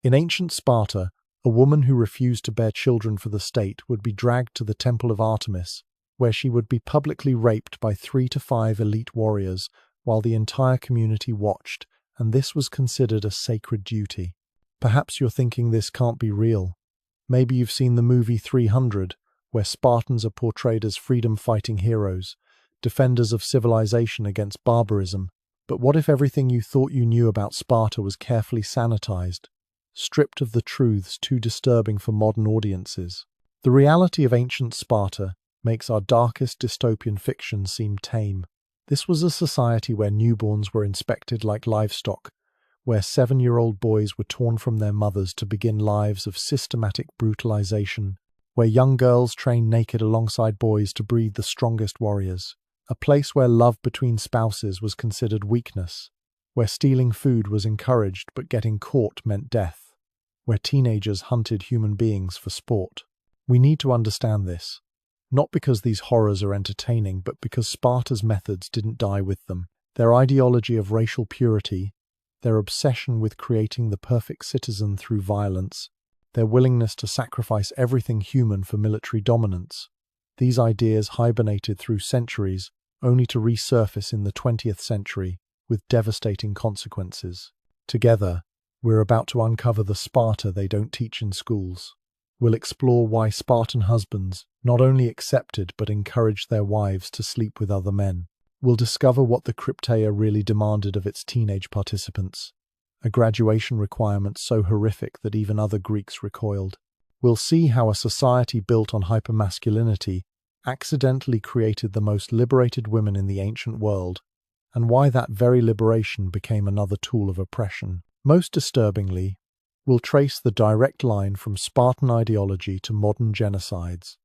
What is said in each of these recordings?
In ancient Sparta, a woman who refused to bear children for the state would be dragged to the temple of Artemis, where she would be publicly raped by 3 to 5 elite warriors while the entire community watched, and this was considered a sacred duty. Perhaps you're thinking this can't be real. Maybe you've seen the movie 300, where Spartans are portrayed as freedom-fighting heroes, defenders of civilization against barbarism. But what if everything you thought you knew about Sparta was carefully sanitized, stripped of the truths too disturbing for modern audiences? The reality of ancient Sparta makes our darkest dystopian fiction seem tame. This was a society where newborns were inspected like livestock, where 7-year-old boys were torn from their mothers to begin lives of systematic brutalization, where young girls trained naked alongside boys to breed the strongest warriors, a place where love between spouses was considered weakness, where stealing food was encouraged but getting caught meant death, where teenagers hunted human beings for sport. We need to understand this, not because these horrors are entertaining, but because Sparta's methods didn't die with them. Their ideology of racial purity, their obsession with creating the perfect citizen through violence, their willingness to sacrifice everything human for military dominance. These ideas hibernated through centuries, only to resurface in the 20th century with devastating consequences. Together, we're about to uncover the Sparta they don't teach in schools. We'll explore why Spartan husbands not only accepted but encouraged their wives to sleep with other men. We'll discover what the Crypteia really demanded of its teenage participants, a graduation requirement so horrific that even other Greeks recoiled. We'll see how a society built on hypermasculinity accidentally created the most liberated women in the ancient world, and why that very liberation became another tool of oppression. Most disturbingly, we'll trace the direct line from Spartan ideology to modern genocides,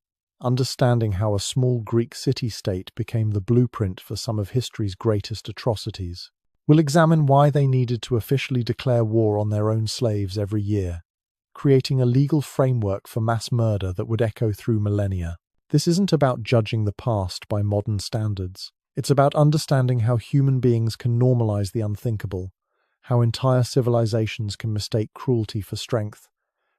understanding how a small Greek city-state became the blueprint for some of history's greatest atrocities. We'll examine why they needed to officially declare war on their own slaves every year, creating a legal framework for mass murder that would echo through millennia. This isn't about judging the past by modern standards. It's about understanding how human beings can normalize the unthinkable, how entire civilizations can mistake cruelty for strength,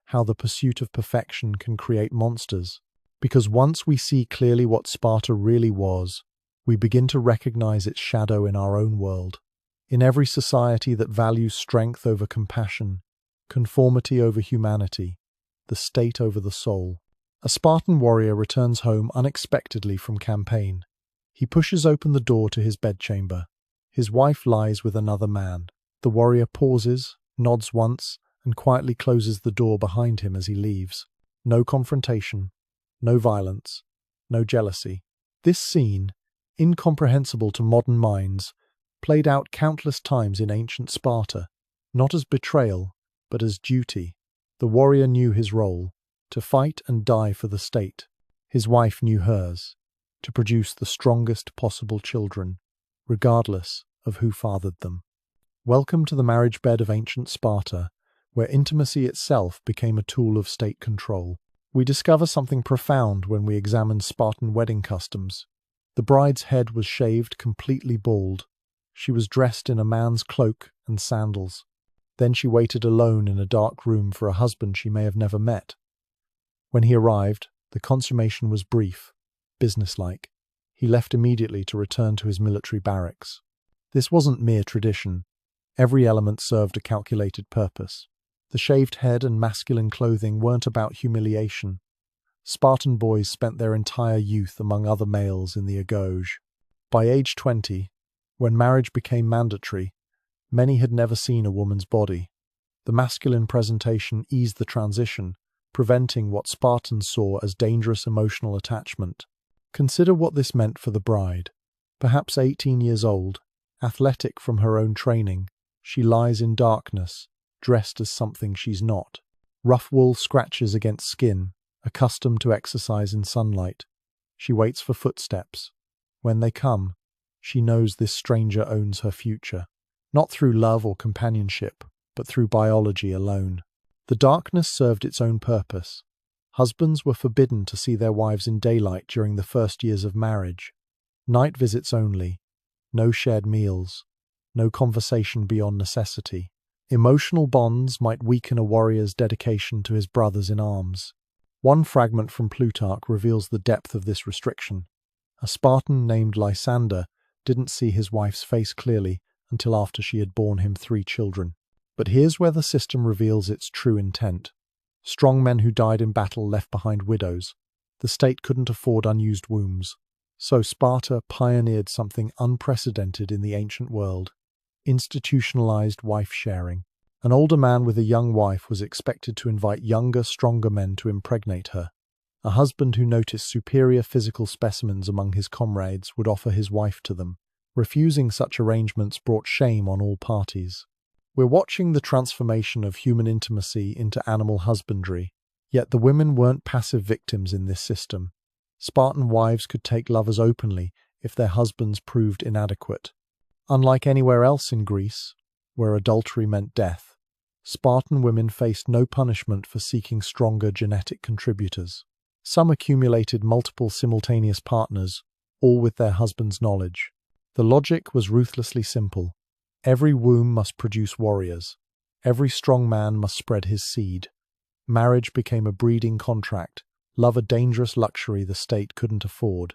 how the pursuit of perfection can create monsters. Because once we see clearly what Sparta really was, we begin to recognize its shadow in our own world. In every society that values strength over compassion, conformity over humanity, the state over the soul. A Spartan warrior returns home unexpectedly from campaign. He pushes open the door to his bedchamber. His wife lies with another man. The warrior pauses, nods once, and quietly closes the door behind him as he leaves. No confrontation, no violence, no jealousy. This scene, incomprehensible to modern minds, played out countless times in ancient Sparta, not as betrayal, but as duty. The warrior knew his role, to fight and die for the state. His wife knew hers, to produce the strongest possible children, regardless of who fathered them. Welcome to the marriage bed of ancient Sparta, where intimacy itself became a tool of state control. We discover something profound when we examine Spartan wedding customs. The bride's head was shaved completely bald. She was dressed in a man's cloak and sandals. Then she waited alone in a dark room for a husband she may have never met. When he arrived, the consummation was brief, businesslike. He left immediately to return to his military barracks. This wasn't mere tradition. Every element served a calculated purpose. The shaved head and masculine clothing weren't about humiliation. Spartan boys spent their entire youth among other males in the agauge. By age 20, when marriage became mandatory, many had never seen a woman's body. The masculine presentation eased the transition, preventing what Spartans saw as dangerous emotional attachment. Consider what this meant for the bride. Perhaps 18 years old, athletic from her own training, she lies in darkness, dressed as something she's not. Rough wool scratches against skin, accustomed to exercise in sunlight. She waits for footsteps. When they come, she knows this stranger owns her future, not through love or companionship, but through biology alone. The darkness served its own purpose. Husbands were forbidden to see their wives in daylight during the first years of marriage. Night visits only, no shared meals, no conversation beyond necessity. Emotional bonds might weaken a warrior's dedication to his brothers in arms. One fragment from Plutarch reveals the depth of this restriction. A Spartan named Lysander didn't see his wife's face clearly until after she had borne him 3 children. But here's where the system reveals its true intent. Strong men who died in battle left behind widows. The state couldn't afford unused wombs. So Sparta pioneered something unprecedented in the ancient world: institutionalized wife sharing. An older man with a young wife was expected to invite younger, stronger men to impregnate her. A husband who noticed superior physical specimens among his comrades would offer his wife to them. Refusing such arrangements brought shame on all parties. We're watching the transformation of human intimacy into animal husbandry, yet the women weren't passive victims in this system. Spartan wives could take lovers openly if their husbands proved inadequate. Unlike anywhere else in Greece, where adultery meant death, Spartan women faced no punishment for seeking stronger genetic contributors. Some accumulated multiple simultaneous partners, all with their husband's knowledge. The logic was ruthlessly simple. Every womb must produce warriors. Every strong man must spread his seed. Marriage became a breeding contract, love a dangerous luxury the state couldn't afford.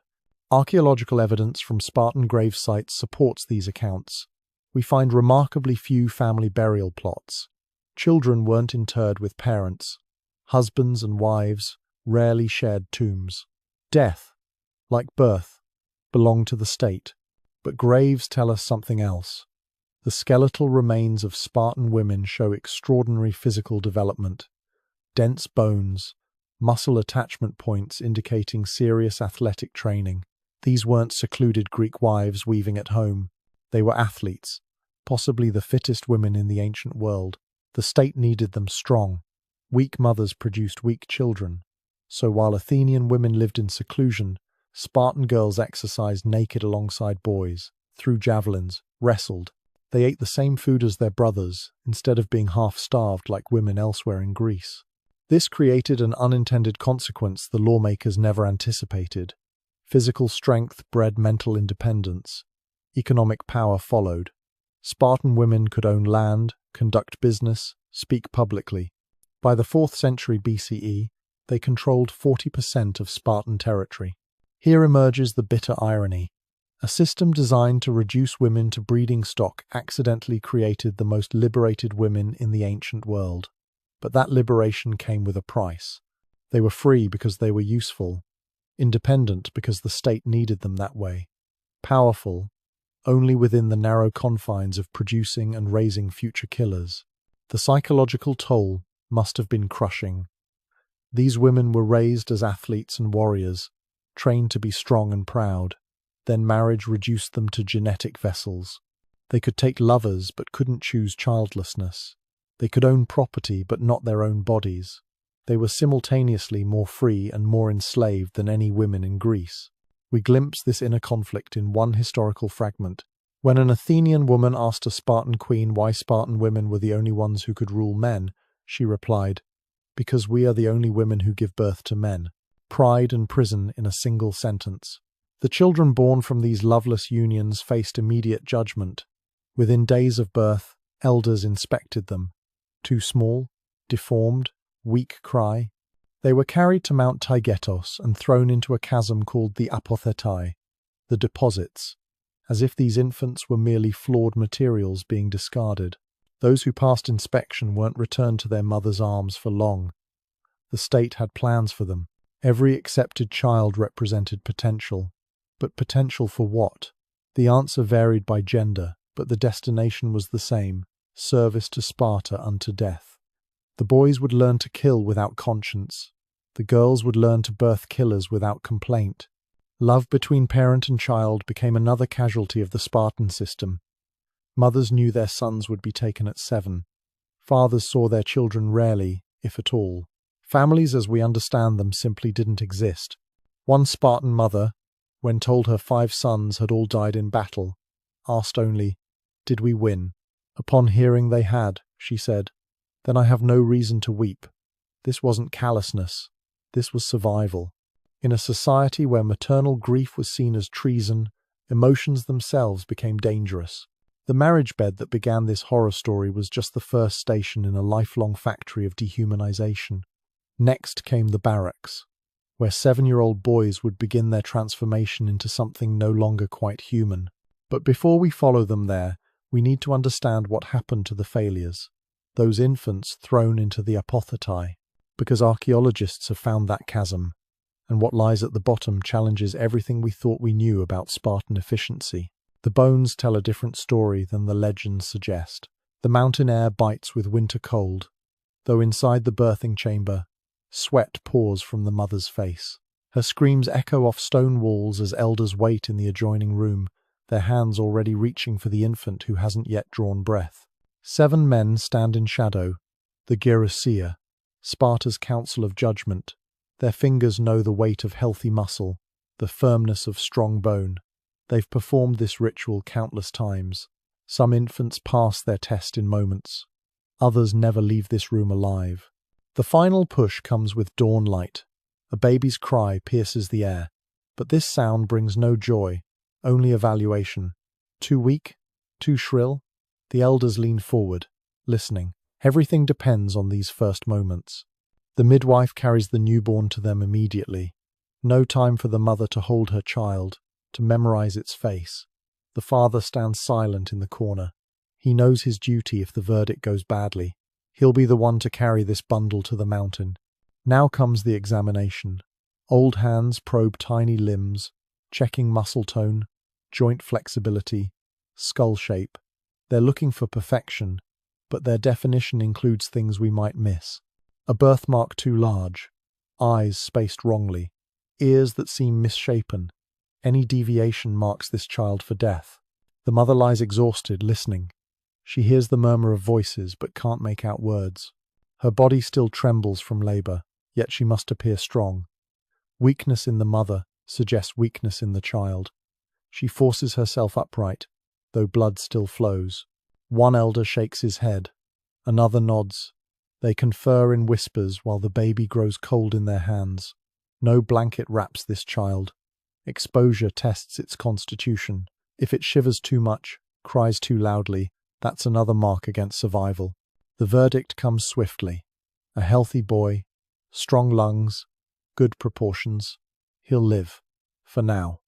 Archaeological evidence from Spartan grave sites supports these accounts. We find remarkably few family burial plots. Children weren't interred with parents. Husbands and wives rarely shared tombs. Death, like birth, belonged to the state. But graves tell us something else. The skeletal remains of Spartan women show extraordinary physical development. Dense bones, muscle attachment points indicating serious athletic training. These weren't secluded Greek wives weaving at home. They were athletes, possibly the fittest women in the ancient world. The state needed them strong. Weak mothers produced weak children. So while Athenian women lived in seclusion, Spartan girls exercised naked alongside boys, threw javelins, wrestled. They ate the same food as their brothers, instead of being half-starved like women elsewhere in Greece. This created an unintended consequence the lawmakers never anticipated. Physical strength bred mental independence. Economic power followed. Spartan women could own land, conduct business, speak publicly. By the 4th century BCE, they controlled 40% of Spartan territory. Here emerges the bitter irony. A system designed to reduce women to breeding stock accidentally created the most liberated women in the ancient world. But that liberation came with a price. They were free because they were useful, independent because the state needed them that way, powerful only within the narrow confines of producing and raising future killers. The psychological toll must have been crushing. These women were raised as athletes and warriors, trained to be strong and proud. Then marriage reduced them to genetic vessels. They could take lovers but couldn't choose childlessness. They could own property but not their own bodies. They were simultaneously more free and more enslaved than any women in Greece. We glimpse this inner conflict in one historical fragment. When an Athenian woman asked a Spartan queen why Spartan women were the only ones who could rule men, she replied, "Because we are the only women who give birth to men." Pride and prison in a single sentence. The children born from these loveless unions faced immediate judgment. Within days of birth, elders inspected them. Too small, deformed, weak cry. They were carried to Mount Taygetos and thrown into a chasm called the apothetai, the deposits, as if these infants were merely flawed materials being discarded. Those who passed inspection weren't returned to their mother's arms for long. The state had plans for them. Every accepted child represented potential. But potential for what? The answer varied by gender, but the destination was the same: service to Sparta unto death. The boys would learn to kill without conscience. The girls would learn to birth killers without complaint. Love between parent and child became another casualty of the Spartan system. Mothers knew their sons would be taken at 7. Fathers saw their children rarely, if at all. Families as we understand them simply didn't exist. One Spartan mother, when told her 5 sons had all died in battle, asked only, "Did we win?" Upon hearing they had, she said, "Then I have no reason to weep." This wasn't callousness. This was survival. In a society where maternal grief was seen as treason, emotions themselves became dangerous. The marriage bed that began this horror story was just the first station in a lifelong factory of dehumanization. Next came the barracks, where 7-year-old boys would begin their transformation into something no longer quite human. But before we follow them there, we need to understand what happened to the failures, those infants thrown into the apothecary, because archaeologists have found that chasm, and what lies at the bottom challenges everything we thought we knew about Spartan efficiency. The bones tell a different story than the legends suggest. The mountain air bites with winter cold, though inside the birthing chamber, sweat pours from the mother's face. Her screams echo off stone walls as elders wait in the adjoining room, their hands already reaching for the infant who hasn't yet drawn breath. 7 men stand in shadow, the Gerousia, Sparta's council of judgment. Their fingers know the weight of healthy muscle, the firmness of strong bone. They've performed this ritual countless times. Some infants pass their test in moments. Others never leave this room alive. The final push comes with dawn light. A baby's cry pierces the air. But this sound brings no joy, only evaluation. Too weak? Too shrill? The elders lean forward, listening. Everything depends on these first moments. The midwife carries the newborn to them immediately. No time for the mother to hold her child, to memorize its face. The father stands silent in the corner. He knows his duty if the verdict goes badly. He'll be the one to carry this bundle to the mountain. Now comes the examination. Old hands probe tiny limbs, checking muscle tone, joint flexibility, skull shape. They're looking for perfection, but their definition includes things we might miss. A birthmark too large, eyes spaced wrongly, ears that seem misshapen. Any deviation marks this child for death. The mother lies exhausted, listening. She hears the murmur of voices but can't make out words. Her body still trembles from labor, yet she must appear strong. Weakness in the mother suggests weakness in the child. She forces herself upright, though blood still flows. One elder shakes his head. Another nods. They confer in whispers while the baby grows cold in their hands. No blanket wraps this child. Exposure tests its constitution. If it shivers too much, cries too loudly, that's another mark against survival. The verdict comes swiftly. A healthy boy, strong lungs, good proportions. He'll live. For now.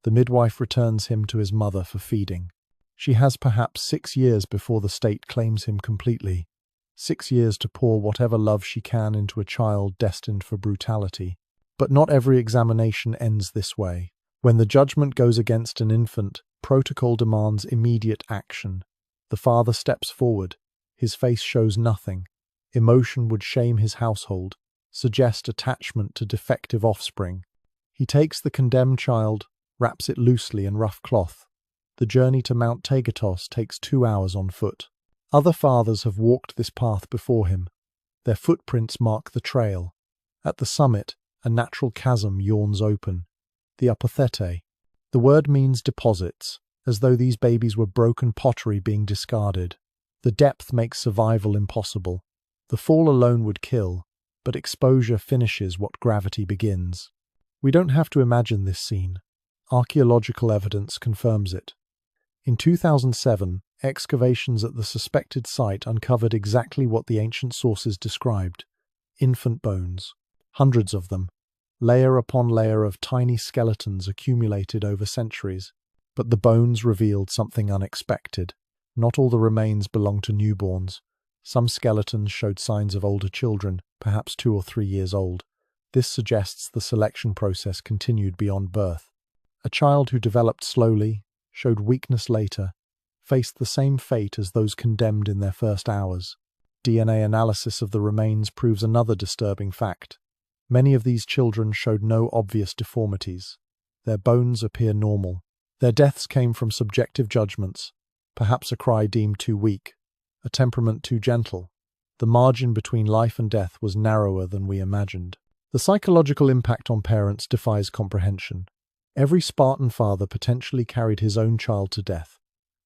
The midwife returns him to his mother for feeding. She has perhaps 6 years before the state claims him completely. 6 years to pour whatever love she can into a child destined for brutality. But not every examination ends this way. When the judgment goes against an infant, protocol demands immediate action. The father steps forward. His face shows nothing. Emotion would shame his household, suggest attachment to defective offspring. He takes the condemned child, wraps it loosely in rough cloth. The journey to Mount Tagatos takes 2 hours on foot. Other fathers have walked this path before him. Their footprints mark the trail. At the summit, a natural chasm yawns open. The apothecary. The word means deposits, as though these babies were broken pottery being discarded. The depth makes survival impossible. The fall alone would kill, but exposure finishes what gravity begins. We don't have to imagine this scene. Archaeological evidence confirms it. In 2007, excavations at the suspected site uncovered exactly what the ancient sources described: infant bones. Hundreds of them, layer upon layer of tiny skeletons accumulated over centuries. But the bones revealed something unexpected. Not all the remains belonged to newborns. Some skeletons showed signs of older children, perhaps 2 or 3 years old. This suggests the selection process continued beyond birth. A child who developed slowly, showed weakness later, faced the same fate as those condemned in their first hours. DNA analysis of the remains proves another disturbing fact. Many of these children showed no obvious deformities. Their bones appear normal. Their deaths came from subjective judgments, perhaps a cry deemed too weak, a temperament too gentle. The margin between life and death was narrower than we imagined. The psychological impact on parents defies comprehension. Every Spartan father potentially carried his own child to death.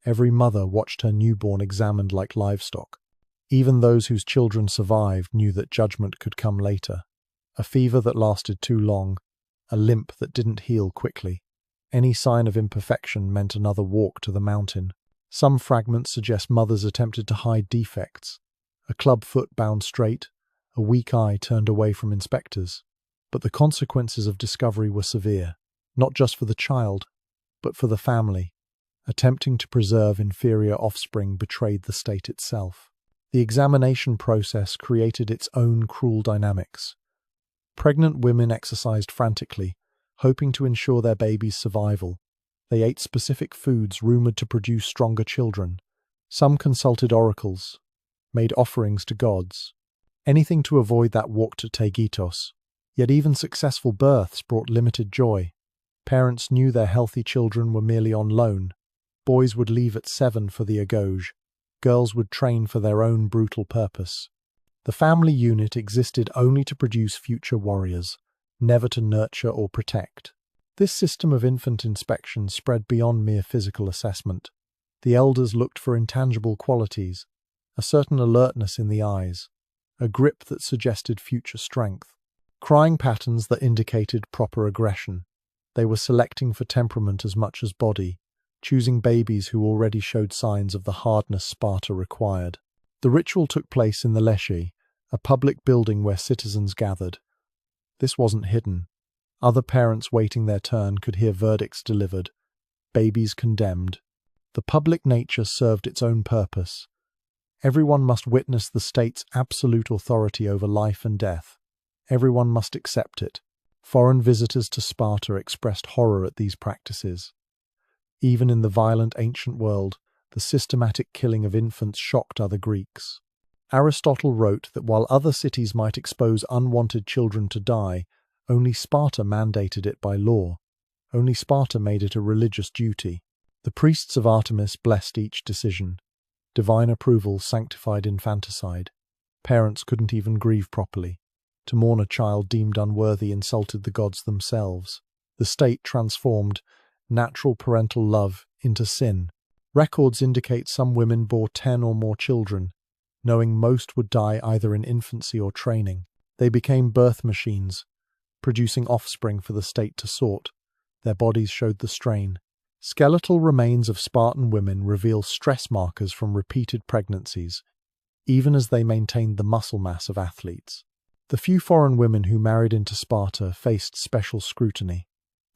Every mother watched her newborn examined like livestock. Even those whose children survived knew that judgment could come later. A fever that lasted too long, a limp that didn't heal quickly. Any sign of imperfection meant another walk to the mountain. Some fragments suggest mothers attempted to hide defects, a club foot bound straight, a weak eye turned away from inspectors. But the consequences of discovery were severe, not just for the child, but for the family. Attempting to preserve inferior offspring betrayed the state itself. The examination process created its own cruel dynamics. Pregnant women exercised frantically, hoping to ensure their baby's survival. They ate specific foods rumored to produce stronger children. Some consulted oracles, made offerings to gods, anything to avoid that walk to Tegitos. Yet even successful births brought limited joy. Parents knew their healthy children were merely on loan. Boys would leave at 7 for the agauge. Girls would train for their own brutal purpose. The family unit existed only to produce future warriors, never to nurture or protect. This system of infant inspection spread beyond mere physical assessment. The elders looked for intangible qualities, a certain alertness in the eyes, a grip that suggested future strength, crying patterns that indicated proper aggression. They were selecting for temperament as much as body, choosing babies who already showed signs of the hardness Sparta required. The ritual took place in the Leschi, a public building where citizens gathered. This wasn't hidden. Other parents waiting their turn could hear verdicts delivered, babies condemned. The public nature served its own purpose. Everyone must witness the state's absolute authority over life and death. Everyone must accept it. Foreign visitors to Sparta expressed horror at these practices. Even in the violent ancient world, the systematic killing of infants shocked other Greeks. Aristotle wrote that while other cities might expose unwanted children to die, only Sparta mandated it by law. Only Sparta made it a religious duty. The priests of Artemis blessed each decision. Divine approval sanctified infanticide. Parents couldn't even grieve properly. To mourn a child deemed unworthy insulted the gods themselves. The state transformed natural parental love into sin. Records indicate some women bore 10 or more children, knowing most would die either in infancy or training. They became birth machines, producing offspring for the state to sort. Their bodies showed the strain. Skeletal remains of Spartan women reveal stress markers from repeated pregnancies, even as they maintained the muscle mass of athletes. The few foreign women who married into Sparta faced special scrutiny.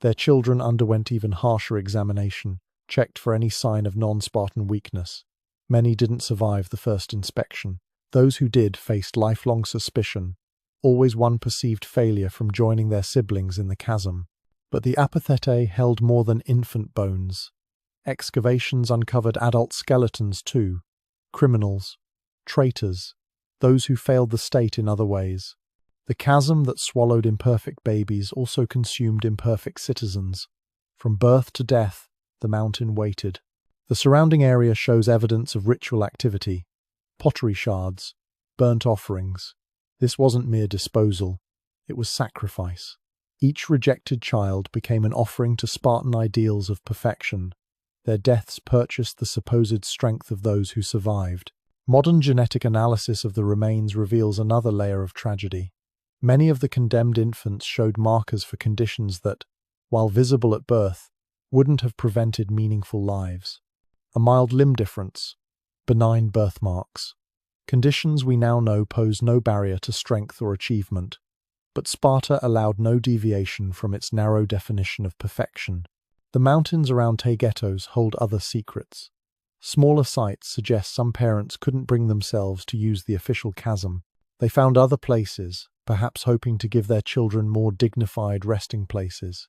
Their children underwent even harsher examination, checked for any sign of non-Spartan weakness. Many didn't survive the first inspection. Those who did faced lifelong suspicion, always one perceived failure from joining their siblings in the chasm. But the apathete held more than infant bones. Excavations uncovered adult skeletons too. Criminals, traitors, those who failed the state in other ways. The chasm that swallowed imperfect babies also consumed imperfect citizens. From birth to death, the mountain waited. The surrounding area shows evidence of ritual activity. Pottery shards, burnt offerings. This wasn't mere disposal, it was sacrifice. Each rejected child became an offering to Spartan ideals of perfection. Their deaths purchased the supposed strength of those who survived. Modern genetic analysis of the remains reveals another layer of tragedy. Many of the condemned infants showed markers for conditions that, while visible at birth, wouldn't have prevented meaningful lives. A mild limb difference, benign birthmarks. Conditions we now know pose no barrier to strength or achievement. But Sparta allowed no deviation from its narrow definition of perfection. The mountains around Tegetos hold other secrets. Smaller sites suggest some parents couldn't bring themselves to use the official chasm. They found other places, perhaps hoping to give their children more dignified resting places.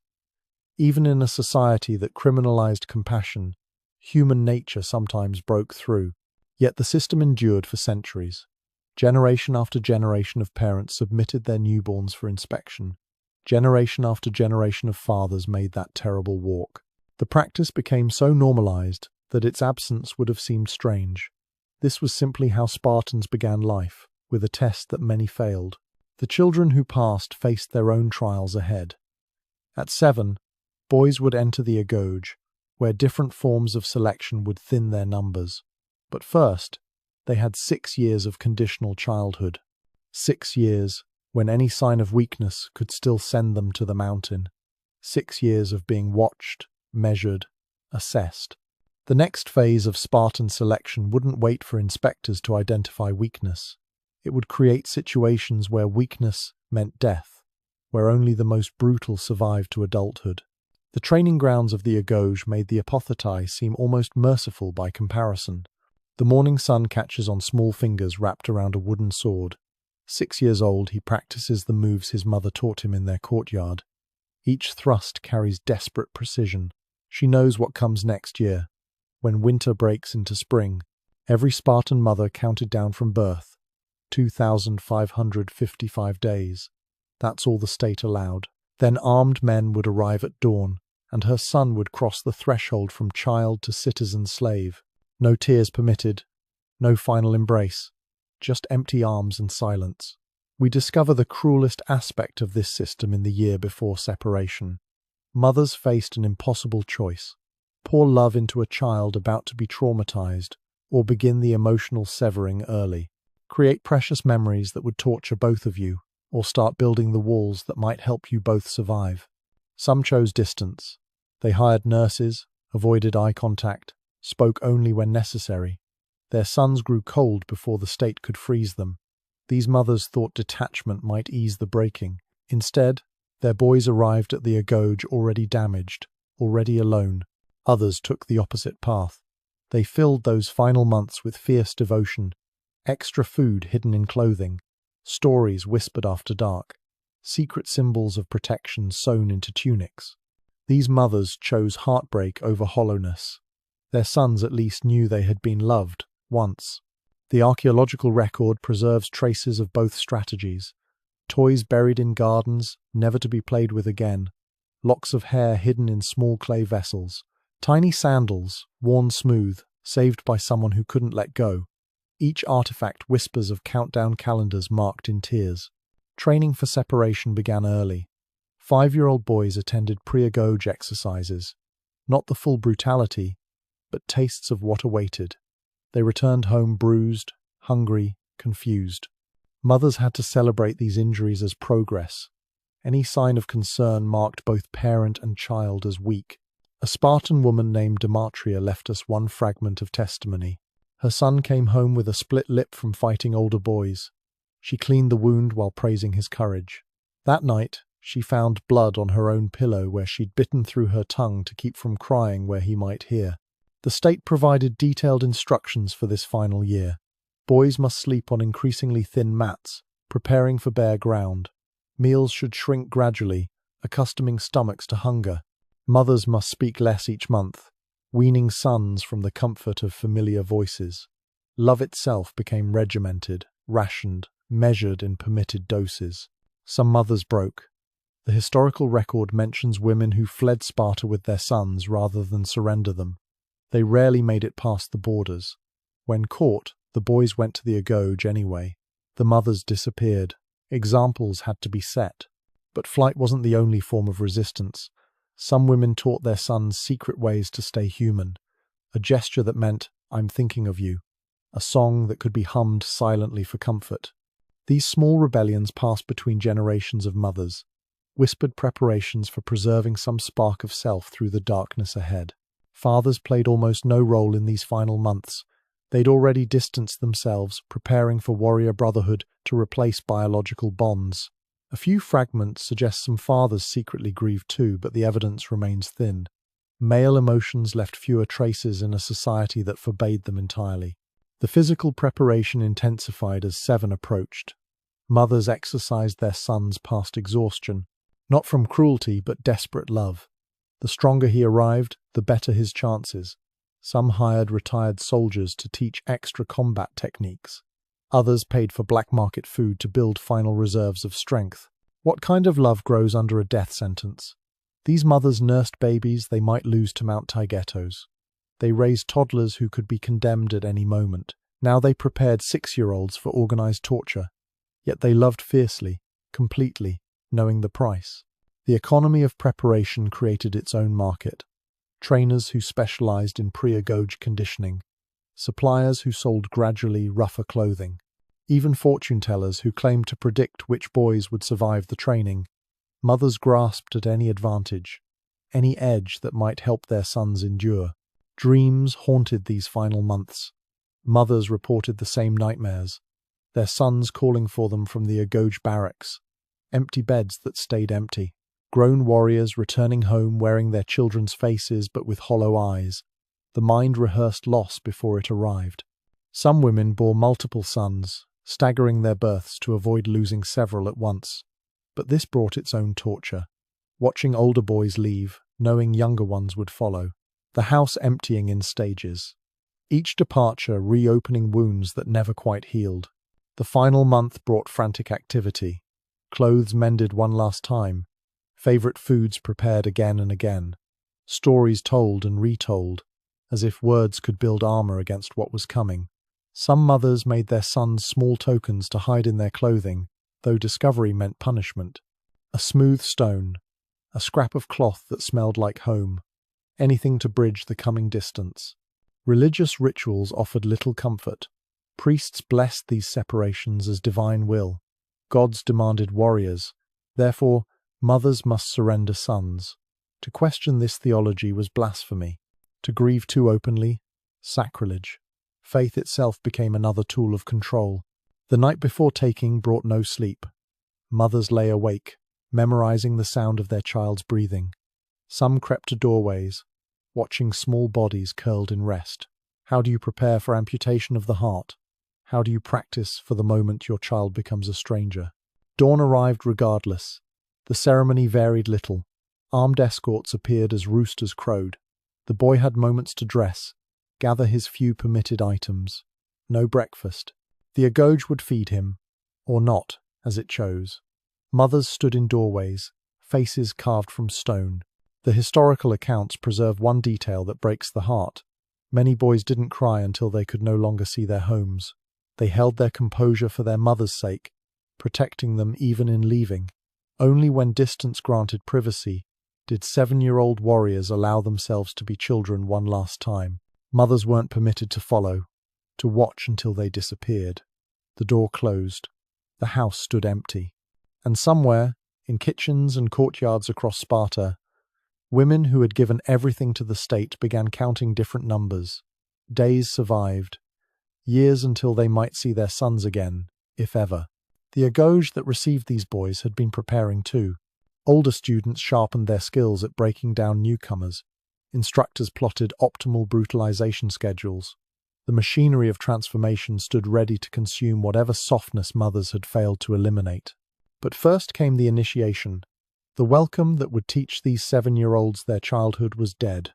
Even in a society that criminalized compassion, human nature sometimes broke through. Yet the system endured for centuries. Generation after generation of parents submitted their newborns for inspection. Generation after generation of fathers made that terrible walk. The practice became so normalized that its absence would have seemed strange. This was simply how Spartans began life, with a test that many failed. The children who passed faced their own trials ahead. At 7, boys would enter the agauge, where different forms of selection would thin their numbers. But first, they had 6 years of conditional childhood. 6 years when any sign of weakness could still send them to the mountain. 6 years of being watched, measured, assessed. The next phase of Spartan selection wouldn't wait for inspectors to identify weakness. It would create situations where weakness meant death, where only the most brutal survived to adulthood. The training grounds of the Agauge made the apothetae seem almost merciful by comparison. The morning sun catches on small fingers wrapped around a wooden sword. 6 years old, he practices the moves his mother taught him in their courtyard. Each thrust carries desperate precision. She knows what comes next year. When winter breaks into spring, every Spartan mother counted down from birth. 2,555 days. That's all the state allowed. Then armed men would arrive at dawn, and her son would cross the threshold from child to citizen slave. No tears permitted, no final embrace, just empty arms and silence. We discover the cruelest aspect of this system in the year before separation. Mothers faced an impossible choice: pour love into a child about to be traumatized, or begin the emotional severing early. Create precious memories that would torture both of you, or start building the walls that might help you both survive. Some chose distance. They hired nurses, avoided eye contact, spoke only when necessary. Their sons grew cold before the state could freeze them. These mothers thought detachment might ease the breaking. Instead, their boys arrived at the Agauge already damaged, already alone. Others took the opposite path. They filled those final months with fierce devotion, extra food hidden in clothing, stories whispered after dark, secret symbols of protection sewn into tunics. These mothers chose heartbreak over hollowness. Their sons at least knew they had been loved, once. The archaeological record preserves traces of both strategies. Toys buried in gardens, never to be played with again. Locks of hair hidden in small clay vessels. Tiny sandals, worn smooth, saved by someone who couldn't let go. Each artifact whispers of countdown calendars marked in tears. Training for separation began early. 5-year-old boys attended pre-Agauge exercises. Not the full brutality, but tastes of what awaited. They returned home bruised, hungry, confused. Mothers had to celebrate these injuries as progress. Any sign of concern marked both parent and child as weak. A Spartan woman named Demetria left us one fragment of testimony. Her son came home with a split lip from fighting older boys. She cleaned the wound while praising his courage. That night, she found blood on her own pillow where she'd bitten through her tongue to keep from crying where he might hear. The state provided detailed instructions for this final year. Boys must sleep on increasingly thin mats, preparing for bare ground. Meals should shrink gradually, accustoming stomachs to hunger. Mothers must speak less each month, weaning sons from the comfort of familiar voices. Love itself became regimented, rationed, measured in permitted doses. Some mothers broke. The historical record mentions women who fled Sparta with their sons rather than surrender them. They rarely made it past the borders. When caught, the boys went to the Agauge anyway. The mothers disappeared. Examples had to be set. But flight wasn't the only form of resistance. Some women taught their sons secret ways to stay human. A gesture that meant, "I'm thinking of you." A song that could be hummed silently for comfort. These small rebellions passed between generations of mothers, whispered preparations for preserving some spark of self through the darkness ahead. Fathers played almost no role in these final months. They'd already distanced themselves, preparing for warrior brotherhood to replace biological bonds. A few fragments suggest some fathers secretly grieved too, but the evidence remains thin. Male emotions left fewer traces in a society that forbade them entirely. The physical preparation intensified as 7 approached. Mothers exercised their sons past exhaustion, not from cruelty but desperate love. The stronger he arrived, the better his chances. Some hired retired soldiers to teach extra combat techniques. Others paid for black market food to build final reserves of strength. What kind of love grows under a death sentence? These mothers nursed babies they might lose to Mount Taygetos. They raised toddlers who could be condemned at any moment. Now they prepared 6-year-olds for organized torture. Yet they loved fiercely, completely, knowing the price. The economy of preparation created its own market. Trainers who specialized in pre-Agauge conditioning. Suppliers who sold gradually rougher clothing. Even fortune-tellers who claimed to predict which boys would survive the training. Mothers grasped at any advantage, any edge that might help their sons endure. Dreams haunted these final months. Mothers reported the same nightmares, their sons calling for them from the Agouge barracks, empty beds that stayed empty, grown warriors returning home wearing their children's faces but with hollow eyes. The mind rehearsed loss before it arrived. Some women bore multiple sons, staggering their births to avoid losing several at once. But this brought its own torture. Watching older boys leave, knowing younger ones would follow. The house emptying in stages. Each departure reopening wounds that never quite healed. The final month brought frantic activity. Clothes mended one last time. Favorite foods prepared again and again. Stories told and retold, as if words could build armor against what was coming. Some mothers made their sons small tokens to hide in their clothing, though discovery meant punishment. A smooth stone, a scrap of cloth that smelled like home, anything to bridge the coming distance. Religious rituals offered little comfort. Priests blessed these separations as divine will. Gods demanded warriors. Therefore, mothers must surrender sons. To question this theology was blasphemy. To grieve too openly, sacrilege. Faith itself became another tool of control. The night before taking brought no sleep. Mothers lay awake, memorizing the sound of their child's breathing. Some crept to doorways, watching small bodies curled in rest. How do you prepare for amputation of the heart? How do you practice for the moment your child becomes a stranger? Dawn arrived regardless. The ceremony varied little. Armed escorts appeared as roosters crowed. The boy had moments to dress, gather his few permitted items. No breakfast. The Agouge would feed him, or not, as it chose. Mothers stood in doorways, faces carved from stone. The historical accounts preserve one detail that breaks the heart. Many boys didn't cry until they could no longer see their homes. They held their composure for their mother's sake, protecting them even in leaving. Only when distance granted privacy did 7-year-old warriors allow themselves to be children one last time. Mothers weren't permitted to follow, to watch until they disappeared. The door closed. The house stood empty. And somewhere, in kitchens and courtyards across Sparta, women who had given everything to the state began counting different numbers. Days survived. Years until they might see their sons again, if ever. The Agouge that received these boys had been preparing too. Older students sharpened their skills at breaking down newcomers. Instructors plotted optimal brutalization schedules. The machinery of transformation stood ready to consume whatever softness mothers had failed to eliminate. But first came the initiation. The welcome that would teach these 7-year-olds their childhood was dead.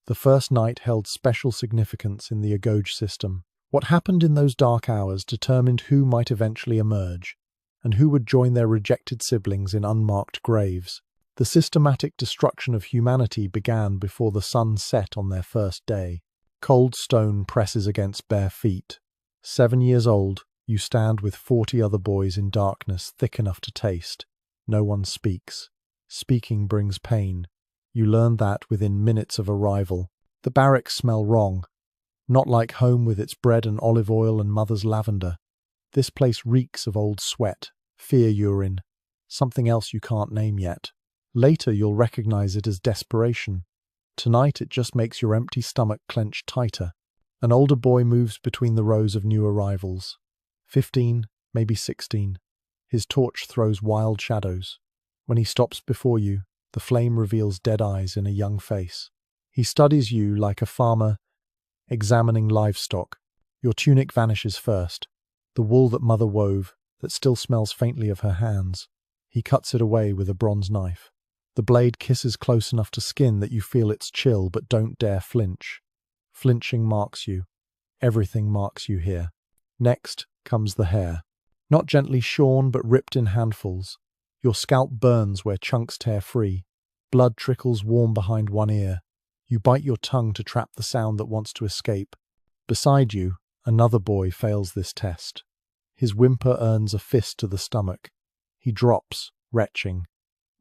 The first night held special significance in the Agouge system. What happened in those dark hours determined who might eventually emerge, and who would join their rejected siblings in unmarked graves. The systematic destruction of humanity began before the sun set on their first day. Cold stone presses against bare feet. 7 years old, you stand with 40 other boys in darkness thick enough to taste. No one speaks. Speaking brings pain. You learn that within minutes of arrival. The barracks smell wrong. Not like home with its bread and olive oil and mother's lavender. This place reeks of old sweat, fear urine, something else you can't name yet. Later you'll recognize it as desperation. Tonight it just makes your empty stomach clench tighter. An older boy moves between the rows of new arrivals. 15, maybe 16. His torch throws wild shadows. When he stops before you, the flame reveals dead eyes in a young face. He studies you like a farmer examining livestock. Your tunic vanishes first, the wool that mother wove, that still smells faintly of her hands. He cuts it away with a bronze knife. The blade kisses close enough to skin that you feel its chill but don't dare flinch. Flinching marks you. Everything marks you here. Next comes the hair. Not gently shorn but ripped in handfuls. Your scalp burns where chunks tear free. Blood trickles warm behind one ear. You bite your tongue to trap the sound that wants to escape. Beside you, another boy fails this test. His whimper earns a fist to the stomach. He drops, retching.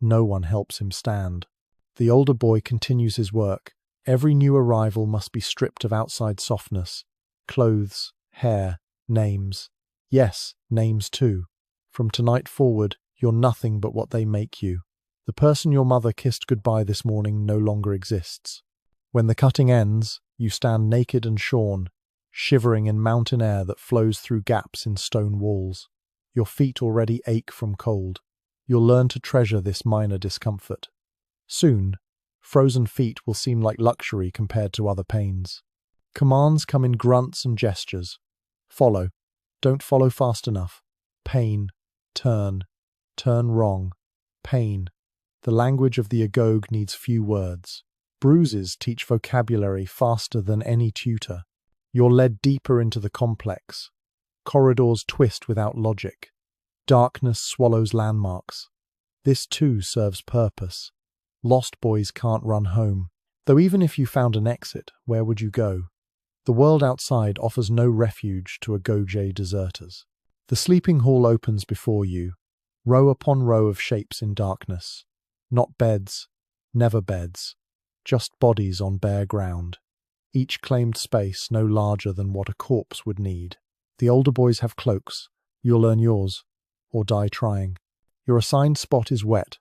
No one helps him stand. The older boy continues his work. Every new arrival must be stripped of outside softness. Clothes, hair, names. Yes, names too. From tonight forward, you're nothing but what they make you. The person your mother kissed goodbye this morning no longer exists. When the cutting ends, You stand naked and shorn, shivering in mountain air that flows through gaps in stone walls. Your feet already ache from cold. You'll learn to treasure this minor discomfort. Soon, frozen feet will seem like luxury compared to other pains. Commands come in grunts and gestures. Follow. Don't follow fast enough. Pain. Turn. Turn wrong. Pain. The language of the agoge needs few words. Bruises teach vocabulary faster than any tutor. You're led deeper into the complex. Corridors twist without logic. Darkness swallows landmarks. This too serves purpose. Lost boys can't run home. Though even if you found an exit, where would you go? The world outside offers no refuge to agoge deserters. The sleeping hall opens before you, row upon row of shapes in darkness. Not beds, never beds, just bodies on bare ground. Each claimed space no larger than what a corpse would need. The older boys have cloaks. You'll earn yours, or die trying. Your assigned spot is wet.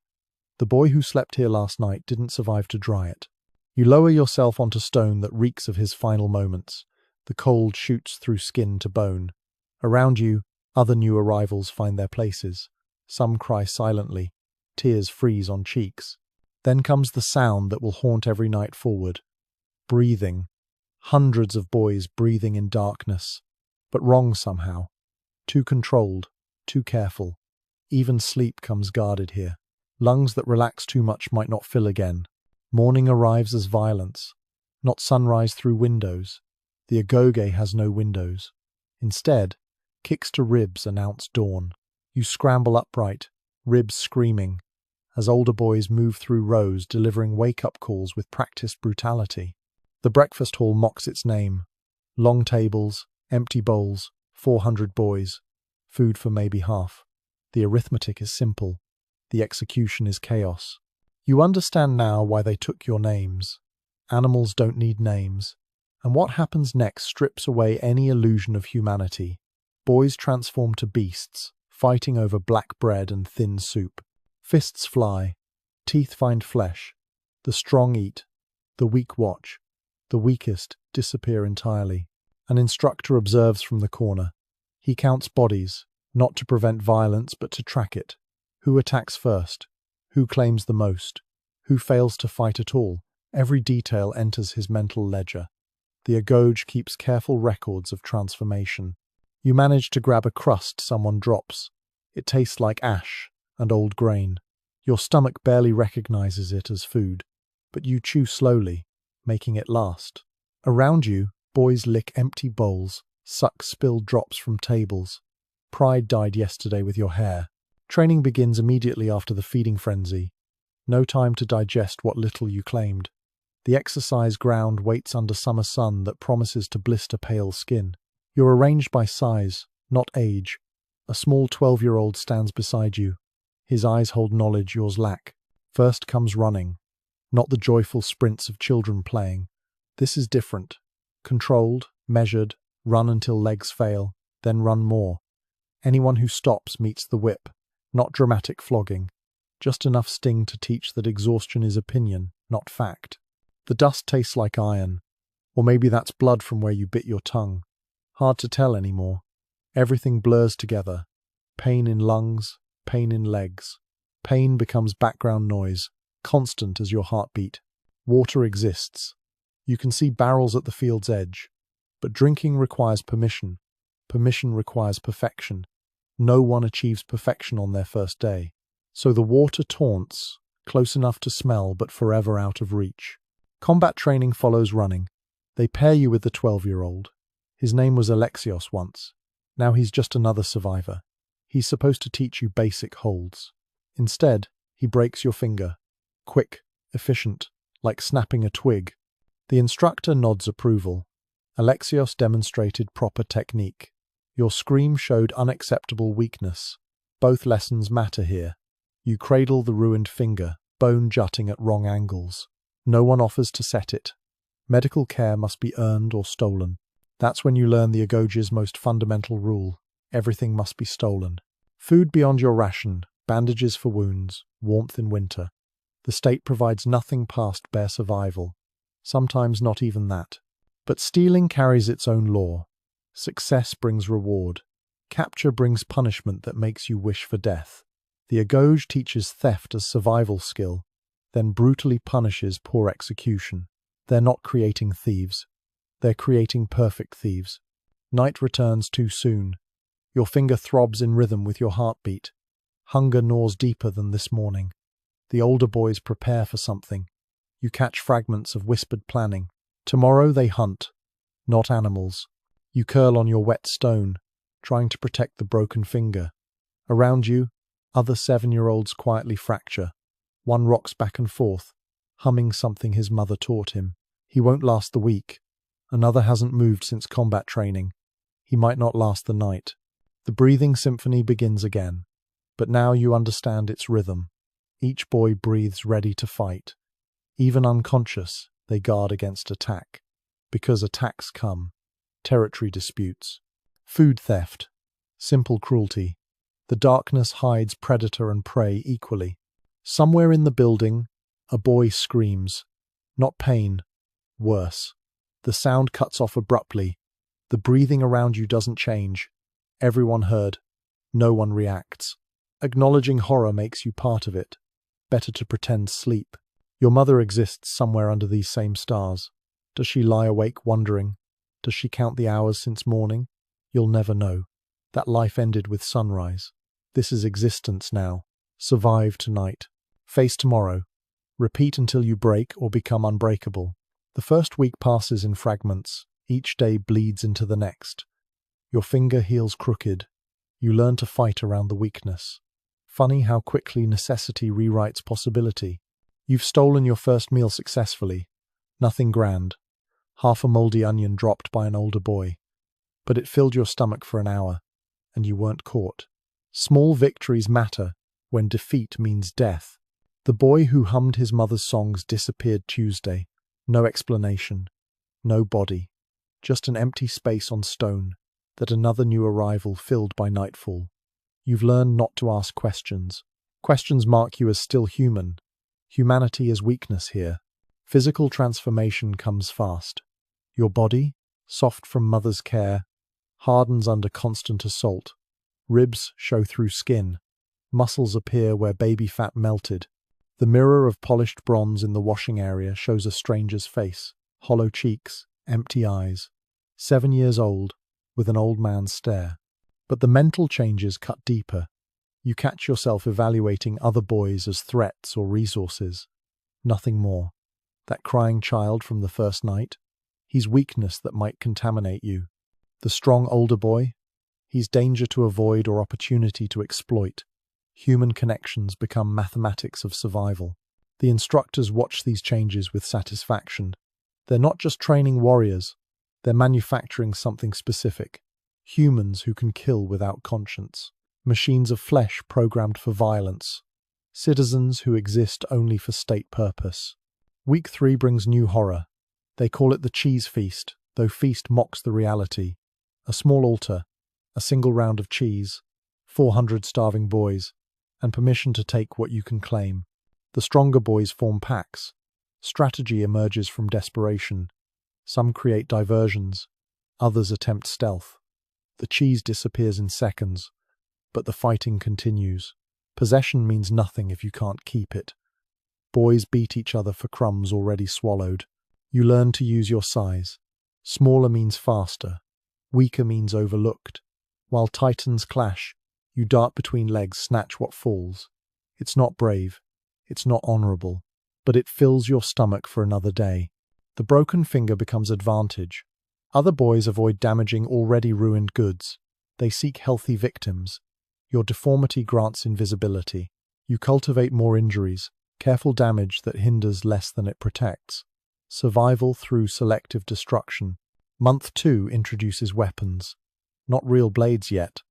The boy who slept here last night didn't survive to dry it. You lower yourself onto stone that reeks of his final moments. The cold shoots through skin to bone. Around you, other new arrivals find their places. Some cry silently. Tears freeze on cheeks. Then comes the sound that will haunt every night forward. Breathing. Hundreds of boys breathing in darkness. But wrong somehow. Too controlled. Too careful. Even sleep comes guarded here. Lungs that relax too much might not fill again. Morning arrives as violence. Not sunrise through windows. The agoge has no windows. Instead, kicks to ribs announce dawn. You scramble upright, ribs screaming, as older boys move through rows delivering wake-up calls with practiced brutality. The breakfast hall mocks its name. Long tables, empty bowls, 400 boys. Food for maybe half. The arithmetic is simple. The execution is chaos. You understand now why they took your names. Animals don't need names. And what happens next strips away any illusion of humanity. Boys transform to beasts, fighting over black bread and thin soup. Fists fly. Teeth find flesh. The strong eat. The weak watch. The weakest disappear entirely. An instructor observes from the corner. He counts bodies, not to prevent violence but to track it. Who attacks first? Who claims the most? Who fails to fight at all? Every detail enters his mental ledger. The agoge keeps careful records of transformation. You manage to grab a crust someone drops. It tastes like ash and old grain. Your stomach barely recognizes it as food, but you chew slowly, making it last. Around you, boys lick empty bowls, suck spilled drops from tables. Pride died yesterday with your hair. Training begins immediately after the feeding frenzy. No time to digest what little you claimed. The exercise ground waits under summer sun that promises to blister pale skin. You're arranged by size, not age. A small 12-year-old stands beside you. His eyes hold knowledge yours lack. First comes running, not the joyful sprints of children playing. This is different. Controlled, measured, run until legs fail, then run more. Anyone who stops meets the whip, not dramatic flogging. Just enough sting to teach that exhaustion is opinion, not fact. The dust tastes like iron, or maybe that's blood from where you bit your tongue. Hard to tell anymore. Everything blurs together. Pain in lungs, pain in legs. Pain becomes background noise, constant as your heartbeat. Water exists. You can see barrels at the field's edge. But drinking requires permission. Permission requires perfection. No one achieves perfection on their first day. So the water taunts, close enough to smell but forever out of reach. Combat training follows running. They pair you with the 12-year-old. His name was Alexios once. Now he's just another survivor. He's supposed to teach you basic holds. Instead, he breaks your finger. Quick, efficient, like snapping a twig. The instructor nods approval. Alexios demonstrated proper technique. Your scream showed unacceptable weakness. Both lessons matter here. You cradle the ruined finger, bone jutting at wrong angles. No one offers to set it. Medical care must be earned or stolen. That's when you learn the agoge's most fundamental rule. Everything must be stolen. Food beyond your ration, bandages for wounds, warmth in winter. The state provides nothing past bare survival. Sometimes not even that. But stealing carries its own law. Success brings reward. Capture brings punishment that makes you wish for death. The Agauge teaches theft as survival skill, then brutally punishes poor execution. They're not creating thieves. They're creating perfect thieves. Night returns too soon. Your finger throbs in rhythm with your heartbeat. Hunger gnaws deeper than this morning. The older boys prepare for something. You catch fragments of whispered planning. Tomorrow they hunt, not animals. You curl on your wet stone, trying to protect the broken finger. Around you, other 7-year-olds quietly fracture. One rocks back and forth, humming something his mother taught him. He won't last the week. Another hasn't moved since combat training. He might not last the night. The breathing symphony begins again. But now you understand its rhythm. Each boy breathes ready to fight. Even unconscious, they guard against attack. Because attacks come. Territory disputes. Food theft. Simple cruelty. The darkness hides predator and prey equally. Somewhere in the building, a boy screams. Not pain. Worse. The sound cuts off abruptly. The breathing around you doesn't change. Everyone heard. No one reacts. Acknowledging horror makes you part of it. Better to pretend sleep. Your mother exists somewhere under these same stars. Does she lie awake wondering? Does she count the hours since morning? You'll never know. That life ended with sunrise. This is existence now. Survive tonight. Face tomorrow. Repeat until you break or become unbreakable. The first week passes in fragments. Each day bleeds into the next. Your finger heals crooked. You learn to fight around the weakness. Funny how quickly necessity rewrites possibility. You've stolen your first meal successfully. Nothing grand. Half a mouldy onion dropped by an older boy. But it filled your stomach for an hour, and you weren't caught. Small victories matter when defeat means death. The boy who hummed his mother's songs disappeared Tuesday. No explanation. No body. Just an empty space on stone that another new arrival filled by nightfall. You've learned not to ask questions. Questions mark you as still human. Humanity is weakness here. Physical transformation comes fast. Your body, soft from mother's care, hardens under constant assault. Ribs show through skin. Muscles appear where baby fat melted. The mirror of polished bronze in the washing area shows a stranger's face. Hollow cheeks, empty eyes. 7 years old, with an old man's stare. But the mental changes cut deeper. You catch yourself evaluating other boys as threats or resources. Nothing more. That crying child from the first night, he's weakness that might contaminate you. The strong older boy, he's danger to avoid or opportunity to exploit. Human connections become mathematics of survival. The instructors watch these changes with satisfaction. They're not just training warriors, they're manufacturing something specific. Humans who can kill without conscience. Machines of flesh programmed for violence. Citizens who exist only for state purpose. Week 3 brings new horror. They call it the cheese feast, though feast mocks the reality. A small altar, a single round of cheese, 400 starving boys, and permission to take what you can claim. The stronger boys form packs. Strategy emerges from desperation. Some create diversions. Others attempt stealth. The cheese disappears in seconds, but the fighting continues. Possession means nothing if you can't keep it. Boys beat each other for crumbs already swallowed. You learn to use your size. Smaller means faster. Weaker means overlooked. While titans clash, you dart between legs, snatch what falls. It's not brave. It's not honorable. But it fills your stomach for another day. The broken finger becomes advantage. Other boys avoid damaging already ruined goods. They seek healthy victims. Your deformity grants invisibility. You cultivate more injuries, careful damage that hinders less than it protects. Survival through selective destruction. Month 2 introduces weapons. Not real blades yet.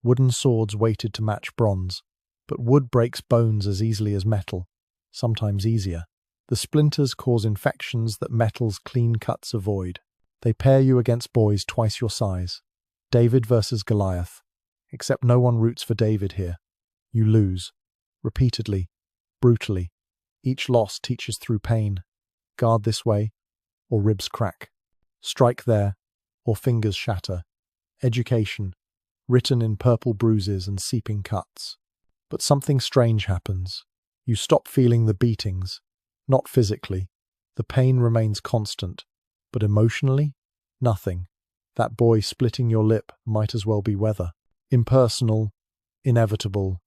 Wooden swords weighted to match bronze. But wood breaks bones as easily as metal. Sometimes easier. The splinters cause infections that metal's clean cuts avoid. They pair you against boys twice your size. David versus Goliath. Except no one roots for David here. You lose. Repeatedly. Brutally. Each loss teaches through pain. Guard this way, or ribs crack. Strike there, or fingers shatter. Education, written in purple bruises and seeping cuts. But something strange happens. You stop feeling the beatings, not physically. The pain remains constant, but emotionally, nothing. That boy splitting your lip might as well be weather. Impersonal, inevitable,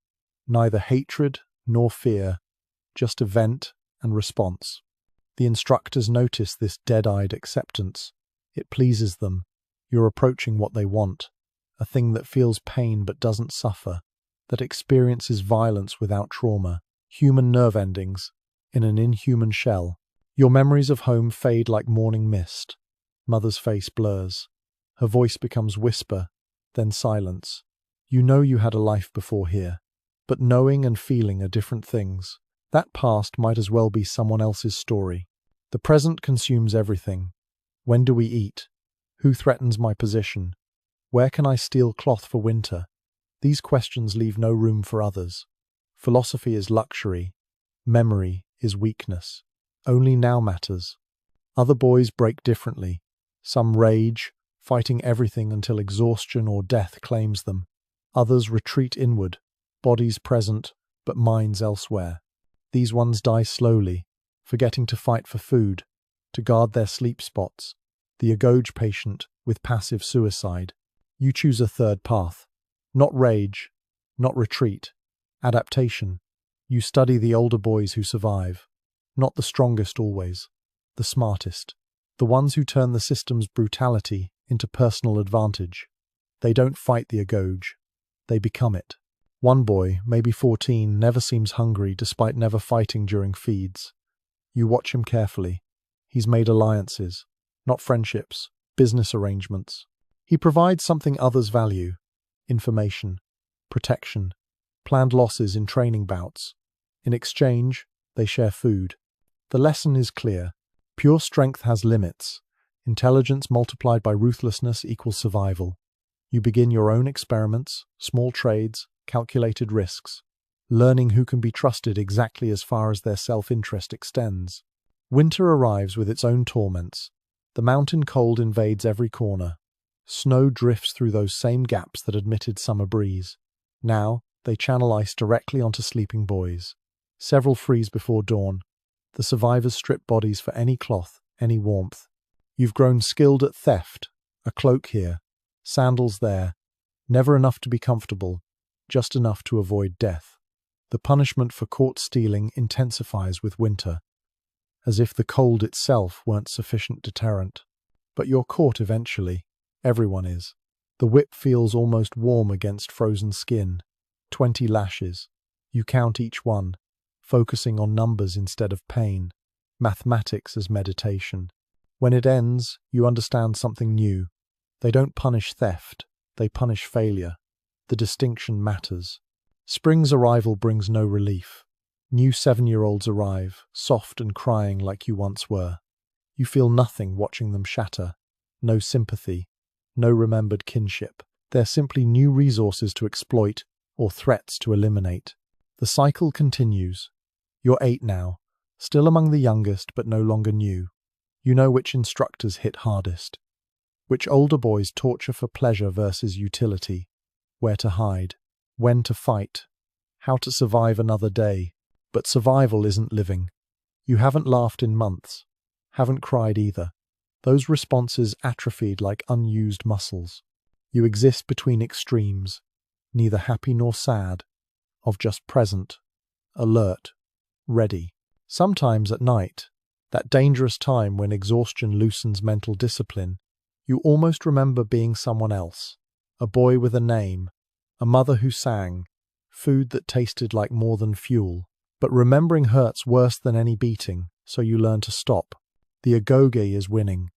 neither hatred nor fear, just event and response. The instructors notice this dead-eyed acceptance. It pleases them. You're approaching what they want, a thing that feels pain but doesn't suffer, that experiences violence without trauma, human nerve endings in an inhuman shell. Your memories of home fade like morning mist. Mother's face blurs. Her voice becomes whisper, then silence. You know you had a life before here, but knowing and feeling are different things. That past might as well be someone else's story. The present consumes everything. When do we eat? Who threatens my position? Where can I steal cloth for winter? These questions leave no room for others. Philosophy is luxury. Memory is weakness. Only now matters. Other boys break differently. Some rage, fighting everything until exhaustion or death claims them. Others retreat inward, bodies present, but minds elsewhere. These ones die slowly, forgetting to fight for food, to guard their sleep spots. The agouge patient with passive suicide. You choose a third path. Not rage, not retreat. Adaptation. You study the older boys who survive. Not the strongest always, the smartest. The ones who turn the system's brutality into personal advantage. They don't fight the agouge. They become it. One boy, maybe 14, never seems hungry despite never fighting during feeds. You watch him carefully. He's made alliances, not friendships, business arrangements. He provides something others value: information, protection, planned losses in training bouts. In exchange, they share food. The lesson is clear. Pure strength has limits. Intelligence multiplied by ruthlessness equals survival. You begin your own experiments, small trades, calculated risks, learning who can be trusted exactly as far as their self-interest extends. Winter arrives with its own torments. The mountain cold invades every corner. Snow drifts through those same gaps that admitted summer breeze. Now, they channel ice directly onto sleeping boys. Several freeze before dawn. The survivors strip bodies for any cloth, any warmth. You've grown skilled at theft. A cloak here, sandals there. Never enough to be comfortable, just enough to avoid death. The punishment for caught stealing intensifies with winter, as if the cold itself weren't sufficient deterrent. But you're caught eventually. Everyone is. The whip feels almost warm against frozen skin. 20 lashes. You count each one, focusing on numbers instead of pain. Mathematics as meditation. When it ends, you understand something new. They don't punish theft, they punish failure. The distinction matters. Spring's arrival brings no relief. New 7-year-olds arrive, soft and crying like you once were. You feel nothing watching them shatter. No sympathy, no remembered kinship. They're simply new resources to exploit or threats to eliminate. The cycle continues. You're 8 now, still among the youngest but no longer new. You know which instructors hit hardest, which older boys torture for pleasure versus utility, where to hide, when to fight, how to survive another day. But survival isn't living. You haven't laughed in months, haven't cried either. Those responses atrophied like unused muscles. You exist between extremes, neither happy nor sad, of just present, alert, ready. Sometimes at night, that dangerous time when exhaustion loosens mental discipline, you almost remember being someone else, a boy with a name, a mother who sang, food that tasted like more than fuel. But remembering hurts worse than any beating, so you learn to stop. The agoge is winning.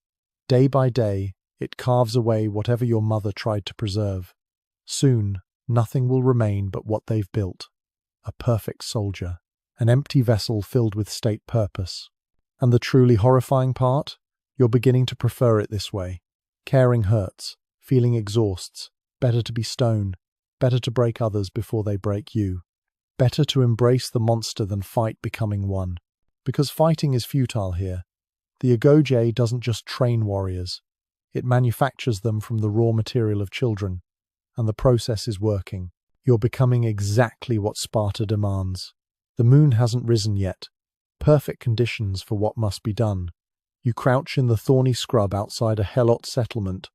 Day by day, it carves away whatever your mother tried to preserve. Soon, nothing will remain but what they've built. A perfect soldier. An empty vessel filled with state purpose. And the truly horrifying part? You're beginning to prefer it this way. Caring hurts. Feeling exhausts. Better to be stone. Better to break others before they break you. Better to embrace the monster than fight becoming one. Because fighting is futile here. The agoge doesn't just train warriors. It manufactures them from the raw material of children, and the process is working. You're becoming exactly what Sparta demands. The moon hasn't risen yet. Perfect conditions for what must be done. You crouch in the thorny scrub outside a helot settlement,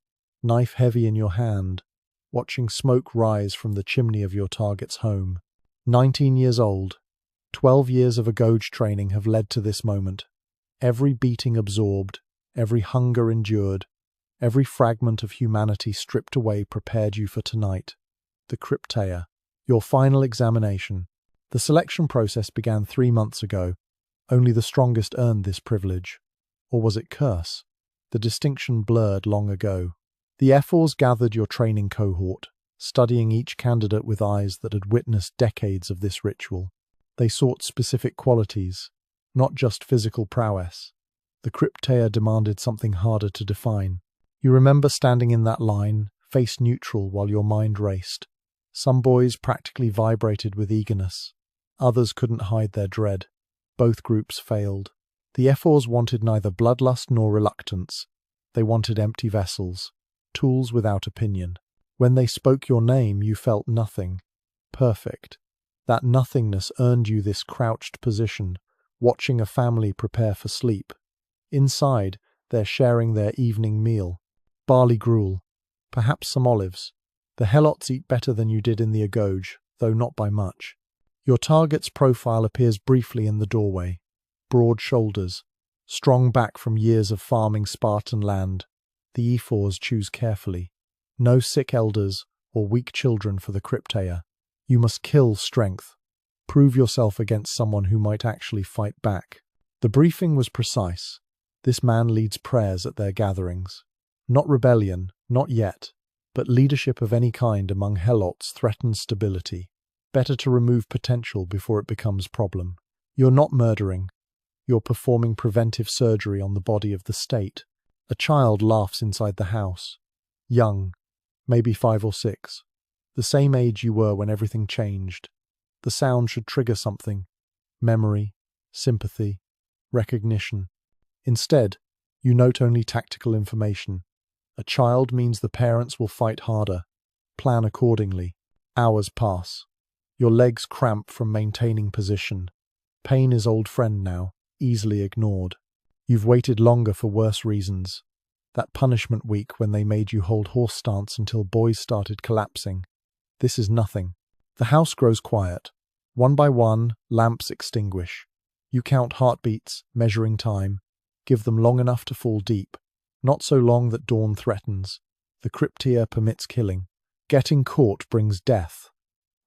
knife heavy in your hand, watching smoke rise from the chimney of your target's home. 19 years old, 12 years of agouge training have led to this moment. Every beating absorbed, every hunger endured, every fragment of humanity stripped away prepared you for tonight. The crypteia. Your final examination. The selection process began 3 months ago. Only the strongest earned this privilege. Or was it curse? The distinction blurred long ago. The F4s gathered your training cohort, studying each candidate with eyes that had witnessed decades of this ritual. They sought specific qualities, not just physical prowess. The crypteia demanded something harder to define. You remember standing in that line, face neutral while your mind raced. Some boys practically vibrated with eagerness. Others couldn't hide their dread. Both groups failed. The F4s wanted neither bloodlust nor reluctance. They wanted empty vessels, tools without opinion. When they spoke your name, you felt nothing. Perfect. That nothingness earned you this crouched position, watching a family prepare for sleep. Inside, they're sharing their evening meal. Barley gruel, perhaps some olives. The helots eat better than you did in the agouge, though not by much. Your target's profile appears briefly in the doorway. Broad shoulders, strong back from years of farming Spartan land. The E4s choose carefully. No sick elders or weak children for the crypteia. You must kill strength. Prove yourself against someone who might actually fight back. The briefing was precise. This man leads prayers at their gatherings. Not rebellion, not yet, but leadership of any kind among helots threatens stability. Better to remove potential before it becomes problem. You're not murdering. You're performing preventive surgery on the body of the state. A child laughs inside the house. Young, maybe 5 or 6. The same age you were when everything changed. The sound should trigger something. Memory, sympathy, recognition. Instead, you note only tactical information. A child means the parents will fight harder. Plan accordingly. Hours pass. Your legs cramp from maintaining position. Pain is old friend now, easily ignored. You've waited longer for worse reasons. That punishment week when they made you hold horse stance until boys started collapsing. This is nothing. The house grows quiet. One by one, lamps extinguish. You count heartbeats, measuring time. Give them long enough to fall deep. Not so long that dawn threatens. The crypteia permits killing. Getting caught brings death.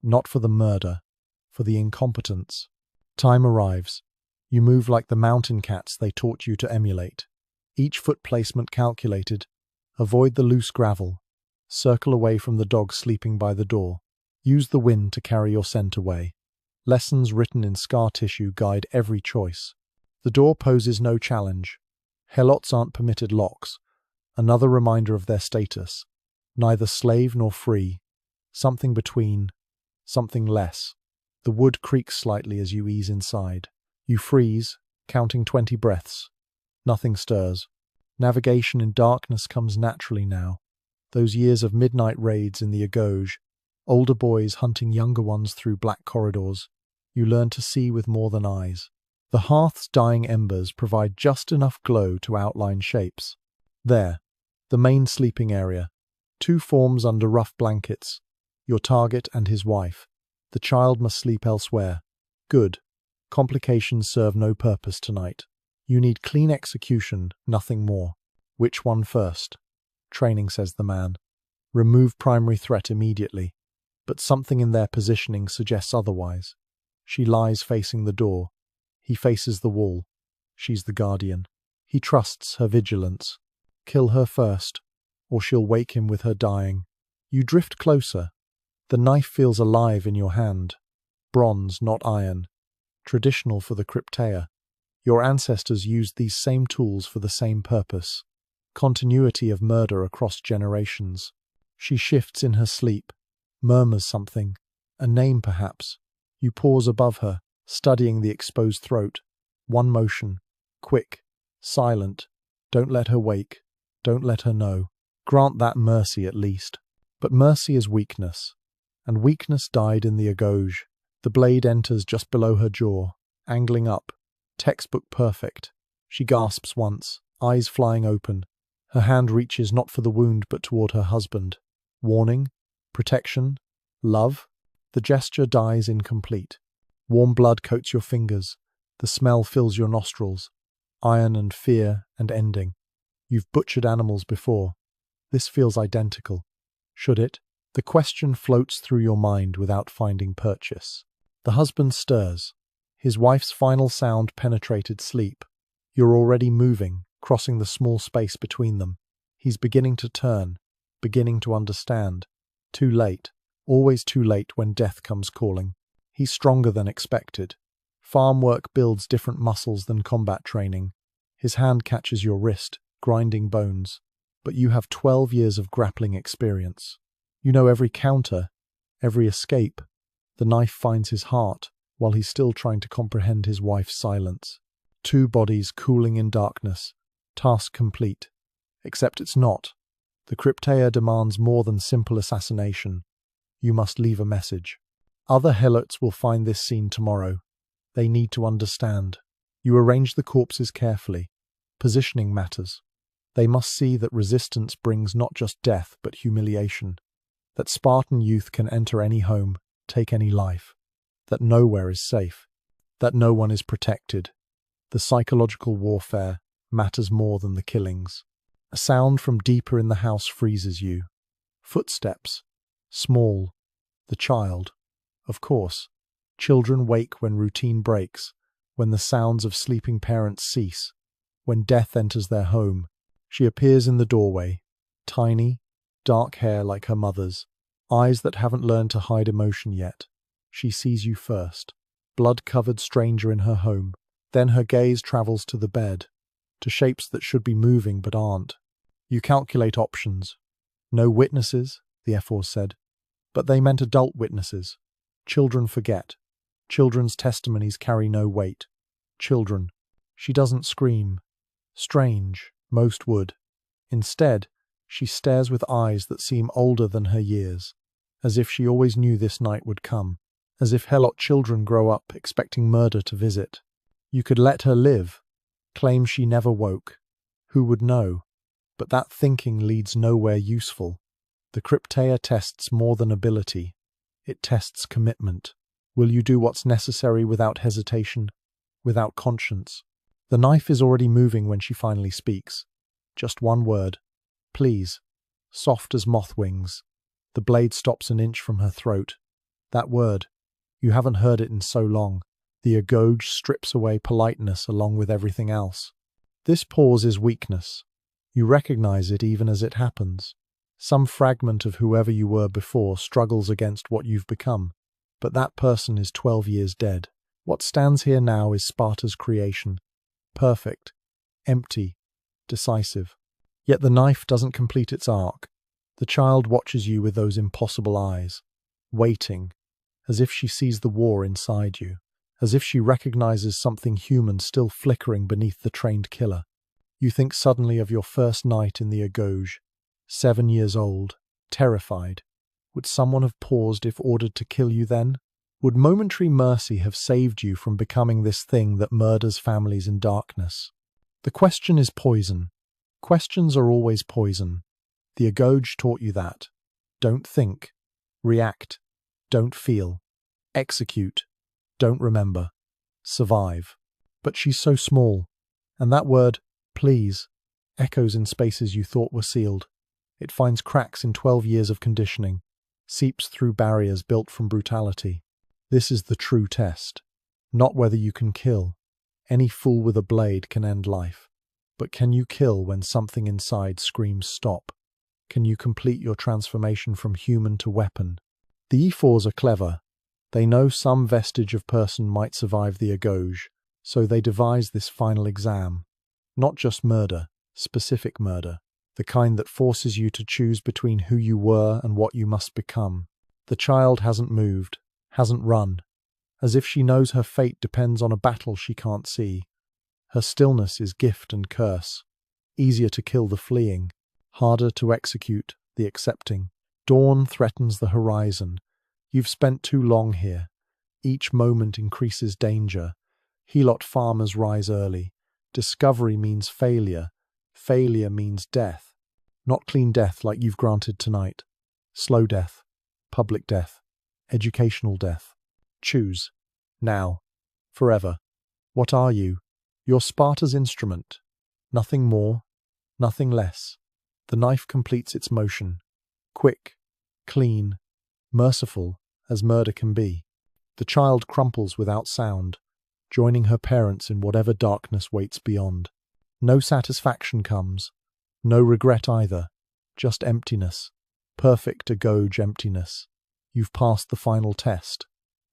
Not for the murder, for the incompetence. Time arrives. You move like the mountain cats they taught you to emulate. Each foot placement calculated. Avoid the loose gravel. Circle away from the dog sleeping by the door. Use the wind to carry your scent away. Lessons written in scar tissue guide every choice. The door poses no challenge. Helots aren't permitted locks. Another reminder of their status. Neither slave nor free. Something between. Something less. The wood creaks slightly as you ease inside. You freeze, counting 20 breaths. Nothing stirs. Navigation in darkness comes naturally now. Those years of midnight raids in the agouge, older boys hunting younger ones through black corridors. You learn to see with more than eyes. The hearth's dying embers provide just enough glow to outline shapes. There, the main sleeping area. 2 forms under rough blankets. Your target and his wife. The child must sleep elsewhere. Good. Complications serve no purpose tonight. You need clean execution, nothing more. Which one first? Training, says the man. Remove primary threat immediately. But something in their positioning suggests otherwise. She lies facing the door. He faces the wall. She's the guardian. He trusts her vigilance. Kill her first, or she'll wake him with her dying. You drift closer. The knife feels alive in your hand. Bronze, not iron. Traditional for the crypteia. Your ancestors used these same tools for the same purpose. Continuity of murder across generations. She shifts in her sleep, murmurs something. A name, perhaps. You pause above her, studying the exposed throat. One motion. Quick. Silent. Don't let her wake. Don't let her know. Grant that mercy at least. But mercy is weakness, and weakness died in the accouchage. The blade enters just below her jaw, angling up. Textbook perfect. She gasps once, eyes flying open. Her hand reaches not for the wound but toward her husband. Warning? Protection? Love? The gesture dies incomplete. Warm blood coats your fingers. The smell fills your nostrils. Iron and fear and ending. You've butchered animals before. This feels identical. Should it? The question floats through your mind without finding purchase. The husband stirs. His wife's final sound penetrated sleep. You're already moving, crossing the small space between them. He's beginning to turn, beginning to understand. Too late. Always too late when death comes calling. He's stronger than expected. Farm work builds different muscles than combat training. His hand catches your wrist, grinding bones. But you have 12 years of grappling experience. You know every counter, every escape. The knife finds his heart, while he's still trying to comprehend his wife's silence. Two bodies cooling in darkness. Task complete. Except it's not. The crypteia demands more than simple assassination. You must leave a message. Other helots will find this scene tomorrow. They need to understand. You arrange the corpses carefully. Positioning matters. They must see that resistance brings not just death but humiliation. That Spartan youth can enter any home, take any life. That nowhere is safe. That no one is protected. The psychological warfare matters more than the killings. A sound from deeper in the house freezes you. Footsteps. Small. The child. Of course. Children wake when routine breaks, when the sounds of sleeping parents cease, when death enters their home. She appears in the doorway. Tiny, dark hair like her mother's. Eyes that haven't learned to hide emotion yet. She sees you first. Blood-covered stranger in her home. Then her gaze travels to the bed. To shapes that should be moving but aren't. You calculate options. No witnesses, the F4 said. But they meant adult witnesses. Children forget. Children's testimonies carry no weight. Children. She doesn't scream. Strange. Most would. Instead, she stares with eyes that seem older than her years, as if she always knew this night would come, as if helot children grow up expecting murder to visit. You could let her live, claim she never woke. Who would know? But that thinking leads nowhere useful. The crypteia tests more than ability. It tests commitment. Will you do what's necessary without hesitation, without conscience? The knife is already moving when she finally speaks. Just one word. Please. Soft as moth wings. The blade stops an inch from her throat. That word. You haven't heard it in so long. The accouchage strips away politeness along with everything else. This pause is weakness. You recognize it even as it happens. Some fragment of whoever you were before struggles against what you've become. But that person is 12 years dead. What stands here now is Sparta's creation. Perfect. Empty. Decisive. Yet the knife doesn't complete its arc. The child watches you with those impossible eyes, waiting, as if she sees the war inside you, as if she recognizes something human still flickering beneath the trained killer. You think suddenly of your first night in the accouchage, 7 years old, terrified. Would someone have paused if ordered to kill you then? Would momentary mercy have saved you from becoming this thing that murders families in darkness? The question is poison. Questions are always poison. The accouchage taught you that. Don't think. React. Don't feel. Execute. Don't remember. Survive. But she's so small. And that word, please, echoes in spaces you thought were sealed. It finds cracks in 12 years of conditioning. Seeps through barriers built from brutality. This is the true test. Not whether you can kill. Any fool with a blade can end life. But can you kill when something inside screams stop? Can you complete your transformation from human to weapon? The E4s are clever. They know some vestige of person might survive the accouchage, so they devise this final exam. Not just murder, specific murder. The kind that forces you to choose between who you were and what you must become. The child hasn't moved, hasn't run, as if she knows her fate depends on a battle she can't see. Her stillness is gift and curse. Easier to kill the fleeing, harder to execute the accepting. Dawn threatens the horizon. You've spent too long here. Each moment increases danger. Helot farmers rise early. Discovery means failure. Failure means death. Not clean death like you've granted tonight. Slow death. Public death. Educational death. Choose. Now. Forever. What are you? You're Sparta's instrument. Nothing more. Nothing less. The knife completes its motion. Quick. Clean. Merciful as murder can be. The child crumples without sound, joining her parents in whatever darkness waits beyond. No satisfaction comes. No regret either. Just emptiness. Perfect agouge emptiness. You've passed the final test.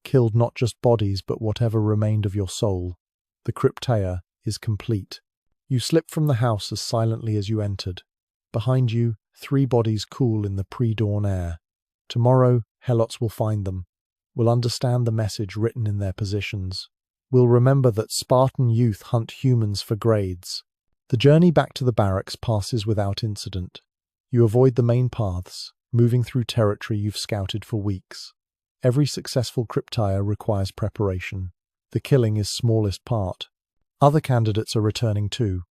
Killed not just bodies but whatever remained of your soul. The crypteia is complete. You slip from the house as silently as you entered. Behind you, 3 bodies cool in the pre-dawn air. Tomorrow, helots will find them. Will understand the message written in their positions. Will remember that Spartan youth hunt humans for grades. The journey back to the barracks passes without incident. You avoid the main paths, moving through territory you've scouted for weeks. Every successful crypteia requires preparation. The killing is smallest part. Other candidates are returning too.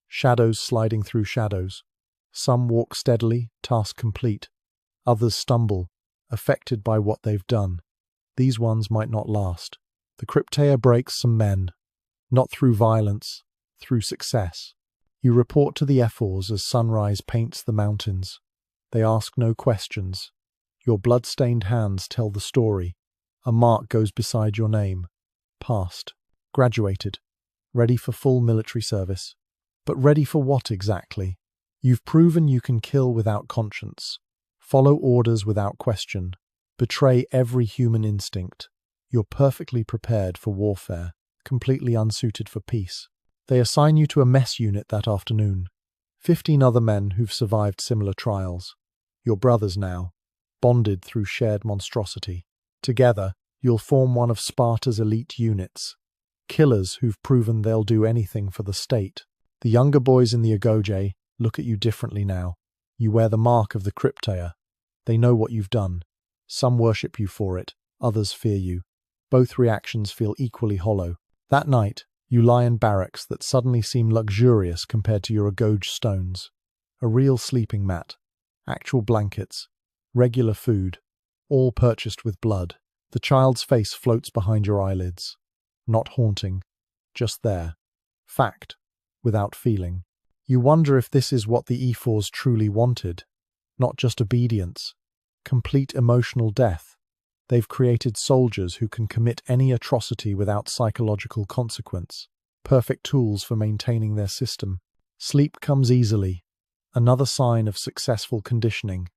Shadows sliding through shadows. Some walk steadily, task complete. Others stumble, affected by what they've done. These ones might not last. The crypteia breaks some men. Not through violence, through success. You report to the ephors as sunrise paints the mountains. They ask no questions. Your blood-stained hands tell the story. A mark goes beside your name. Passed. Graduated. Ready for full military service. But ready for what exactly? You've proven you can kill without conscience. Follow orders without question. Betray every human instinct. You're perfectly prepared for warfare, completely unsuited for peace. They assign you to a mess unit that afternoon. 15 other men who've survived similar trials. You're brothers now, bonded through shared monstrosity. Together, you'll form one of Sparta's elite units. Killers who've proven they'll do anything for the state. The younger boys in the agoge look at you differently now. You wear the mark of the crypteia. They know what you've done. Some worship you for it, others fear you. Both reactions feel equally hollow. That night, you lie in barracks that suddenly seem luxurious compared to your agoge stones. A real sleeping mat, actual blankets, regular food, all purchased with blood. The child's face floats behind your eyelids. Not haunting, just there. Fact, without feeling. You wonder if this is what the ephors truly wanted. Not just obedience. Complete emotional death. They've created soldiers who can commit any atrocity without psychological consequence. Perfect tools for maintaining their system. Sleep comes easily. Another sign of successful conditioning.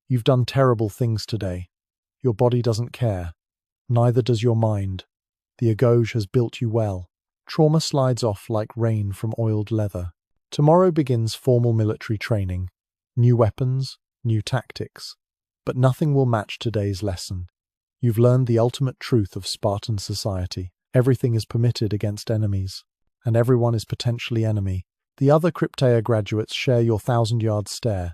You've done terrible things today. Your body doesn't care. Neither does your mind. The agoge has built you well. Trauma slides off like rain from oiled leather. Tomorrow begins formal military training. New weapons, new tactics. But nothing will match today's lesson. You've learned the ultimate truth of Spartan society. Everything is permitted against enemies, and everyone is potentially enemy. The other crypteia graduates share your 1,000-yard stare.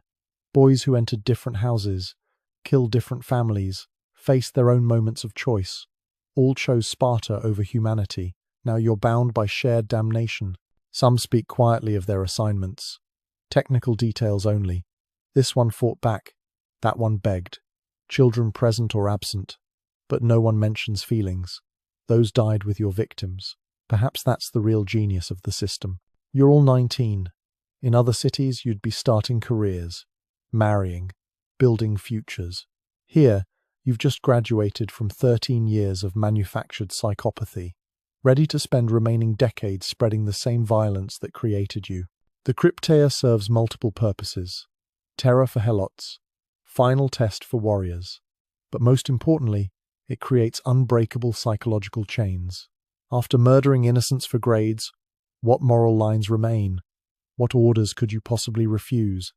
Boys who entered different houses, killed different families, faced their own moments of choice. All chose Sparta over humanity. Now you're bound by shared damnation. Some speak quietly of their assignments. Technical details only. This one fought back. That one begged. Children present or absent. But no one mentions feelings. Those died with your victims. Perhaps that's the real genius of the system. You're all 19. In other cities, you'd be starting careers, marrying, building futures. Here, you've just graduated from 13 years of manufactured psychopathy, ready to spend remaining decades spreading the same violence that created you. The crypteia serves multiple purposes. Terror for helots, final test for warriors. But most importantly, it creates unbreakable psychological chains. After murdering innocents for grades, what moral lines remain? What orders could you possibly refuse?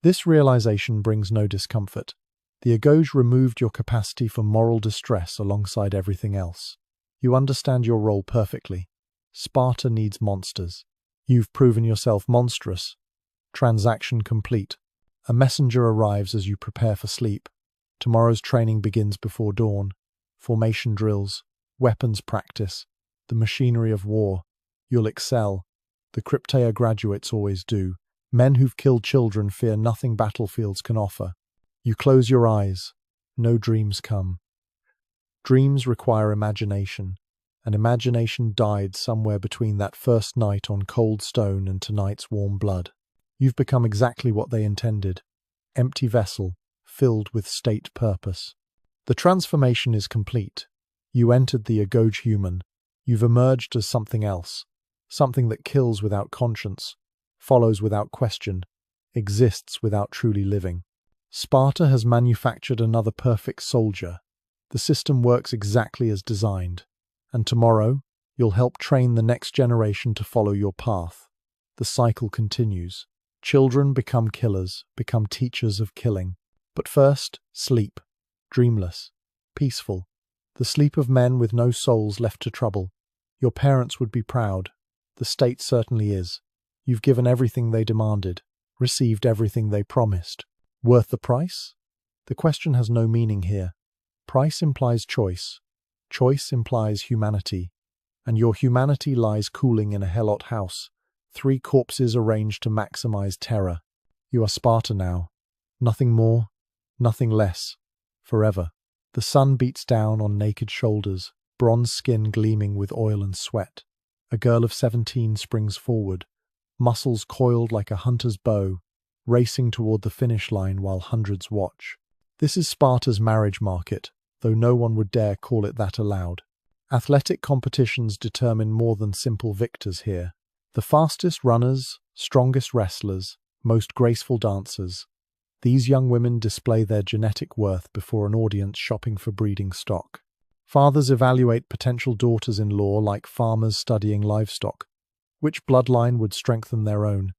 This realization brings no discomfort. The agoge removed your capacity for moral distress alongside everything else. You understand your role perfectly. Sparta needs monsters. You've proven yourself monstrous. Transaction complete. A messenger arrives as you prepare for sleep. Tomorrow's training begins before dawn. Formation drills, weapons practice, the machinery of war. You'll excel. The Cryptea graduates always do. Men who've killed children fear nothing battlefields can offer. You close your eyes. No dreams come. Dreams require imagination, and imagination died somewhere between that first night on cold stone and tonight's warm blood. You've become exactly what they intended. Empty vessel, filled with state purpose. The transformation is complete. You entered the agoge human. You've emerged as something else. Something that kills without conscience, follows without question, exists without truly living. Sparta has manufactured another perfect soldier. The system works exactly as designed. And tomorrow, you'll help train the next generation to follow your path. The cycle continues. Children become killers, become teachers of killing. But first, sleep. Dreamless. Peaceful. The sleep of men with no souls left to trouble. Your parents would be proud. The state certainly is. You've given everything they demanded, received everything they promised. Worth the price? The question has no meaning here. Price implies choice. Choice implies humanity. And your humanity lies cooling in a helot house. 3 corpses arranged to maximize terror. You are Sparta now. Nothing more, nothing less. Forever. The sun beats down on naked shoulders, bronze skin gleaming with oil and sweat. A girl of 17 springs forward, muscles coiled like a hunter's bow, racing toward the finish line while hundreds watch. This is Sparta's marriage market, though no one would dare call it that aloud. Athletic competitions determine more than simple victors here. The fastest runners, strongest wrestlers, most graceful dancers. These young women display their genetic worth before an audience shopping for breeding stock. Fathers evaluate potential daughters-in-law like farmers studying livestock. Which bloodline would strengthen their own?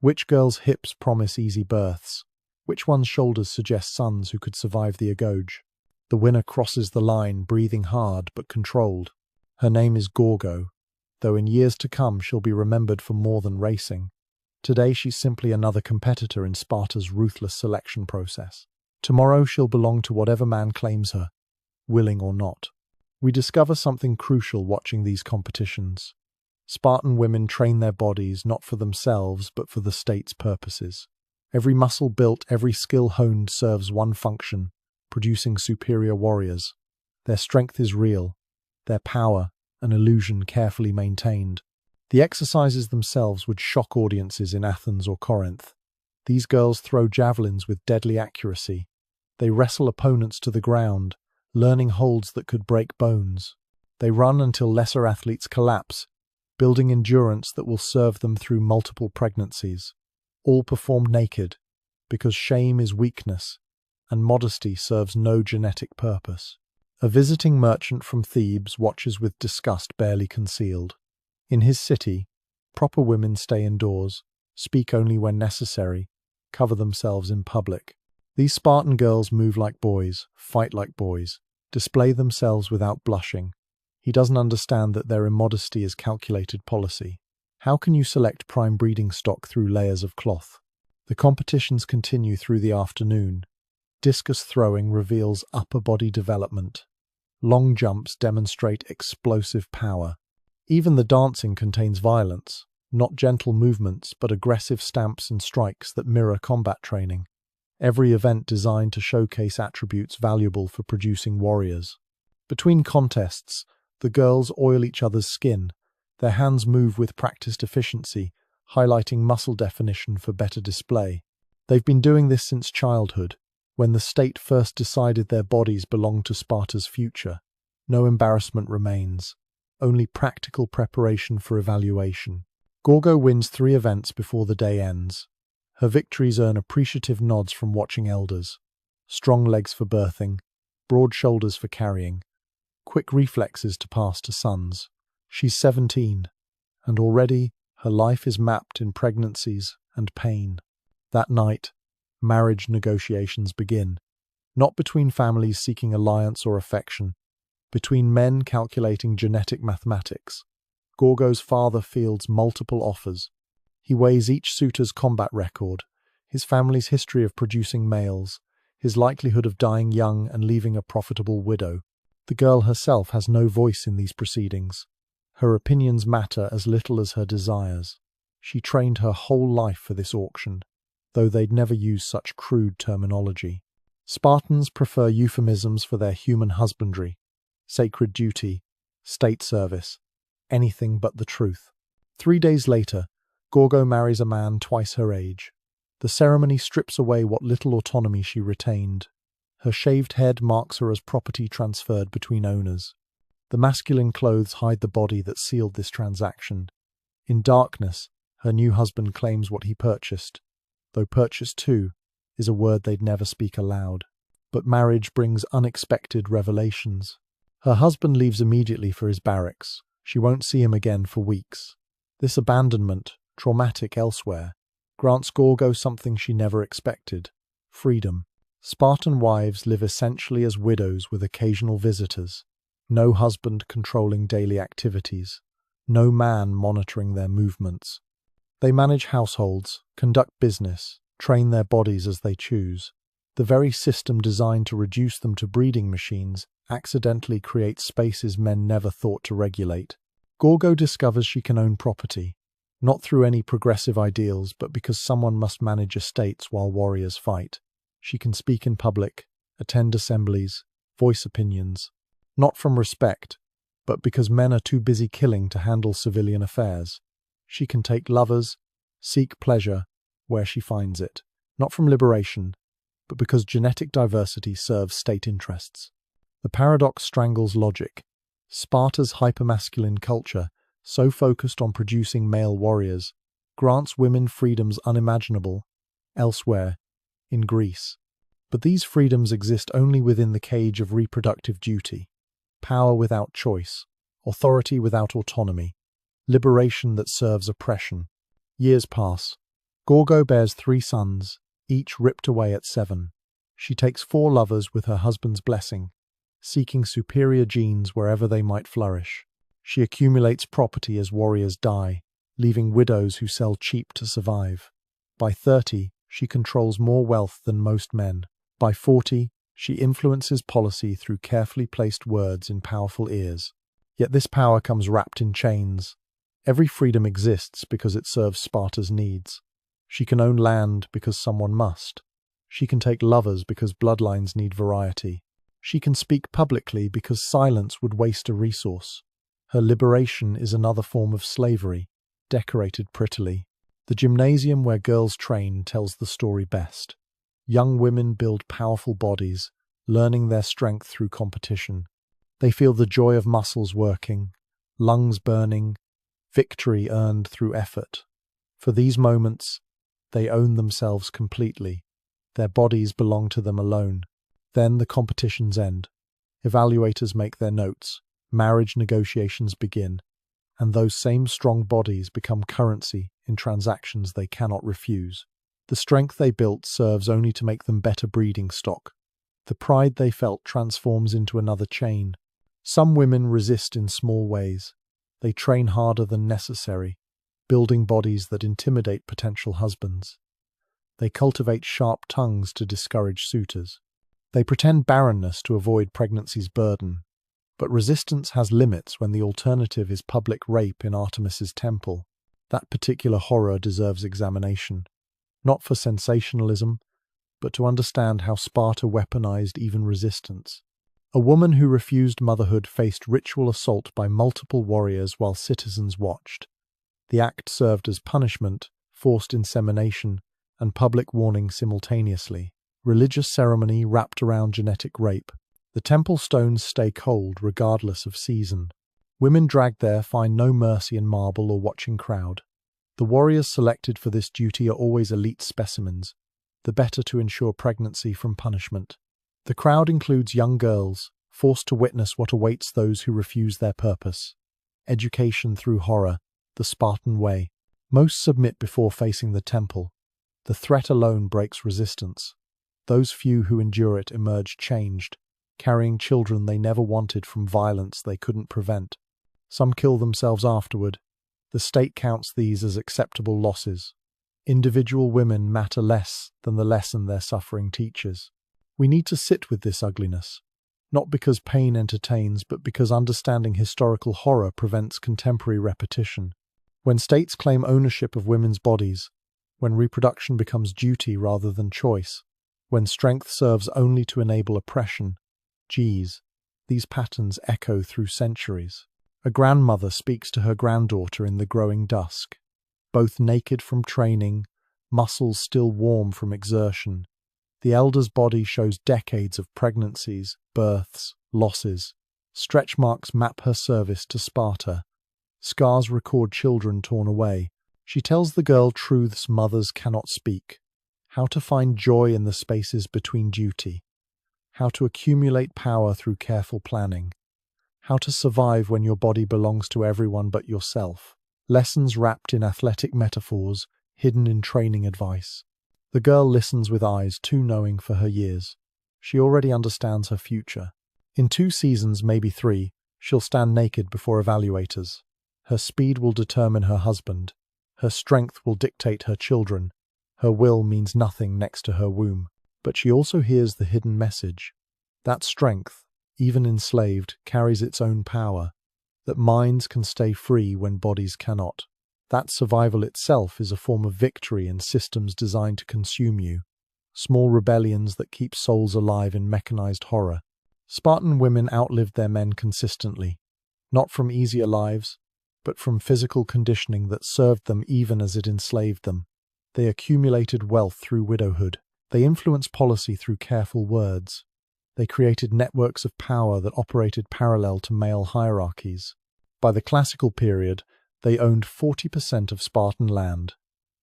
Which girl's hips promise easy births? Which one's shoulders suggest sons who could survive the agoge? The winner crosses the line, breathing hard but controlled. Her name is Gorgo, though in years to come she'll be remembered for more than racing. Today she's simply another competitor in Sparta's ruthless selection process. Tomorrow she'll belong to whatever man claims her, willing or not. We discover something crucial watching these competitions. Spartan women train their bodies not for themselves but for the state's purposes. Every muscle built, every skill honed serves one function, producing superior warriors. Their strength is real, their power an illusion carefully maintained. The exercises themselves would shock audiences in Athens or Corinth. These girls throw javelins with deadly accuracy. They wrestle opponents to the ground, learning holds that could break bones. They run until lesser athletes collapse, building endurance that will serve them through multiple pregnancies. All performed naked, because shame is weakness, and modesty serves no genetic purpose. A visiting merchant from Thebes watches with disgust barely concealed. In his city, proper women stay indoors, speak only when necessary, cover themselves in public. These Spartan girls move like boys, fight like boys, display themselves without blushing. He doesn't understand that their immodesty is calculated policy. How can you select prime breeding stock through layers of cloth? The competitions continue through the afternoon. Discus throwing reveals upper body development. Long jumps demonstrate explosive power. Even the dancing contains violence, not gentle movements but aggressive stamps and strikes that mirror combat training. Every event designed to showcase attributes valuable for producing warriors. Between contests, the girls oil each other's skin. Their hands move with practiced efficiency, highlighting muscle definition for better display. They've been doing this since childhood, when the state first decided their bodies belonged to Sparta's future. No embarrassment remains, only practical preparation for evaluation. Gorgo wins 3 events before the day ends. Her victories earn appreciative nods from watching elders. Strong legs for birthing, broad shoulders for carrying, quick reflexes to pass to sons. She's 17, and already her life is mapped in pregnancies and pain. That night, marriage negotiations begin, not between families seeking alliance or affection, between men calculating genetic mathematics. Gorgo's father fields multiple offers. He weighs each suitor's combat record, his family's history of producing males, his likelihood of dying young and leaving a profitable widow. The girl herself has no voice in these proceedings. Her opinions matter as little as her desires. She trained her whole life for this auction, though they'd never use such crude terminology. Spartans prefer euphemisms for their human husbandry, sacred duty, state service, anything but the truth. 3 days later, Gorgo marries a man twice her age. The ceremony strips away what little autonomy she retained. Her shaved head marks her as property transferred between owners. The masculine clothes hide the body that sealed this transaction. In darkness, her new husband claims what he purchased, though purchase too is a word they'd never speak aloud. But marriage brings unexpected revelations. Her husband leaves immediately for his barracks. She won't see him again for weeks. This abandonment, traumatic elsewhere, grants Gorgo something she never expected: freedom. Spartan wives live essentially as widows with occasional visitors. No husband controlling daily activities. No man monitoring their movements. They manage households, conduct business, train their bodies as they choose. The very system designed to reduce them to breeding machines accidentally creates spaces men never thought to regulate. Gorgo discovers she can own property, not through any progressive ideals, but because someone must manage estates while warriors fight. She can speak in public, attend assemblies, voice opinions, not from respect, but because men are too busy killing to handle civilian affairs. She can take lovers, seek pleasure where she finds it, not from liberation, but because genetic diversity serves state interests. The paradox strangles logic. Sparta's hypermasculine culture, so focused on producing male warriors, grants women freedoms unimaginable elsewhere, in Greece. But these freedoms exist only within the cage of reproductive duty. Power without choice, authority without autonomy, liberation that serves oppression. Years pass. Gorgo bears 3 sons, each ripped away at 7. She takes 4 lovers with her husband's blessing, seeking superior genes wherever they might flourish. She accumulates property as warriors die, leaving widows who sell cheap to survive. By 30, she controls more wealth than most men. By 40, she influences policy through carefully placed words in powerful ears. Yet this power comes wrapped in chains. Every freedom exists because it serves Sparta's needs. She can own land because someone must. She can take lovers because bloodlines need variety. She can speak publicly because silence would waste a resource. Her liberation is another form of slavery, decorated prettily. The gymnasium where girls train tells the story best. Young women build powerful bodies, learning their strength through competition. They feel the joy of muscles working, lungs burning, victory earned through effort. For these moments, they own themselves completely. Their bodies belong to them alone. Then the competitions end. Evaluators make their notes. Marriage negotiations begin. And those same strong bodies become currency in transactions they cannot refuse. The strength they built serves only to make them better breeding stock. The pride they felt transforms into another chain. Some women resist in small ways. They train harder than necessary, building bodies that intimidate potential husbands. They cultivate sharp tongues to discourage suitors. They pretend barrenness to avoid pregnancy's burden. But resistance has limits when the alternative is public rape in Artemis's temple. That particular horror deserves examination. Not for sensationalism, but to understand how Sparta weaponized even resistance. A woman who refused motherhood faced ritual assault by multiple warriors while citizens watched. The act served as punishment, forced insemination, and public warning simultaneously. Religious ceremony wrapped around genetic rape. The temple stones stay cold regardless of season. Women dragged there find no mercy in marble or watching crowd. The warriors selected for this duty are always elite specimens, the better to ensure pregnancy from punishment. The crowd includes young girls, forced to witness what awaits those who refuse their purpose. Education through horror, the Spartan way. Most submit before facing the temple. The threat alone breaks resistance. Those few who endure it emerge changed, carrying children they never wanted from violence they couldn't prevent. Some kill themselves afterward, The state counts these as acceptable losses. Individual women matter less than the lesson their suffering teaches. We need to sit with this ugliness, not because pain entertains, but because understanding historical horror prevents contemporary repetition. When states claim ownership of women's bodies, when reproduction becomes duty rather than choice, when strength serves only to enable oppression, these patterns echo through centuries. A grandmother speaks to her granddaughter in the growing dusk, both naked from training, muscles still warm from exertion. The elder's body shows decades of pregnancies, births, losses. Stretch marks map her service to Sparta. Scars record children torn away. She tells the girl truths mothers cannot speak. How to find joy in the spaces between duty. How to accumulate power through careful planning. How to survive when your body belongs to everyone but yourself. Lessons wrapped in athletic metaphors, hidden in training advice. The girl listens with eyes too knowing for her years. She already understands her future. In 2 seasons, maybe 3, she'll stand naked before evaluators. Her speed will determine her husband. Her strength will dictate her children. Her will means nothing next to her womb. But she also hears the hidden message. That strength, even enslaved, carries its own power. That minds can stay free when bodies cannot. That survival itself is a form of victory in systems designed to consume you. Small rebellions that keep souls alive in mechanized horror. Spartan women outlived their men consistently. Not from easier lives, but from physical conditioning that served them even as it enslaved them. They accumulated wealth through widowhood. They influenced policy through careful words. They created networks of power that operated parallel to male hierarchies. By the classical period, they owned 40% of Spartan land.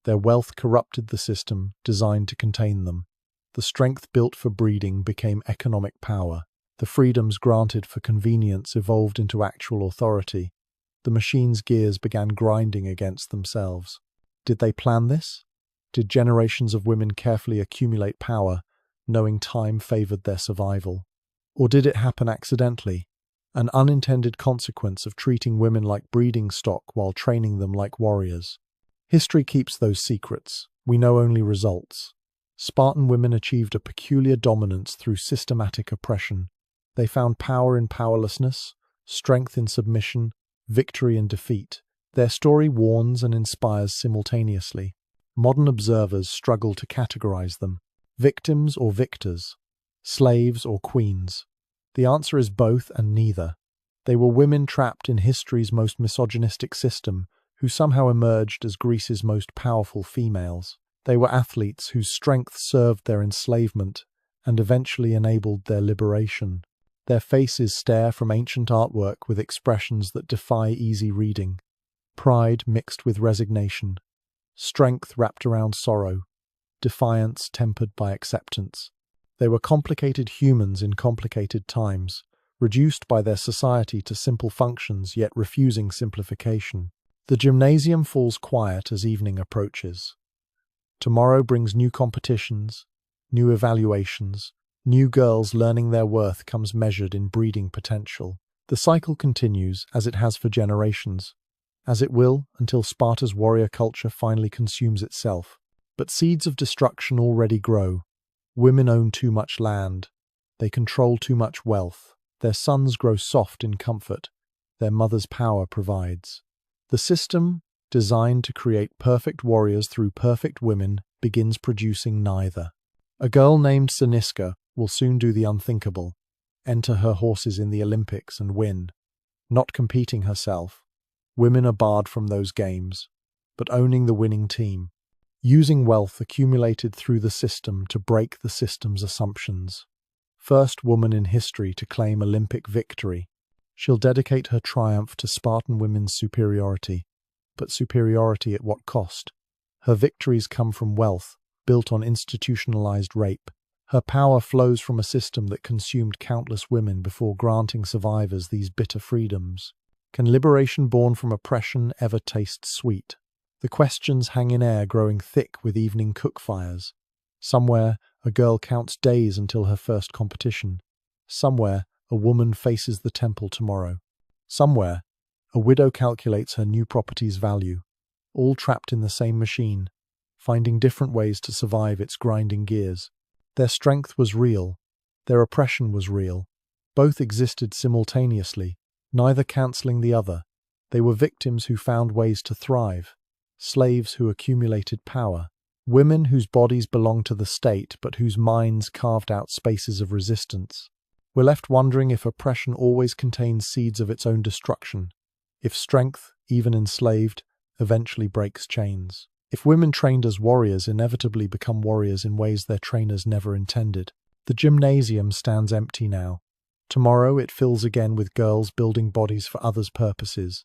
Their wealth corrupted the system designed to contain them. The strength built for breeding became economic power. The freedoms granted for convenience evolved into actual authority. The machine's gears began grinding against themselves. Did they plan this? Did generations of women carefully accumulate power, knowing time favored their survival? Or did it happen accidentally? An unintended consequence of treating women like breeding stock while training them like warriors. History keeps those secrets. We know only results. Spartan women achieved a peculiar dominance through systematic oppression. They found power in powerlessness, strength in submission, victory in defeat. Their story warns and inspires simultaneously. Modern observers struggle to categorize them. Victims or victors? Slaves or queens? The answer is both and neither. They were women trapped in history's most misogynistic system, who somehow emerged as Greece's most powerful females. They were athletes whose strength served their enslavement and eventually enabled their liberation. Their faces stare from ancient artwork with expressions that defy easy reading. Pride mixed with resignation. Strength wrapped around sorrow. Defiance tempered by acceptance. They were complicated humans in complicated times, reduced by their society to simple functions yet refusing simplification. The gymnasium falls quiet as evening approaches. Tomorrow brings new competitions, new evaluations, new girls learning their worth comes measured in breeding potential. The cycle continues as it has for generations, as it will until Sparta's warrior culture finally consumes itself. But seeds of destruction already grow. Women own too much land. They control too much wealth. Their sons grow soft in comfort. Their mother's power provides. The system, designed to create perfect warriors through perfect women, begins producing neither. A girl named Siniska will soon do the unthinkable, enter her horses in the Olympics and win. Not competing herself. Women are barred from those games, but owning the winning team. Using wealth accumulated through the system to break the system's assumptions. First woman in history to claim Olympic victory. She'll dedicate her triumph to Spartan women's superiority. But superiority at what cost? Her victories come from wealth, built on institutionalized rape. Her power flows from a system that consumed countless women before granting survivors these bitter freedoms. Can liberation born from oppression ever taste sweet? The questions hang in air, growing thick with evening cook fires. Somewhere, a girl counts days until her first competition. Somewhere, a woman faces the temple tomorrow. Somewhere, A widow calculates her new property's value, all trapped in the same machine, finding different ways to survive its grinding gears. Their strength was real. Their oppression was real. Both existed simultaneously, neither cancelling the other. They were victims who found ways to thrive, slaves who accumulated power, women whose bodies belonged to the state but whose minds carved out spaces of resistance. We're left wondering if oppression always contains seeds of its own destruction, if strength, even enslaved, eventually breaks chains, if women trained as warriors inevitably become warriors in ways their trainers never intended. The gymnasium stands empty now. Tomorrow it fills again with girls building bodies for others' purposes.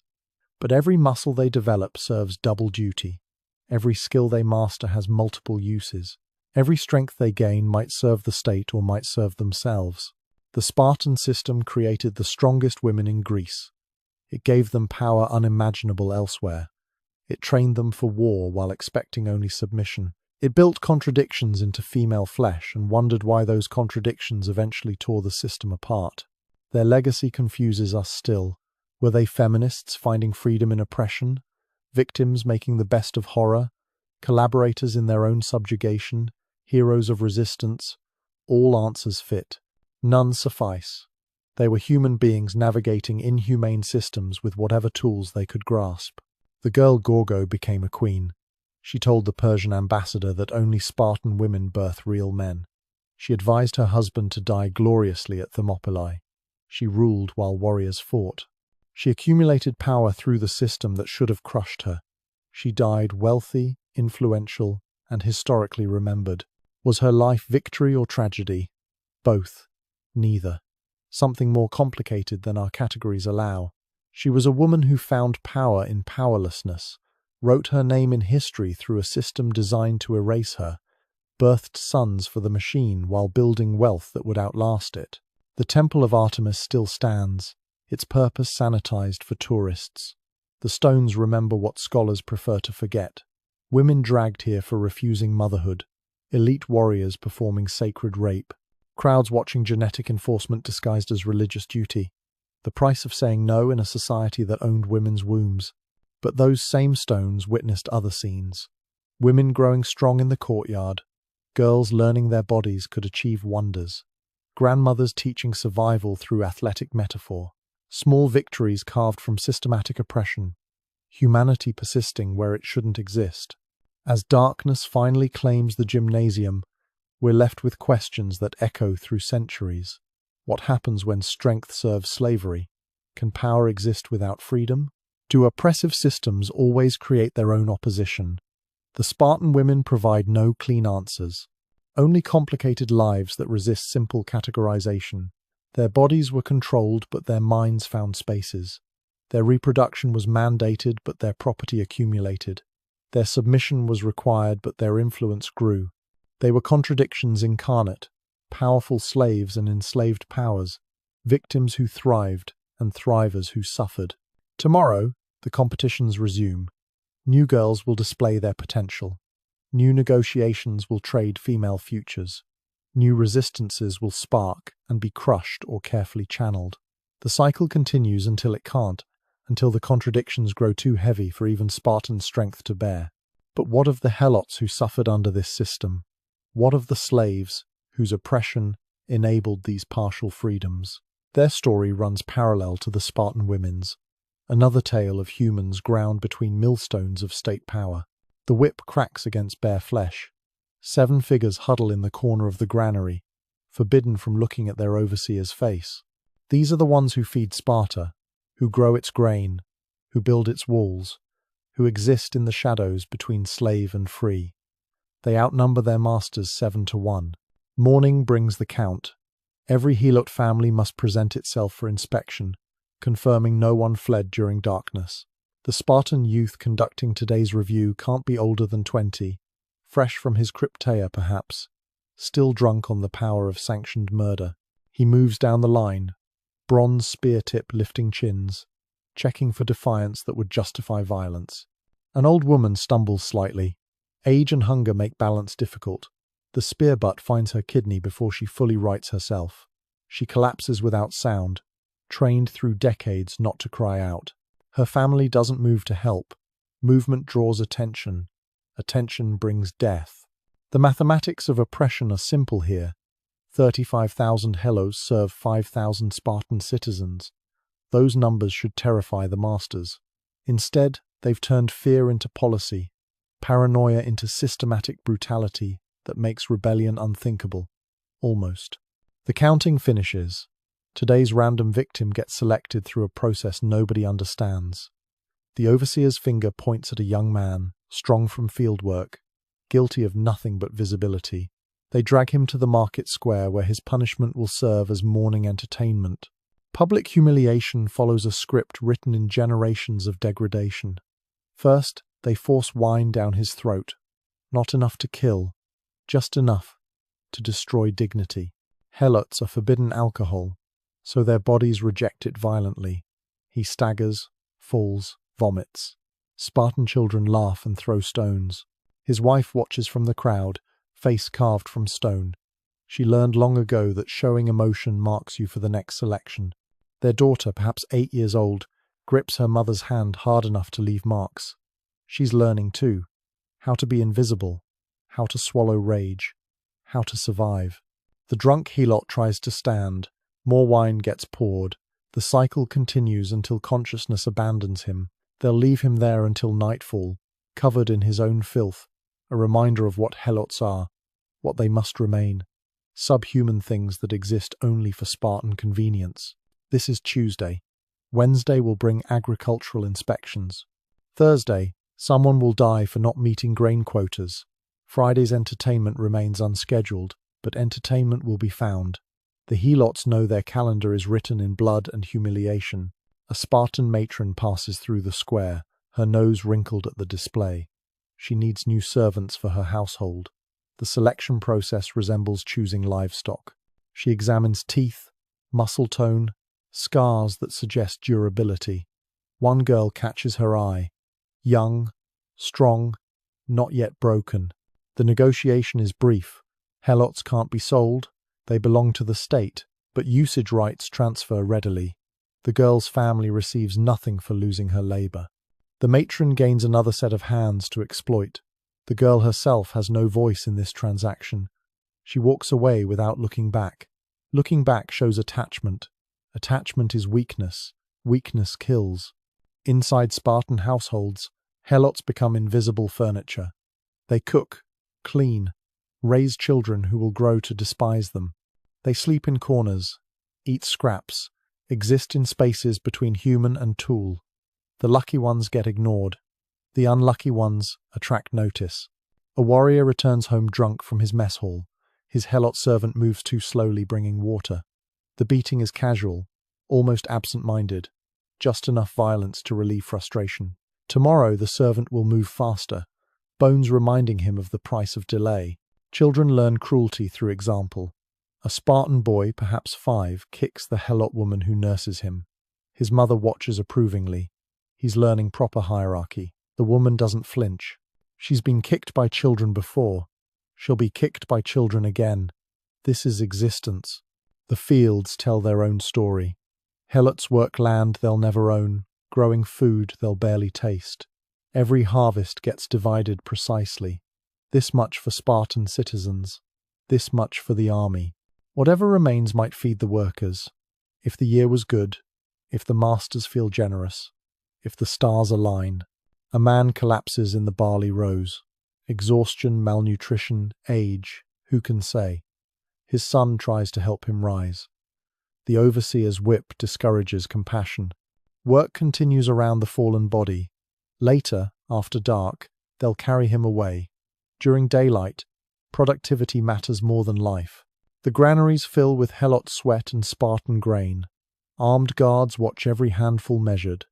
But every muscle they develop serves double duty. Every skill they master has multiple uses. Every strength they gain might serve the state or might serve themselves. The Spartan system created the strongest women in Greece. It gave them power unimaginable elsewhere. It trained them for war while expecting only submission. It built contradictions into female flesh and wondered why those contradictions eventually tore the system apart. Their legacy confuses us still. Were they feminists finding freedom in oppression? Victims making the best of horror? Collaborators in their own subjugation? Heroes of resistance? All answers fit. None suffice. They were human beings navigating inhumane systems with whatever tools they could grasp. The girl Gorgo became a queen. She told the Persian ambassador that only Spartan women birth real men. She advised her husband to die gloriously at Thermopylae. She ruled while warriors fought. She accumulated power through the system that should have crushed her. She died wealthy, influential, and historically remembered. Was her life victory or tragedy? Both. Neither. Something more complicated than our categories allow. She was a woman who found power in powerlessness, wrote her name in history through a system designed to erase her, birthed sons for the machine while building wealth that would outlast it. The Temple of Artemis still stands, its purpose sanitized for tourists. The stones remember what scholars prefer to forget. Women dragged here for refusing motherhood, elite warriors performing sacred rape, crowds watching genetic enforcement disguised as religious duty. The price of saying no in a society that owned women's wombs. But those same stones witnessed other scenes. Women growing strong in the courtyard, girls learning their bodies could achieve wonders, grandmothers teaching survival through athletic metaphor, small victories carved from systematic oppression, humanity persisting where it shouldn't exist. As darkness finally claims the gymnasium, we're left with questions that echo through centuries. What happens when strength serves slavery? Can power exist without freedom? Do oppressive systems always create their own opposition? The Spartan women provide no clean answers, only complicated lives that resist simple categorization. Their bodies were controlled, but their minds found spaces. Their reproduction was mandated, but their property accumulated. Their submission was required, but their influence grew. They were contradictions incarnate, powerful slaves and enslaved powers, victims who thrived and thrivers who suffered. Tomorrow, the competitions resume. New girls will display their potential. New negotiations will trade female futures. New resistances will spark and be crushed or carefully channeled. The cycle continues until it can't, until the contradictions grow too heavy for even Spartan strength to bear. But what of the helots who suffered under this system? What of the slaves whose oppression enabled these partial freedoms? Their story runs parallel to the Spartan women's, another tale of humans ground between millstones of state power. The whip cracks against bare flesh. 7 figures huddle in the corner of the granary, forbidden from looking at their overseer's face. These are the ones who feed Sparta, who grow its grain, who build its walls, who exist in the shadows between slave and free. They outnumber their masters 7-1. Morning brings the count. Every helot family must present itself for inspection, confirming no one fled during darkness. The Spartan youth conducting today's review can't be older than 20, fresh from his crypteia perhaps, still drunk on the power of sanctioned murder. He moves down the line, bronze spear tip lifting chins, checking for defiance that would justify violence. An old woman stumbles slightly. Age and hunger make balance difficult. The spear butt finds her kidney before she fully rights herself. She collapses without sound, trained through decades not to cry out. Her family doesn't move to help. Movement draws attention. Attention brings death. The mathematics of oppression are simple here. 35,000 Hellos serve 5,000 Spartan citizens. Those numbers should terrify the masters. Instead, they've turned fear into policy, paranoia into systematic brutality that makes rebellion unthinkable. Almost. The counting finishes. Today's random victim gets selected through a process nobody understands. The overseer's finger points at a young man, strong from fieldwork, guilty of nothing but visibility. They drag him to the market square where his punishment will serve as morning entertainment. Public humiliation follows a script written in generations of degradation. First, they force wine down his throat. Not enough to kill, just enough to destroy dignity. Helots are forbidden alcohol, so their bodies reject it violently. He staggers, falls, vomits. Spartan children laugh and throw stones. His wife watches from the crowd, face carved from stone. She learned long ago that showing emotion marks you for the next selection. Their daughter, perhaps 8 years old, grips her mother's hand hard enough to leave marks. She's learning too. How to be invisible. How to swallow rage. How to survive. The drunk helot tries to stand. More wine gets poured. The cycle continues until consciousness abandons him. They'll leave him there until nightfall, covered in his own filth, a reminder of what helots are, what they must remain. Subhuman things that exist only for Spartan convenience. This is Tuesday. Wednesday will bring agricultural inspections. Thursday, someone will die for not meeting grain quotas. Friday's entertainment remains unscheduled, but entertainment will be found. The helots know their calendar is written in blood and humiliation. A Spartan matron passes through the square, her nose wrinkled at the display. She needs new servants for her household. The selection process resembles choosing livestock. She examines teeth, muscle tone, scars that suggest durability. One girl catches her eye. Young, strong, not yet broken. The negotiation is brief. Helots can't be sold. They belong to the state, but usage rights transfer readily. The girl's family receives nothing for losing her labor. The matron gains another set of hands to exploit. The girl herself has no voice in this transaction. She walks away without looking back. Looking back shows attachment. Attachment is weakness. Weakness kills. Inside Spartan households, helots become invisible furniture. They cook, clean, raise children who will grow to despise them. They sleep in corners, eat scraps, exist in spaces between human and tool. The lucky ones get ignored. The unlucky ones attract notice. A warrior returns home drunk from his mess hall. His helot servant moves too slowly, bringing water. The beating is casual, almost absent-minded, just enough violence to relieve frustration. Tomorrow the servant will move faster, bones reminding him of the price of delay. Children learn cruelty through example. A Spartan boy, perhaps 5, kicks the helot woman who nurses him. His mother watches approvingly. He's learning proper hierarchy. The woman doesn't flinch. She's been kicked by children before. She'll be kicked by children again. This is existence. The fields tell their own story. Helots work land they'll never own, growing food they'll barely taste. Every harvest gets divided precisely. This much for Spartan citizens. This much for the army. Whatever remains might feed the workers. If the year was good, if the masters feel generous, if the stars align. A man collapses in the barley rows. Exhaustion, malnutrition, age, who can say? His son tries to help him rise. The overseer's whip discourages compassion. Work continues around the fallen body. Later, after dark, they'll carry him away. During daylight, productivity matters more than life. The granaries fill with helot sweat and Spartan grain. Armed guards watch every handful measured.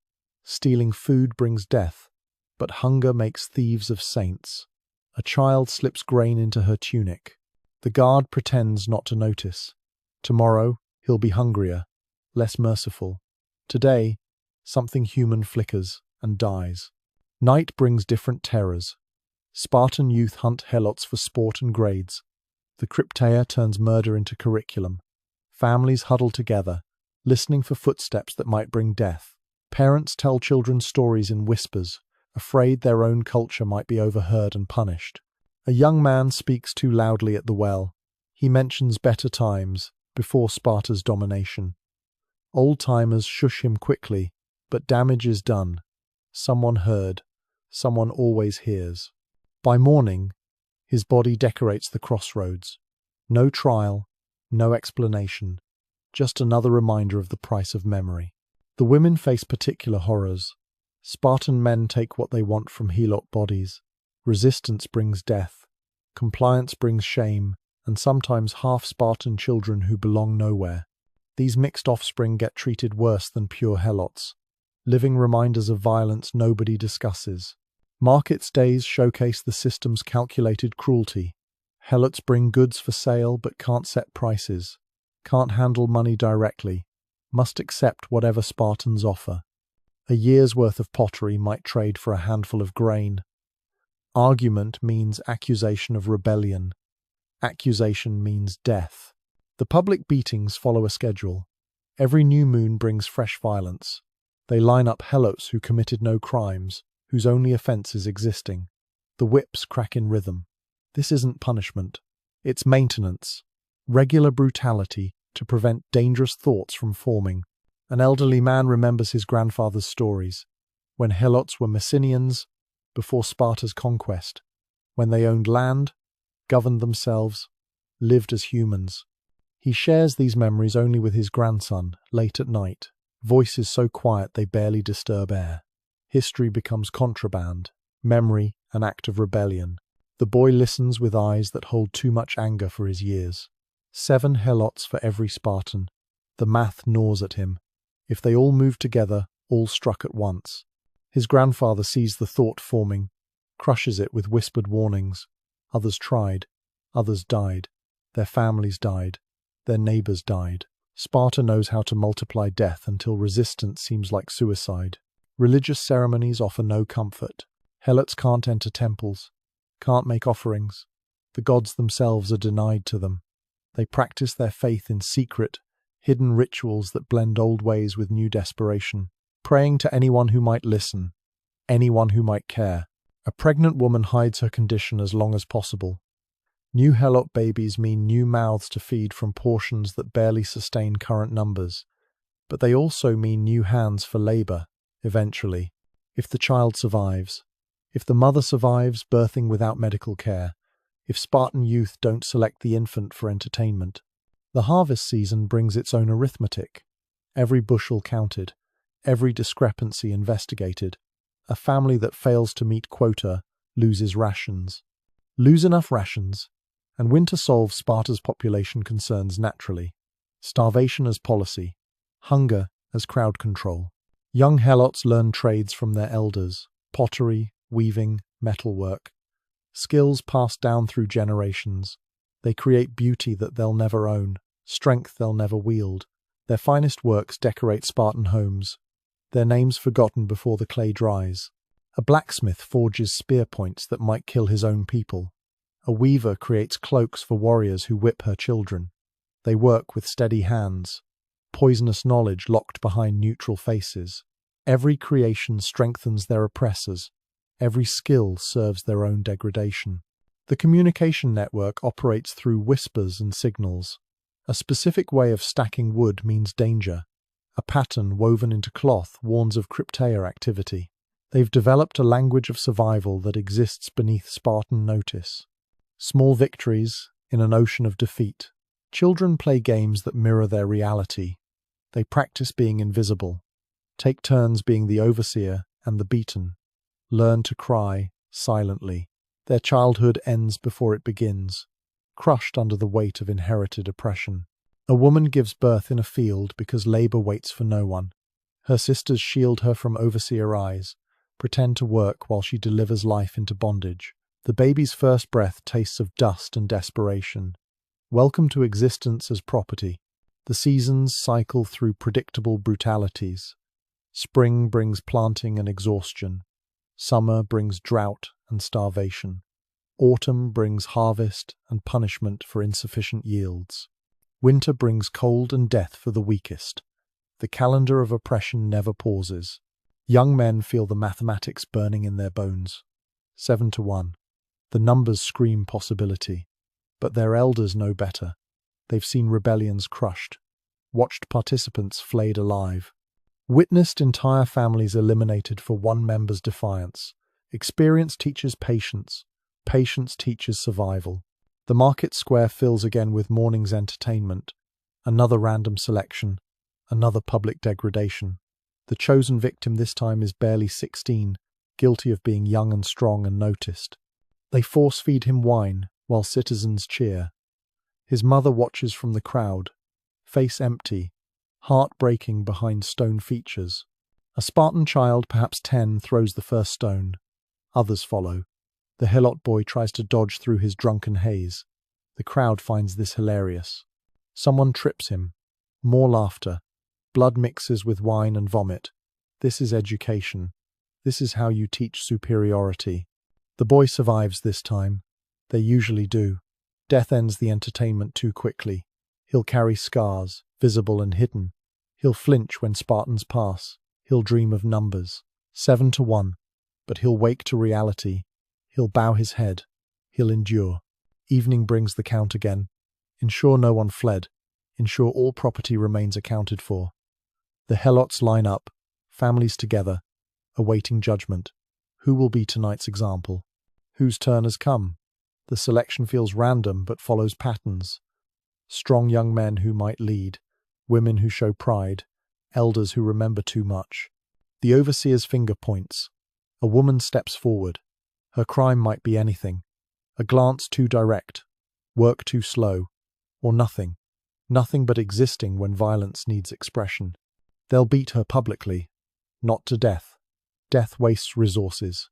Stealing food brings death, but hunger makes thieves of saints. A child slips grain into her tunic. The guard pretends not to notice. Tomorrow, he'll be hungrier, less merciful. Today, something human flickers and dies. Night brings different terrors. Spartan youth hunt helots for sport and grades. The crypteia turns murder into curriculum. Families huddle together, listening for footsteps that might bring death. Parents tell children stories in whispers, afraid their own culture might be overheard and punished. A young man speaks too loudly at the well. He mentions better times, before Sparta's domination. Old-timers shush him quickly, but damage is done. Someone heard. Someone always hears. By morning, his body decorates the crossroads. No trial, no explanation, just another reminder of the price of memory. The women face particular horrors. Spartan men take what they want from helot bodies. Resistance brings death. Compliance brings shame, and sometimes half-Spartan children who belong nowhere. These mixed offspring get treated worse than pure helots, living reminders of violence nobody discusses. Markets days showcase the system's calculated cruelty. Helots bring goods for sale but can't set prices, can't handle money directly, must accept whatever Spartans offer. A year's worth of pottery might trade for a handful of grain. Argument means accusation of rebellion. Accusation means death. The public beatings follow a schedule. Every new moon brings fresh violence. They line up helots who committed no crimes, whose only offence is existing. The whips crack in rhythm. This isn't punishment. It's maintenance. Regular brutality to prevent dangerous thoughts from forming. An elderly man remembers his grandfather's stories. When helots were Messenians, before Sparta's conquest. When they owned land, governed themselves, lived as humans. He shares these memories only with his grandson, late at night. Voices so quiet they barely disturb air. History becomes contraband, memory an act of rebellion. The boy listens with eyes that hold too much anger for his years. 7 helots for every Spartan. The math gnaws at him. If they all moved together, all struck at once. His grandfather sees the thought forming, crushes it with whispered warnings. Others tried. Others died. Their families died. Their neighbors died. Sparta knows how to multiply death until resistance seems like suicide. Religious ceremonies offer no comfort. Helots can't enter temples, can't make offerings. The gods themselves are denied to them. They practice their faith in secret, hidden rituals that blend old ways with new desperation, praying to anyone who might listen, anyone who might care. A pregnant woman hides her condition as long as possible. New helot babies mean new mouths to feed from portions that barely sustain current numbers, but they also mean new hands for labor, eventually, if the child survives. If the mother survives, birthing without medical care. If Spartan youth don't select the infant for entertainment. The harvest season brings its own arithmetic. Every bushel counted. Every discrepancy investigated. A family that fails to meet quota loses rations. Lose enough rations, and winter solves Sparta's population concerns naturally. Starvation as policy. Hunger as crowd control. Young helots learn trades from their elders. Pottery, weaving, metalwork. Skills passed down through generations. They create beauty that they'll never own, strength they'll never wield. Their finest works decorate Spartan homes, their names forgotten before the clay dries. A blacksmith forges spear points that might kill his own people. A weaver creates cloaks for warriors who whip her children. They work with steady hands, poisonous knowledge locked behind neutral faces. Every creation strengthens their oppressors. Every skill serves their own degradation. The communication network operates through whispers and signals. A specific way of stacking wood means danger. A pattern woven into cloth warns of crypteia activity. They've developed a language of survival that exists beneath Spartan notice. Small victories in an ocean of defeat. Children play games that mirror their reality. They practice being invisible. Take turns being the overseer and the beaten. Learn to cry silently. Their childhood ends before it begins, crushed under the weight of inherited oppression. A woman gives birth in a field because labor waits for no one. Her sisters shield her from overseer eyes, pretend to work while she delivers life into bondage. The baby's first breath tastes of dust and desperation. Welcome to existence as property. The seasons cycle through predictable brutalities. Spring brings planting and exhaustion. Summer brings drought and starvation. Autumn brings harvest and punishment for insufficient yields. Winter brings cold and death for the weakest. The calendar of oppression never pauses. Young men feel the mathematics burning in their bones. 7-1. The numbers scream possibility. But their elders know better. They've seen rebellions crushed, watched participants flayed alive, witnessed entire families eliminated for one member's defiance. Experience teaches patience. Patience teaches survival. The market square fills again with morning's entertainment. Another random selection. Another public degradation. The chosen victim this time is barely 16, guilty of being young and strong and noticed. They force-feed him wine, while citizens cheer. His mother watches from the crowd, face empty, heart breaking behind stone features. A Spartan child, perhaps 10, throws the first stone. Others follow. The Helot boy tries to dodge through his drunken haze. The crowd finds this hilarious. Someone trips him. More laughter. Blood mixes with wine and vomit. This is education. This is how you teach superiority. The boy survives this time. They usually do. Death ends the entertainment too quickly. He'll carry scars, visible and hidden. He'll flinch when Spartans pass. He'll dream of numbers. 7-1. But he'll wake to reality. He'll bow his head. He'll endure. Evening brings the count again. Ensure no one fled. Ensure all property remains accounted for. The Helots line up, families together, awaiting judgment. Who will be tonight's example? Whose turn has come? The selection feels random but follows patterns. Strong young men who might lead, women who show pride, elders who remember too much. The overseer's finger points. A woman steps forward. Her crime might be anything. A glance too direct, work too slow, or nothing. Nothing but existing when violence needs expression. They'll beat her publicly, not to death. Death wastes resources,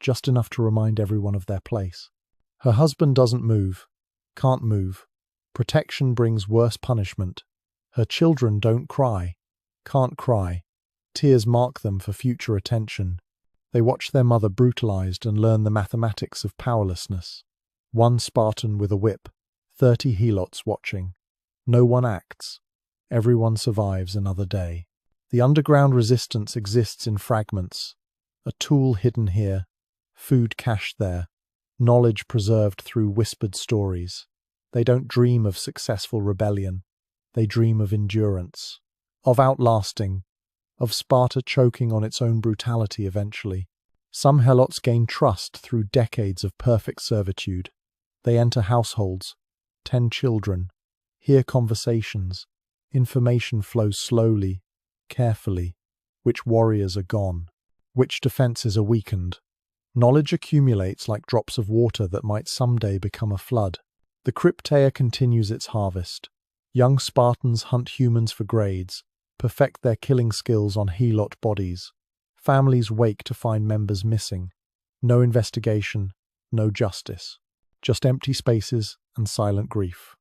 just enough to remind everyone of their place. Her husband doesn't move, can't move. Protection brings worse punishment. Her children don't cry, can't cry. Tears mark them for future attention. They watch their mother brutalized and learn the mathematics of powerlessness. One Spartan with a whip, 30 helots watching. No one acts. Everyone survives another day. The underground resistance exists in fragments. A tool hidden here, food cached there, knowledge preserved through whispered stories. They don't dream of successful rebellion. They dream of endurance, of outlasting, of Sparta choking on its own brutality eventually. Some Helots gain trust through decades of perfect servitude. They enter households, 10 children, hear conversations. Information flows slowly, carefully. Which warriors are gone? Which defenses are weakened? Knowledge accumulates like drops of water that might someday become a flood. The Crypteia continues its harvest. Young Spartans hunt humans for grades, perfect their killing skills on helot bodies. Families wake to find members missing. No investigation, no justice. Just empty spaces and silent grief.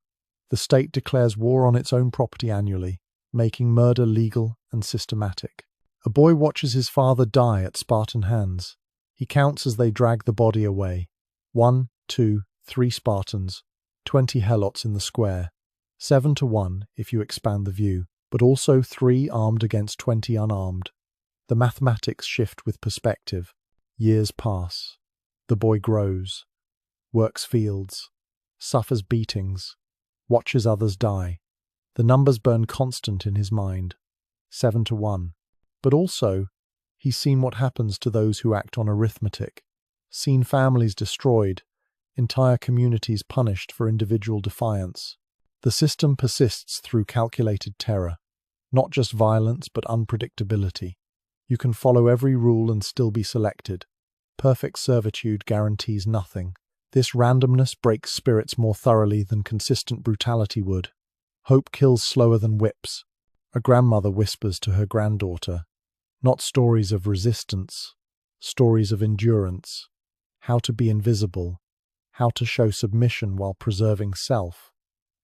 The state declares war on its own property annually, making murder legal and systematic. A boy watches his father die at Spartan hands. He counts as they drag the body away. 1, 2, 3 Spartans, 20 Helots in the square. 7-1 if you expand the view, but also 3 armed against 20 unarmed. The mathematics shift with perspective. Years pass. The boy grows, works fields, suffers beatings, watches others die. The numbers burn constant in his mind. 7-1. But also, he's seen what happens to those who act on arithmetic, seen families destroyed, entire communities punished for individual defiance. The system persists through calculated terror, not just violence but unpredictability. You can follow every rule and still be selected. Perfect servitude guarantees nothing. This randomness breaks spirits more thoroughly than consistent brutality would. Hope kills slower than whips. A grandmother whispers to her granddaughter, not stories of resistance, stories of endurance, how to be invisible, how to show submission while preserving self,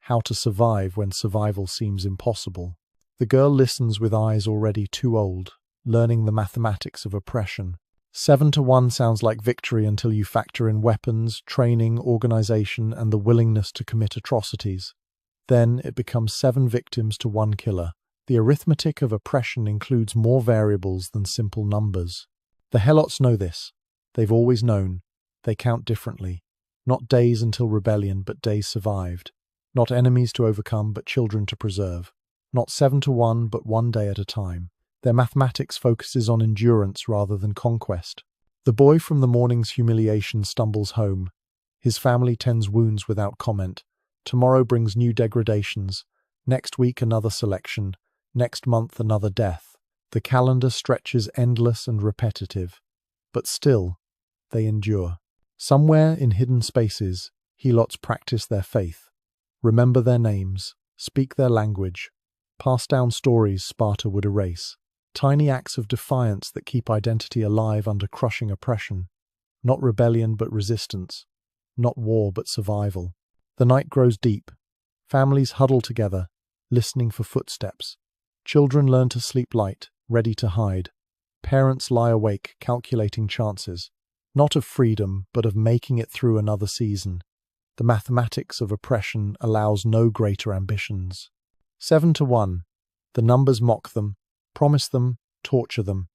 how to survive when survival seems impossible. The girl listens with eyes already too old, learning the mathematics of oppression. 7-1 sounds like victory until you factor in weapons, training, organization, and the willingness to commit atrocities. Then it becomes 7 victims to 1 killer, The arithmetic of oppression includes more variables than simple numbers. The Helots know this. They've always known. They count differently. Not days until rebellion, but days survived. Not enemies to overcome, but children to preserve. Not 7 to 1, but one day at a time. Their mathematics focuses on endurance rather than conquest. The boy from the morning's humiliation stumbles home. His family tends wounds without comment. Tomorrow brings new degradations. Next week another selection. Next month another death. The calendar stretches endless and repetitive. But still, they endure. Somewhere in hidden spaces, Helots practice their faith. Remember their names. Speak their language. Pass down stories Sparta would erase. Tiny acts of defiance that keep identity alive under crushing oppression. Not rebellion but resistance. Not war but survival. The night grows deep. Families huddle together, listening for footsteps. Children learn to sleep light, ready to hide. Parents lie awake, calculating chances. Not of freedom, but of making it through another season. The mathematics of oppression allows no greater ambitions. 7 to 1. The numbers mock them, promise them, torture them.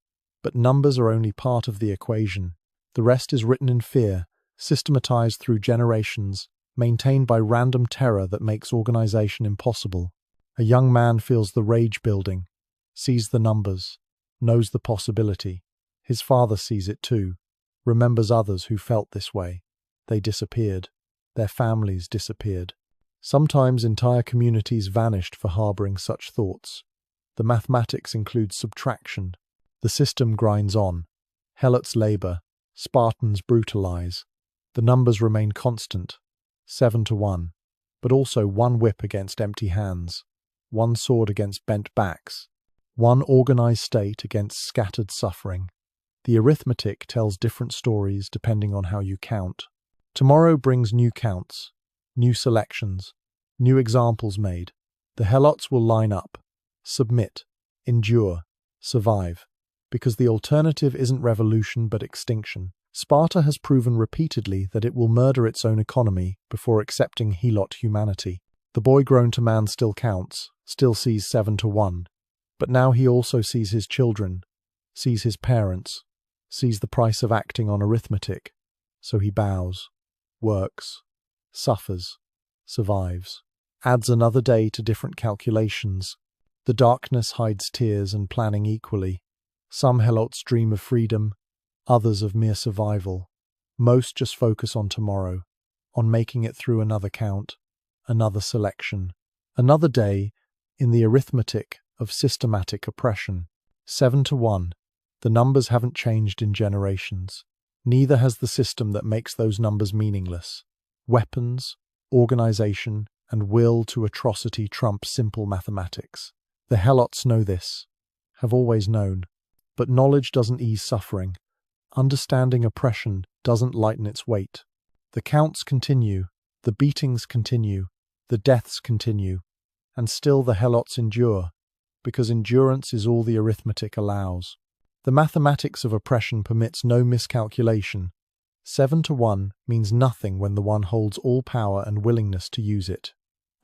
But numbers are only part of the equation. The rest is written in fear, systematized through generations, maintained by random terror that makes organization impossible. A young man feels the rage building, sees the numbers, knows the possibility. His father sees it too, remembers others who felt this way. They disappeared. Their families disappeared. Sometimes entire communities vanished for harboring such thoughts. The mathematics includes subtraction. The system grinds on. Helots labor. Spartans brutalize. The numbers remain constant. 7 to 1. But also one whip against empty hands. One sword against bent backs. One organized state against scattered suffering. The arithmetic tells different stories depending on how you count. Tomorrow brings new counts, new selections, new examples made. The Helots will line up, submit, endure, survive, because the alternative isn't revolution but extinction. Sparta has proven repeatedly that it will murder its own economy before accepting Helot humanity. The boy grown to man still counts, still sees 7 to 1. But now he also sees his children, sees his parents, sees the price of acting on arithmetic. So he bows, works, suffers, survives, adds another day to different calculations. The darkness hides tears and planning equally. Some Helots dream of freedom, others of mere survival. Most just focus on tomorrow, on making it through another count, another selection, another day in the arithmetic of systematic oppression. 7 to 1. The numbers haven't changed in generations. Neither has the system that makes those numbers meaningless. Weapons, organization, and will to atrocity trump simple mathematics. The Helots know this, have always known. But knowledge doesn't ease suffering. Understanding oppression doesn't lighten its weight. The counts continue, the beatings continue, the deaths continue, and still the Helots endure, because endurance is all the arithmetic allows. The mathematics of oppression permits no miscalculation. 7 to 1 means nothing when the one holds all power and willingness to use it.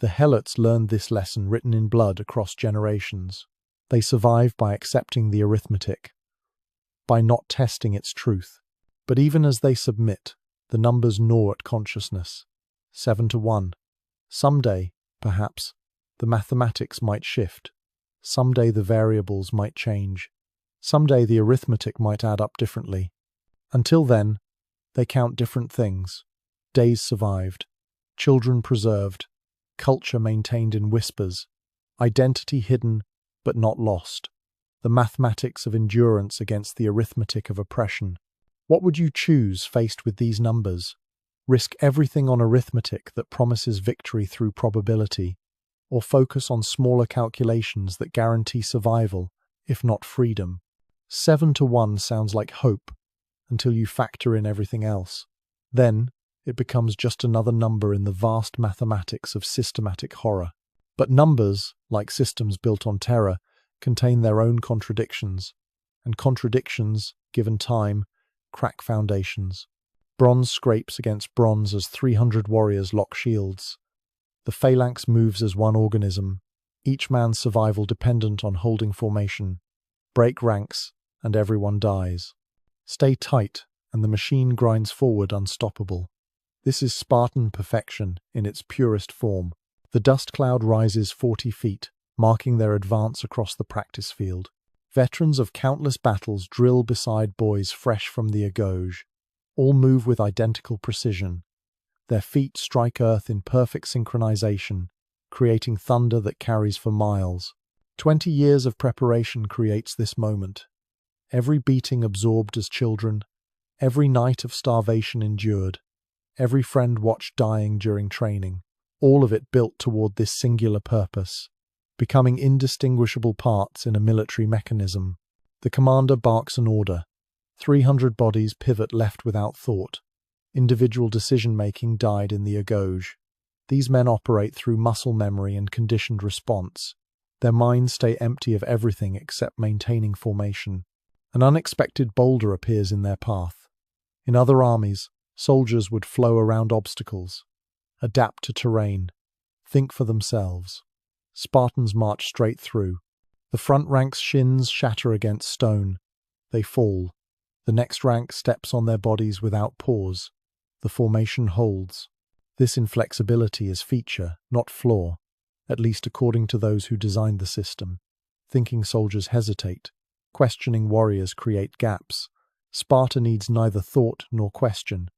The Helots learned this lesson written in blood across generations. They survive by accepting the arithmetic, by not testing its truth. But even as they submit, the numbers gnaw at consciousness. 7 to 1. Someday, perhaps, the mathematics might shift. Someday the variables might change. Someday the arithmetic might add up differently. Until then, they count different things. Days survived, children preserved, culture maintained in whispers, identity hidden but not lost. The mathematics of endurance against the arithmetic of oppression. What would you choose faced with these numbers? Risk everything on arithmetic that promises victory through probability, or focus on smaller calculations that guarantee survival, if not freedom? 7 to 1 sounds like hope, until you factor in everything else. Then, it becomes just another number in the vast mathematics of systematic horror. But numbers, like systems built on terror, contain their own contradictions, and contradictions, given time, crack foundations. Bronze scrapes against bronze as 300 warriors lock shields. The phalanx moves as one organism, each man's survival dependent on holding formation. Break ranks, and everyone dies. Stay tight, and the machine grinds forward unstoppable. This is Spartan perfection in its purest form. The dust cloud rises 40 feet, marking their advance across the practice field. Veterans of countless battles drill beside boys fresh from the agoge. All move with identical precision. Their feet strike earth in perfect synchronization, creating thunder that carries for miles. 20 years of preparation creates this moment. Every beating absorbed as children, every night of starvation endured, every friend watched dying during training, all of it built toward this singular purpose, becoming indistinguishable parts in a military mechanism. The commander barks an order. 300 bodies pivot left without thought. Individual decision-making died in the agoge. These men operate through muscle memory and conditioned response. Their minds stay empty of everything except maintaining formation. An unexpected boulder appears in their path. In other armies, soldiers would flow around obstacles, adapt to terrain, think for themselves. Spartans march straight through. The front rank's shins shatter against stone. They fall. The next rank steps on their bodies without pause. The formation holds. This inflexibility is feature, not flaw, at least according to those who designed the system. Thinking soldiers hesitate. Questioning warriors create gaps. Sparta needs neither thought nor question.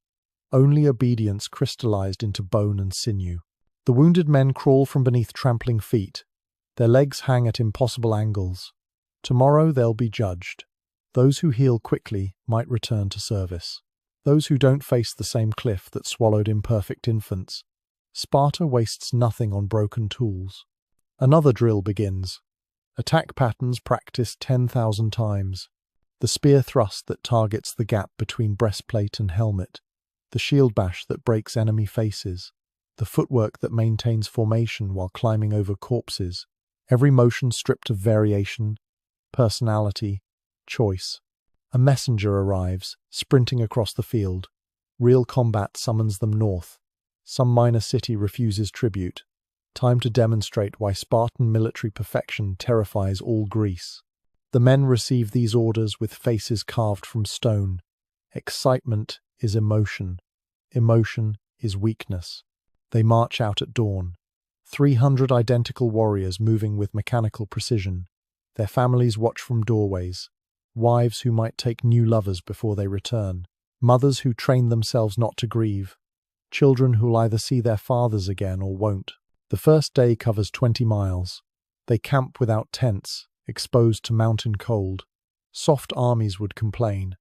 Only obedience crystallized into bone and sinew. The wounded men crawl from beneath trampling feet. Their legs hang at impossible angles. Tomorrow they'll be judged. Those who heal quickly might return to service. Those who don't face the same cliff that swallowed imperfect infants. Sparta wastes nothing on broken tools. Another drill begins. Attack patterns practiced 10,000 times. The spear thrust that targets the gap between breastplate and helmet. The shield bash that breaks enemy faces. The footwork that maintains formation while climbing over corpses. Every motion stripped of variation, personality, choice. A messenger arrives, sprinting across the field. Real combat summons them north. Some minor city refuses tribute. Time to demonstrate why Spartan military perfection terrifies all Greece. The men receive these orders with faces carved from stone. Excitement is emotion. Emotion is weakness. They march out at dawn. 300 identical warriors moving with mechanical precision. Their families watch from doorways. Wives who might take new lovers before they return. Mothers who train themselves not to grieve. Children who'll either see their fathers again or won't. The first day covers 20 miles. They camp without tents, exposed to mountain cold. Soft armies would complain,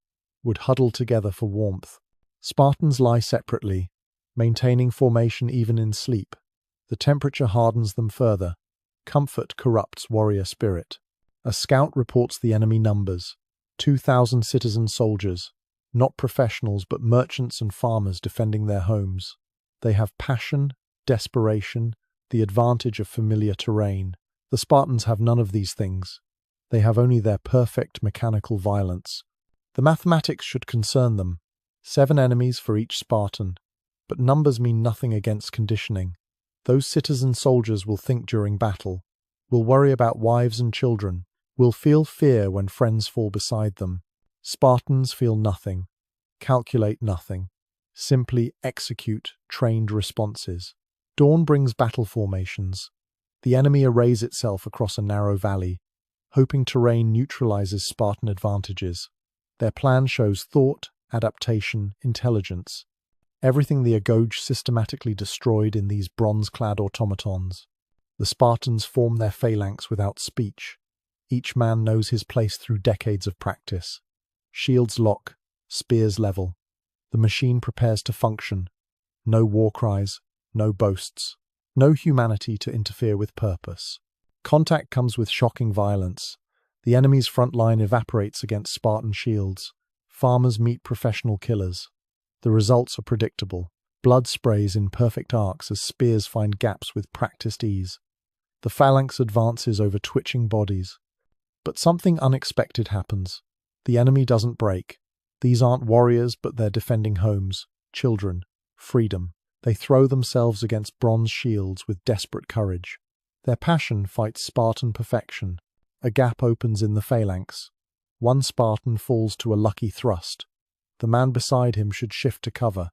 would huddle together for warmth. Spartans lie separately, maintaining formation even in sleep. The temperature hardens them further. Comfort corrupts warrior spirit. A scout reports the enemy numbers. 2,000 citizen soldiers, not professionals but merchants and farmers defending their homes. They have passion, desperation, the advantage of familiar terrain. The Spartans have none of these things. They have only their perfect mechanical violence. The mathematics should concern them. 7 enemies for each Spartan. But numbers mean nothing against conditioning. Those citizen soldiers will think during battle, will worry about wives and children, will feel fear when friends fall beside them. Spartans feel nothing, calculate nothing, simply execute trained responses. Dawn brings battle formations. The enemy arrays itself across a narrow valley, hoping terrain neutralizes Spartan advantages. Their plan shows thought, adaptation, intelligence. Everything the agoge systematically destroyed in these bronze-clad automatons. The Spartans form their phalanx without speech. Each man knows his place through decades of practice. Shields lock, spears level. The machine prepares to function. No war cries, no boasts. No humanity to interfere with purpose. Contact comes with shocking violence. The enemy's front line evaporates against Spartan shields. Farmers meet professional killers. The results are predictable. Blood sprays in perfect arcs as spears find gaps with practiced ease. The phalanx advances over twitching bodies. But something unexpected happens. The enemy doesn't break. These aren't warriors, but they're defending homes, children, freedom. They throw themselves against bronze shields with desperate courage. Their passion fights Spartan perfection. A gap opens in the phalanx. One Spartan falls to a lucky thrust. The man beside him should shift to cover.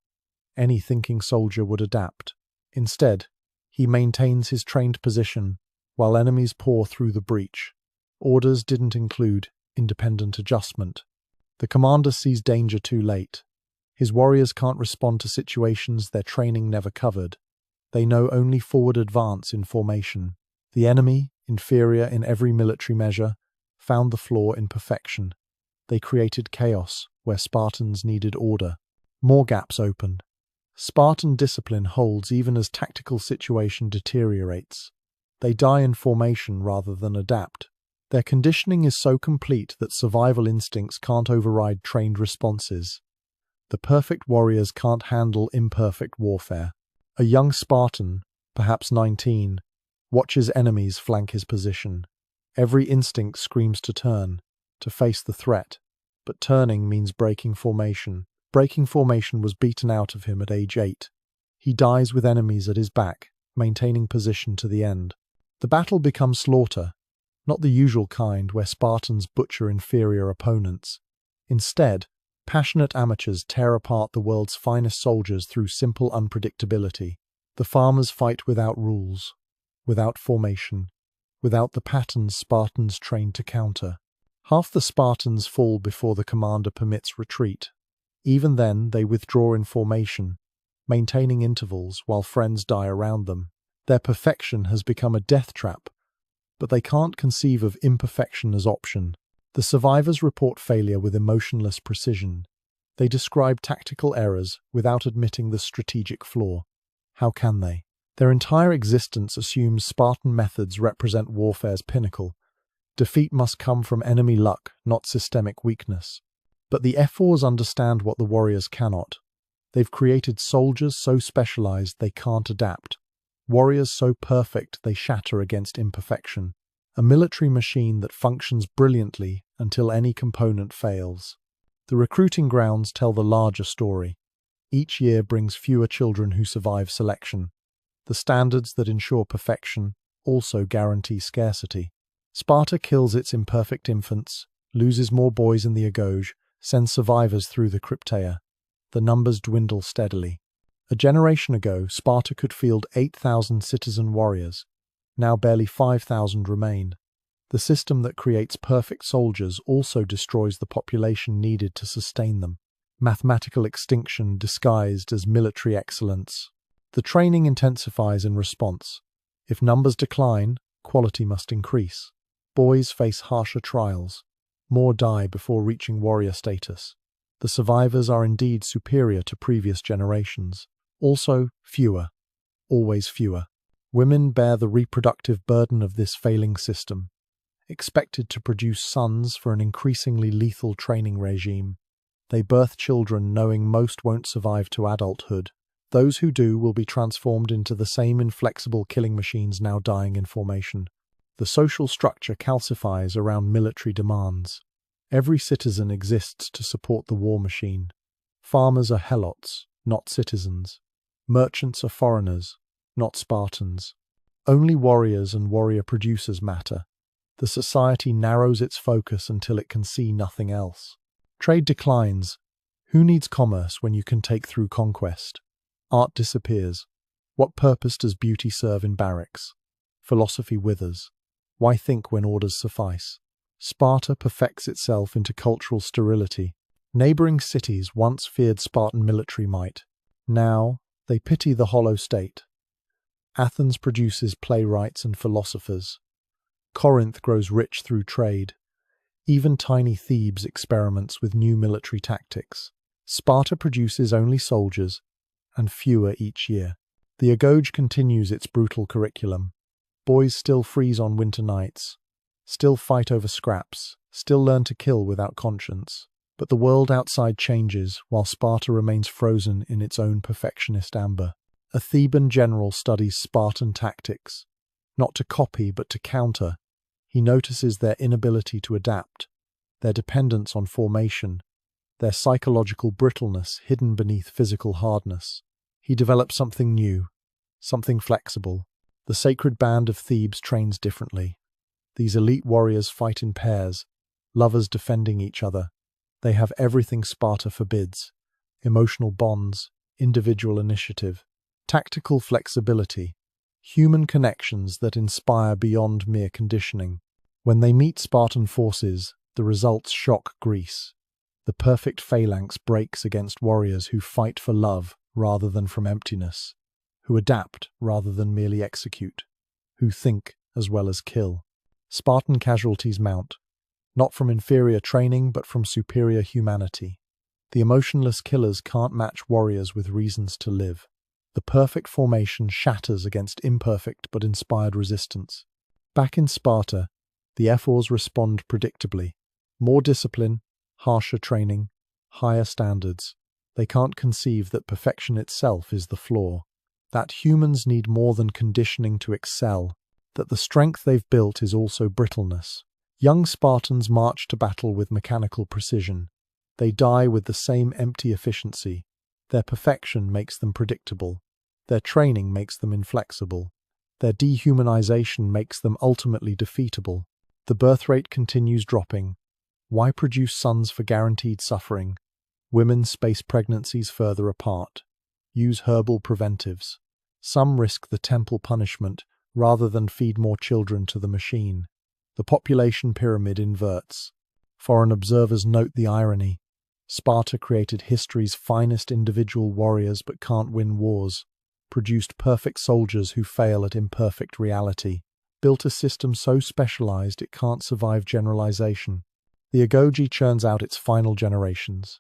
Any thinking soldier would adapt. Instead, he maintains his trained position while enemies pour through the breach. Orders didn't include independent adjustment. The commander sees danger too late. His warriors can't respond to situations their training never covered. They know only forward advance in formation. The enemy, inferior in every military measure, found the flaw in perfection. They created chaos where Spartans needed order. More gaps opened. Spartan discipline holds even as tactical situation deteriorates. They die in formation rather than adapt. Their conditioning is so complete that survival instincts can't override trained responses. The perfect warriors can't handle imperfect warfare. A young Spartan, perhaps 19, watches enemies flank his position. Every instinct screams to turn, to face the threat. But turning means breaking formation. Breaking formation was beaten out of him at age 8. He dies with enemies at his back, maintaining position to the end. The battle becomes slaughter, not the usual kind where Spartans butcher inferior opponents. Instead, passionate amateurs tear apart the world's finest soldiers through simple unpredictability. The farmers fight without rules, without formation, without the patterns Spartans trained to counter. Half the Spartans fall before the commander permits retreat. Even then, they withdraw in formation, maintaining intervals while friends die around them. Their perfection has become a death trap, but they can't conceive of imperfection as option. The survivors report failure with emotionless precision. They describe tactical errors without admitting the strategic flaw. How can they? Their entire existence assumes Spartan methods represent warfare's pinnacle. Defeat must come from enemy luck, not systemic weakness. But the F4s understand what the warriors cannot. They've created soldiers so specialized they can't adapt. Warriors so perfect they shatter against imperfection. A military machine that functions brilliantly until any component fails. The recruiting grounds tell the larger story. Each year brings fewer children who survive selection. The standards that ensure perfection also guarantee scarcity. Sparta kills its imperfect infants, loses more boys in the agauge, sends survivors through the crypteia. The numbers dwindle steadily. A generation ago, Sparta could field 8,000 citizen warriors. Now barely 5,000 remain. The system that creates perfect soldiers also destroys the population needed to sustain them. Mathematical extinction disguised as military excellence. The training intensifies in response. If numbers decline, quality must increase. Boys face harsher trials. More die before reaching warrior status. The survivors are indeed superior to previous generations. Also, fewer. Always fewer. Women bear the reproductive burden of this failing system, expected to produce sons for an increasingly lethal training regime. They birth children knowing most won't survive to adulthood. Those who do will be transformed into the same inflexible killing machines now dying in formation. The social structure calcifies around military demands. Every citizen exists to support the war machine. Farmers are helots, not citizens. Merchants are foreigners, not Spartans. Only warriors and warrior producers matter. The society narrows its focus until it can see nothing else. Trade declines. Who needs commerce when you can take through conquest? Art disappears. What purpose does beauty serve in barracks? Philosophy withers. Why think when orders suffice? Sparta perfects itself into cultural sterility. Neighboring cities once feared Spartan military might. Now, they pity the hollow state. Athens produces playwrights and philosophers. Corinth grows rich through trade. Even tiny Thebes experiments with new military tactics. Sparta produces only soldiers, and fewer each year. The agauge continues its brutal curriculum. Boys still freeze on winter nights, still fight over scraps, still learn to kill without conscience. But the world outside changes, while Sparta remains frozen in its own perfectionist amber. A Theban general studies Spartan tactics, not to copy but to counter. He notices their inability to adapt, their dependence on formation, their psychological brittleness hidden beneath physical hardness. He develops something new, something flexible, The sacred band of Thebes trains differently. These elite warriors fight in pairs, lovers defending each other. They have everything Sparta forbids: emotional bonds, individual initiative, tactical flexibility, human connections that inspire beyond mere conditioning. When they meet Spartan forces, the results shock Greece. The perfect phalanx breaks against warriors who fight for love rather than from emptiness, who adapt rather than merely execute, who think as well as kill. Spartan casualties mount, not from inferior training but from superior humanity. The emotionless killers can't match warriors with reasons to live. The perfect formation shatters against imperfect but inspired resistance. Back in Sparta, the ephors respond predictably. More discipline, harsher training, higher standards. They can't conceive that perfection itself is the flaw, that humans need more than conditioning to excel, that the strength they've built is also brittleness. Young Spartans march to battle with mechanical precision. They die with the same empty efficiency. Their perfection makes them predictable. Their training makes them inflexible. Their dehumanization makes them ultimately defeatable. The birth rate continues dropping. Why produce sons for guaranteed suffering? Women space pregnancies further apart. Use herbal preventives. Some risk the temple punishment rather than feed more children to the machine. The population pyramid inverts. Foreign observers note the irony. Sparta created history's finest individual warriors but can't win wars, produced perfect soldiers who fail at imperfect reality, built a system so specialized it can't survive generalization. The agoge churns out its final generations.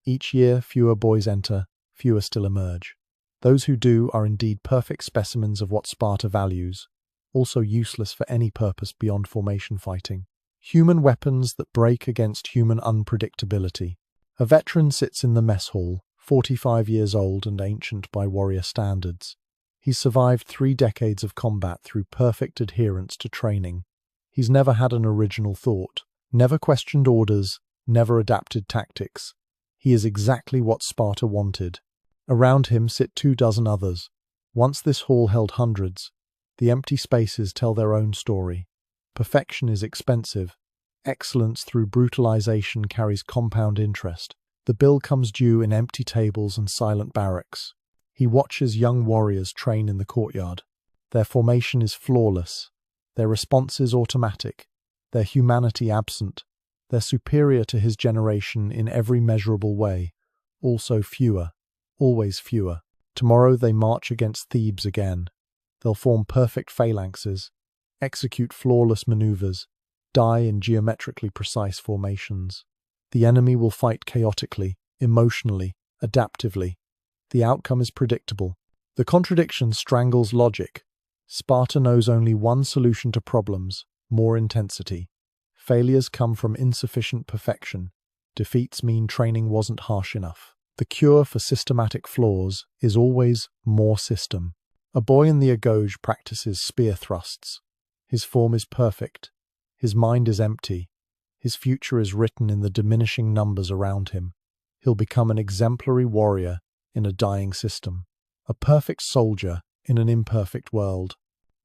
Each year, fewer boys enter, fewer still emerge. Those who do are indeed perfect specimens of what Sparta values, also useless for any purpose beyond formation fighting. Human weapons that break against human unpredictability. A veteran sits in the mess hall, 45 years old and ancient by warrior standards. He's survived 3 decades of combat through perfect adherence to training. He's never had an original thought, never questioned orders, never adapted tactics. He is exactly what Sparta wanted. Around him sit 24 others. Once this hall held hundreds. The empty spaces tell their own story. Perfection is expensive. Excellence through brutalization carries compound interest. The bill comes due in empty tables and silent barracks. He watches young warriors train in the courtyard. Their formation is flawless. Their responses automatic. Their humanity absent. They're superior to his generation in every measurable way. Also fewer. Always fewer. Tomorrow they march against Thebes again. They'll form perfect phalanxes, execute flawless maneuvers, die in geometrically precise formations. The enemy will fight chaotically, emotionally, adaptively. The outcome is predictable. The contradiction strangles logic. Sparta knows only one solution to problems: more intensity. Failures come from insufficient perfection. Defeats mean training wasn't harsh enough. The cure for systematic flaws is always more system. A boy in the agoge practices spear thrusts. His form is perfect. His mind is empty. His future is written in the diminishing numbers around him. He'll become an exemplary warrior in a dying system. A perfect soldier in an imperfect world.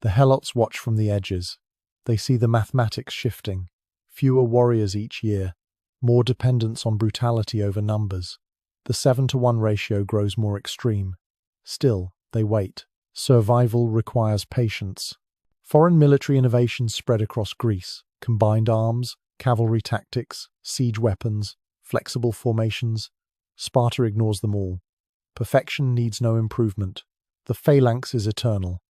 The helots watch from the edges. They see the mathematics shifting. Fewer warriors each year. More dependence on brutality over numbers. The 7-to-1 ratio grows more extreme. Still, they wait. Survival requires patience. Foreign military innovations spread across Greece. Combined arms, cavalry tactics, siege weapons, flexible formations. Sparta ignores them all. Perfection needs no improvement. The phalanx is eternal.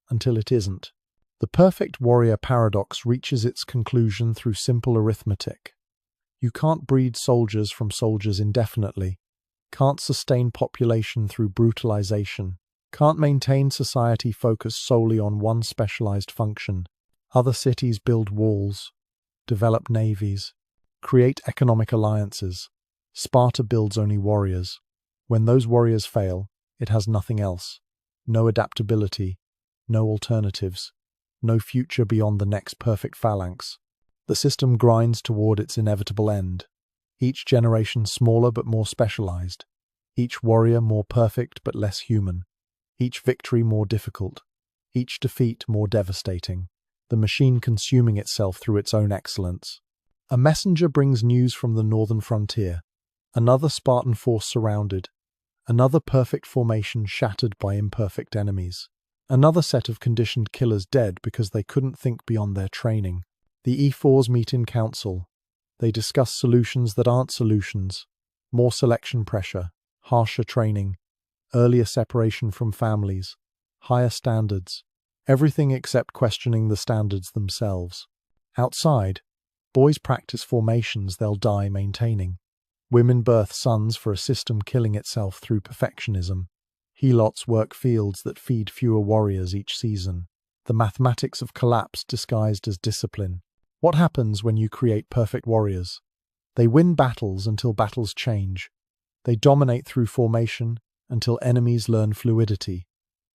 Until it isn't. The perfect warrior paradox reaches its conclusion through simple arithmetic. You can't breed soldiers from soldiers indefinitely. Can't sustain population through brutalization. Can't maintain society focused solely on one specialized function. Other cities build walls, develop navies, create economic alliances. Sparta builds only warriors. When those warriors fail, it has nothing else. No adaptability, no alternatives, no future beyond the next perfect phalanx. The system grinds toward its inevitable end. Each generation smaller but more specialized. Each warrior more perfect but less human. Each victory more difficult. each defeat more devastating, the machine consuming itself through its own excellence. A messenger brings news from the northern frontier. Another Spartan force surrounded. Another perfect formation shattered by imperfect enemies. Another set of conditioned killers dead because they couldn't think beyond their training. The E4s meet in council. They discuss solutions that aren't solutions. More selection pressure, harsher training, earlier separation from families, higher standards. Everything except questioning the standards themselves. Outside, boys practice formations they'll die maintaining. Women birth sons for a system killing itself through perfectionism. Helots work fields that feed fewer warriors each season. The mathematics of collapse disguised as discipline. What happens when you create perfect warriors? They win battles until battles change. They dominate through formation until enemies learn fluidity.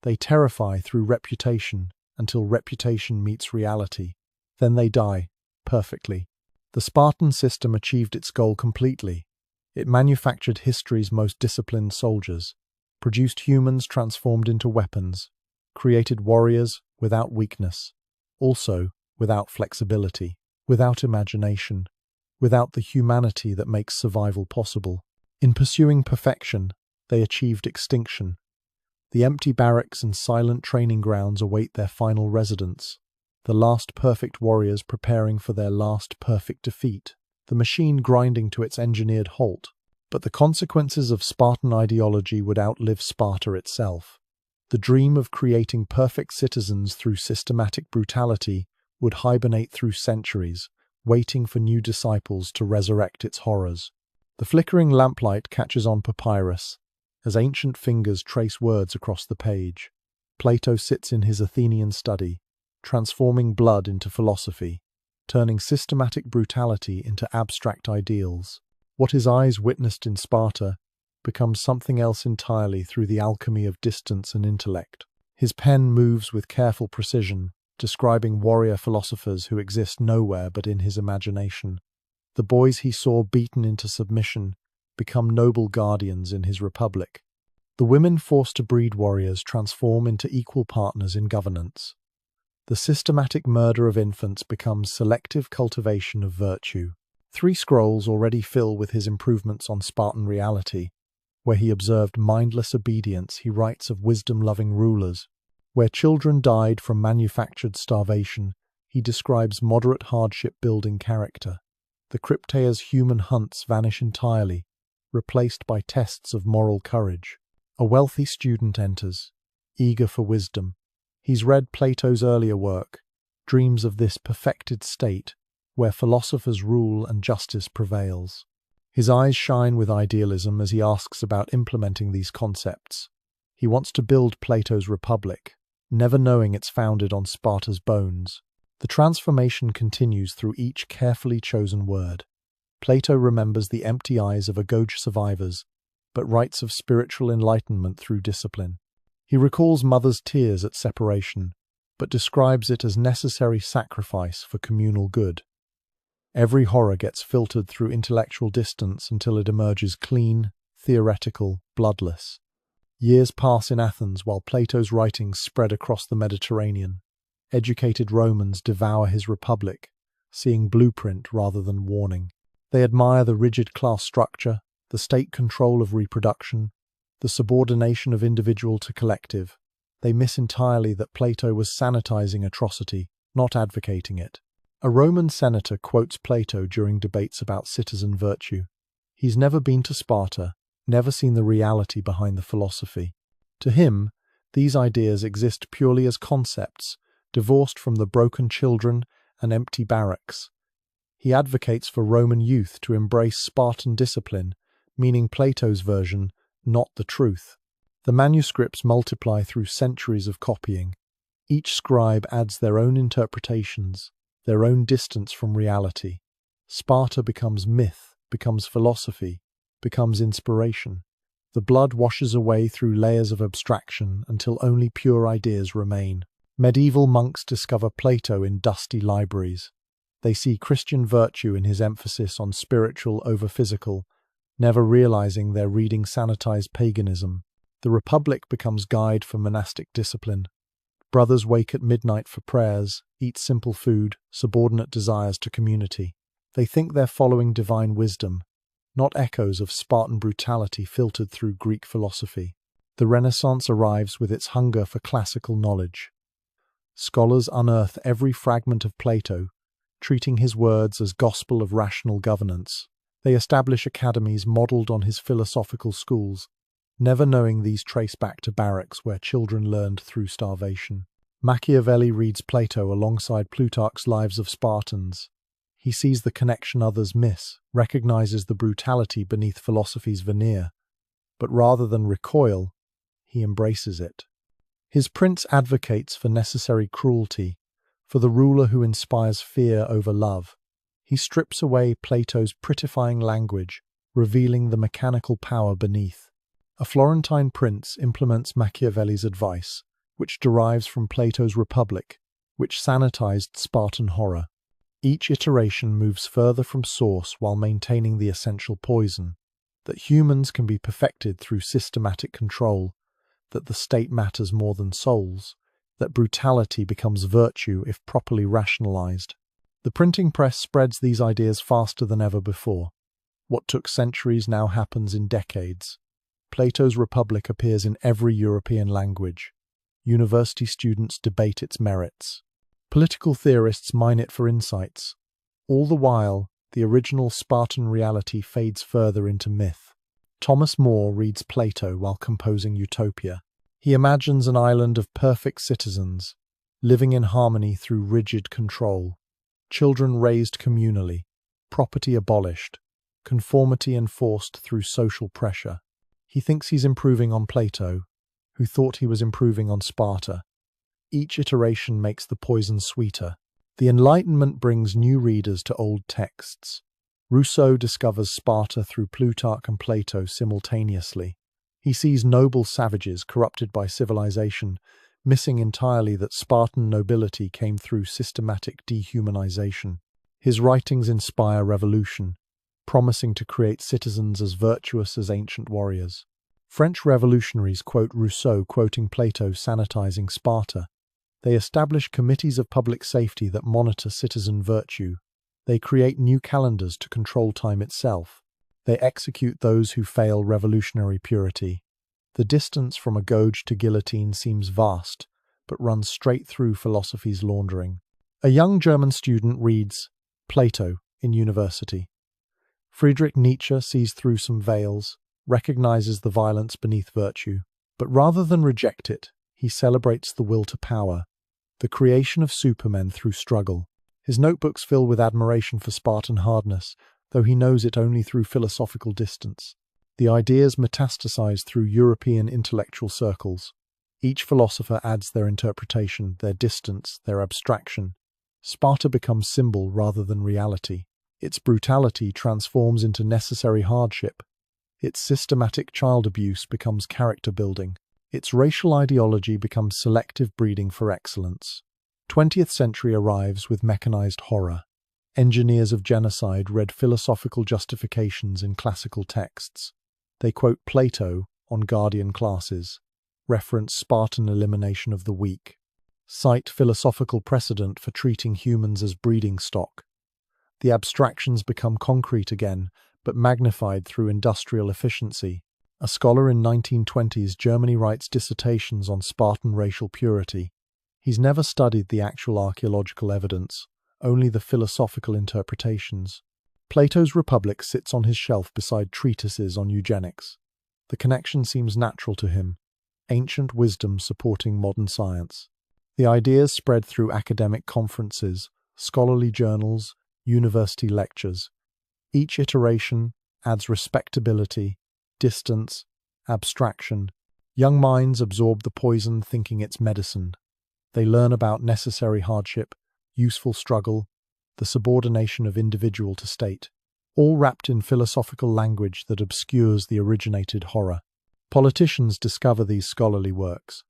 They terrify through reputation until reputation meets reality. Then they die, perfectly. The Spartan system achieved its goal completely. It manufactured history's most disciplined soldiers, produced humans transformed into weapons, created warriors without weakness, also without flexibility, without imagination, without the humanity that makes survival possible. In pursuing perfection, they achieved extinction. The empty barracks and silent training grounds await their final residents, the last perfect warriors preparing for their last perfect defeat, the machine grinding to its engineered halt. But the consequences of Spartan ideology would outlive Sparta itself. The dream of creating perfect citizens through systematic brutality would hibernate through centuries, waiting for new disciples to resurrect its horrors. The flickering lamplight catches on papyrus, as ancient fingers trace words across the page. Plato sits in his Athenian study, transforming blood into philosophy, turning systematic brutality into abstract ideals. What his eyes witnessed in Sparta becomes something else entirely through the alchemy of distance and intellect. His pen moves with careful precision, describing warrior philosophers who exist nowhere but in his imagination. The boys he saw beaten into submission become noble guardians in his republic. The women forced to breed warriors transform into equal partners in governance. The systematic murder of infants becomes selective cultivation of virtue. 3 scrolls already fill with his improvements on Spartan reality. Where he observed mindless obedience, he writes of wisdom-loving rulers. Where children died from manufactured starvation, he describes moderate hardship-building character. The cryptea's human hunts vanish entirely, replaced by tests of moral courage. A wealthy student enters, eager for wisdom. He's read Plato's earlier work, dreams of this perfected state, where philosophers rule and justice prevails. His eyes shine with idealism as he asks about implementing these concepts. He wants to build Plato's republic, never knowing it's founded on Sparta's bones. The transformation continues through each carefully chosen word. Plato remembers the empty eyes of Agoj survivors, but writes of spiritual enlightenment through discipline. He recalls mother's tears at separation, but describes it as necessary sacrifice for communal good. Every horror gets filtered through intellectual distance until it emerges clean, theoretical, bloodless. Years pass in Athens while Plato's writings spread across the Mediterranean. Educated Romans devour his republic, seeing blueprint rather than warning. They admire the rigid class structure, the state control of reproduction, the subordination of individual to collective. They miss entirely that Plato was sanitizing atrocity, not advocating it. A Roman senator quotes Plato during debates about citizen virtue. He's never been to Sparta, never seen the reality behind the philosophy. To him, these ideas exist purely as concepts, divorced from the broken children and empty barracks. He advocates for Roman youth to embrace Spartan discipline, meaning Plato's version, not the truth. The manuscripts multiply through centuries of copying. Each scribe adds their own interpretations, their own distance from reality. Sparta becomes myth, becomes philosophy, becomes inspiration. The blood washes away through layers of abstraction until only pure ideas remain. Medieval monks discover Plato in dusty libraries. They see Christian virtue in his emphasis on spiritual over physical, never realizing they're reading sanitized paganism. The Republic becomes guide for monastic discipline. Brothers wake at midnight for prayers, eat simple food, subordinate desires to community. They think they're following divine wisdom, not echoes of Spartan brutality filtered through Greek philosophy. The Renaissance arrives with its hunger for classical knowledge. Scholars unearth every fragment of Plato, treating his words as gospel of rational governance. They establish academies modelled on his philosophical schools, never knowing these trace back to barracks where children learned through starvation. Machiavelli reads Plato alongside Plutarch's Lives of Spartans. He sees the connection others miss, recognizes the brutality beneath philosophy's veneer, but rather than recoil, he embraces it. His prince advocates for necessary cruelty, for the ruler who inspires fear over love. He strips away Plato's prettifying language, revealing the mechanical power beneath. A Florentine prince implements Machiavelli's advice, which derives from Plato's Republic, which sanitized Spartan horror. Each iteration moves further from source while maintaining the essential poison, that humans can be perfected through systematic control, that the state matters more than souls, that brutality becomes virtue if properly rationalized. The printing press spreads these ideas faster than ever before. What took centuries now happens in decades. Plato's Republic appears in every European language. University students debate its merits. Political theorists mine it for insights. All the while, the original Spartan reality fades further into myth. Thomas More reads Plato while composing Utopia. He imagines an island of perfect citizens, living in harmony through rigid control. Children raised communally, property abolished, conformity enforced through social pressure. He thinks he's improving on Plato, who thought he was improving on Sparta. Each iteration makes the poison sweeter. The Enlightenment brings new readers to old texts. Rousseau discovers Sparta through Plutarch and Plato simultaneously. He sees noble savages corrupted by civilization, missing entirely that Spartan nobility came through systematic dehumanization. His writings inspire revolution, promising to create citizens as virtuous as ancient warriors. French revolutionaries quote Rousseau quoting Plato sanitizing Sparta. They establish committees of public safety that monitor citizen virtue. They create new calendars to control time itself. They execute those who fail revolutionary purity. The distance from a gouge to guillotine seems vast, but runs straight through philosophy's laundering. A young German student reads Plato in university. Friedrich Nietzsche sees through some veils, recognizes the violence beneath virtue, but rather than reject it, he celebrates the will to power, the creation of supermen through struggle. His notebooks fill with admiration for Spartan hardness, though he knows it only through philosophical distance. The ideas metastasize through European intellectual circles. Each philosopher adds their interpretation, their distance, their abstraction. Sparta becomes symbol rather than reality. Its brutality transforms into necessary hardship. Its systematic child abuse becomes character building. Its racial ideology becomes selective breeding for excellence. 20th century arrives with mechanized horror. Engineers of genocide read philosophical justifications in classical texts. They quote Plato on guardian classes, reference Spartan elimination of the weak, cite philosophical precedent for treating humans as breeding stock. The abstractions become concrete again, but magnified through industrial efficiency. A scholar in 1920s Germany writes dissertations on Spartan racial purity. He's never studied the actual archaeological evidence, only the philosophical interpretations. Plato's Republic sits on his shelf beside treatises on eugenics. The connection seems natural to him, ancient wisdom supporting modern science. The ideas spread through academic conferences, scholarly journals, university lectures. Each iteration adds respectability, distance, abstraction. Young minds absorb the poison thinking it's medicine. They learn about necessary hardship, useful struggle, the subordination of individual to state, all wrapped in philosophical language that obscures the originated horror. Politicians discover these scholarly works.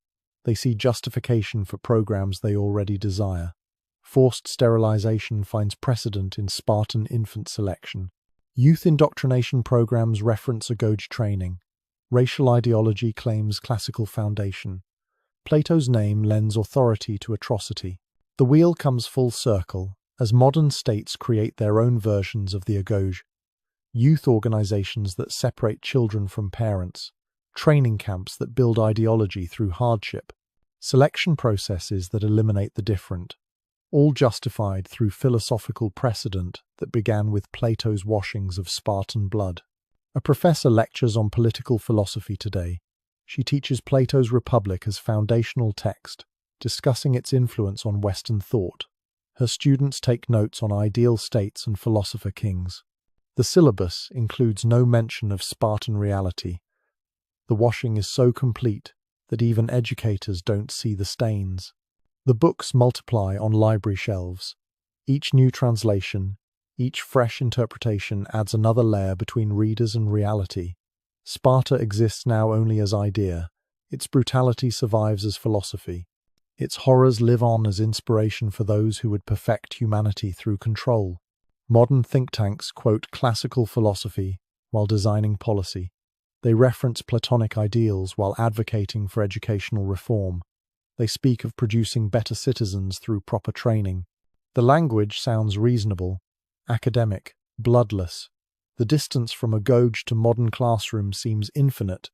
They see justification for programs they already desire. Forced sterilization finds precedent in Spartan infant selection. Youth indoctrination programs reference agouge training. Racial ideology claims classical foundation. Plato's name lends authority to atrocity. The wheel comes full circle as modern states create their own versions of the agog, youth organizations that separate children from parents, training camps that build ideology through hardship, selection processes that eliminate the different, all justified through philosophical precedent that began with Plato's washings of Spartan blood. A professor lectures on political philosophy today. She teaches Plato's Republic as foundational text, discussing its influence on Western thought. Her students take notes on ideal states and philosopher kings. The syllabus includes no mention of Spartan reality. The washing is so complete that even educators don't see the stains. The books multiply on library shelves. Each new translation, each fresh interpretation adds another layer between readers and reality. Sparta exists now only as idea. Its brutality survives as philosophy. Its horrors live on as inspiration for those who would perfect humanity through control. Modern think tanks quote classical philosophy while designing policy. They reference Platonic ideals while advocating for educational reform. They speak of producing better citizens through proper training. The language sounds reasonable, academic, bloodless. The distance from agog to modern classroom seems infinite,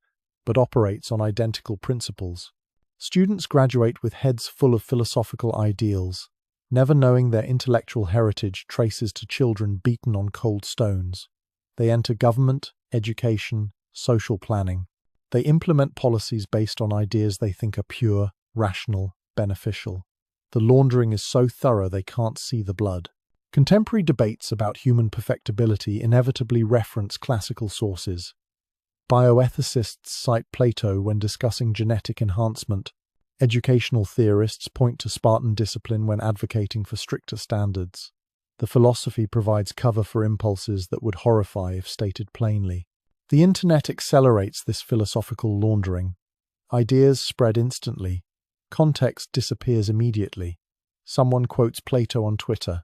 but operates on identical principles. Students graduate with heads full of philosophical ideals, never knowing their intellectual heritage traces to children beaten on cold stones. They enter government, education, social planning. They implement policies based on ideas they think are pure, rational, beneficial. The laundering is so thorough they can't see the blood. Contemporary debates about human perfectibility inevitably reference classical sources. Bioethicists cite Plato when discussing genetic enhancement. Educational theorists point to Spartan discipline when advocating for stricter standards. The philosophy provides cover for impulses that would horrify if stated plainly. The internet accelerates this philosophical laundering. Ideas spread instantly. Context disappears immediately. Someone quotes Plato on Twitter.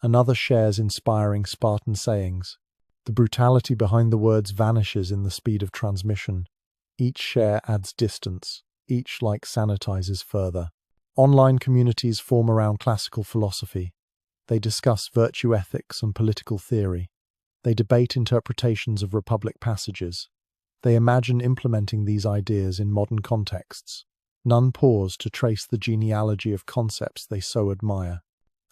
Another shares inspiring Spartan sayings. The brutality behind the words vanishes in the speed of transmission. Each share adds distance. Each like sanitizes further. Online communities form around classical philosophy. They discuss virtue ethics and political theory. They debate interpretations of Republic passages. They imagine implementing these ideas in modern contexts. None pause to trace the genealogy of concepts they so admire.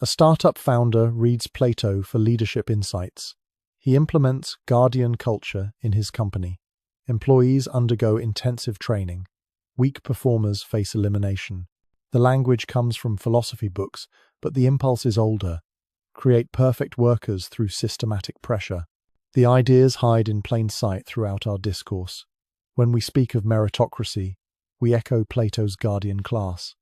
A startup founder reads Plato for leadership insights. He implements guardian culture in his company. Employees undergo intensive training. Weak performers face elimination. The language comes from philosophy books, but the impulse is older. Create perfect workers through systematic pressure. The ideas hide in plain sight throughout our discourse. When we speak of meritocracy, we echo Plato's guardian class.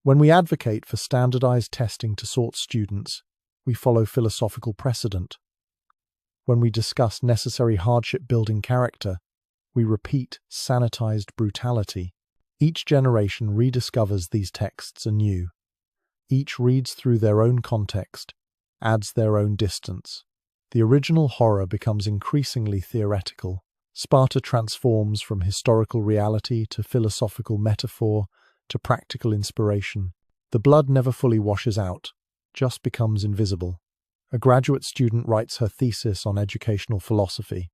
When we advocate for standardized testing to sort students, we follow philosophical precedent. When we discuss necessary hardship building character, we repeat sanitized brutality. Each generation rediscovers these texts anew. Each reads through their own context, adds their own distance. The original horror becomes increasingly theoretical. Sparta transforms from historical reality to philosophical metaphor to practical inspiration. The blood never fully washes out, just becomes invisible. A graduate student writes her thesis on educational philosophy.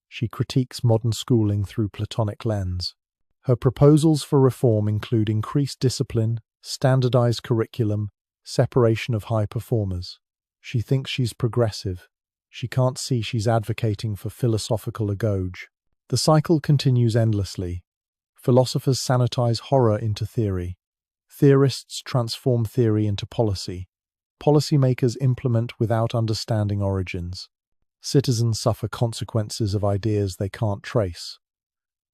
She critiques modern schooling through Platonic lens. Her proposals for reform include increased discipline, standardized curriculum, separation of high performers. She thinks she's progressive. She can't see she's advocating for philosophical agog. The cycle continues endlessly. Philosophers sanitize horror into theory. Theorists transform theory into policy. Policymakers implement without understanding origins. Citizens suffer consequences of ideas they can't trace.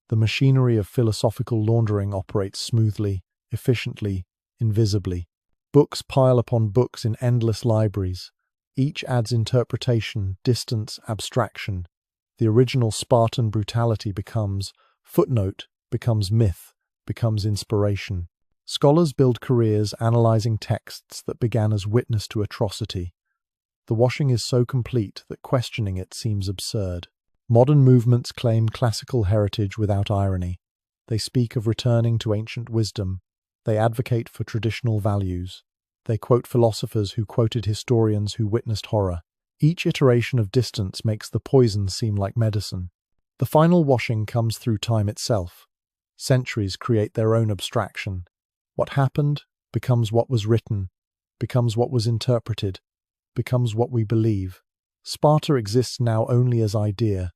The machinery of philosophical laundering operates smoothly, efficiently, invisibly. Books pile upon books in endless libraries. Each adds interpretation, distance, abstraction. The original Spartan brutality becomes footnote, becomes myth, becomes inspiration. Scholars build careers analyzing texts that began as witness to atrocity. The washing is so complete that questioning it seems absurd. Modern movements claim classical heritage without irony. They speak of returning to ancient wisdom, They advocate for traditional values. They quote philosophers who quoted historians who witnessed horror. Each iteration of distance makes the poison seem like medicine. The final washing comes through time itself. Centuries create their own abstraction. What happened becomes what was written, becomes what was interpreted, becomes what we believe. Sparta exists now only as idea,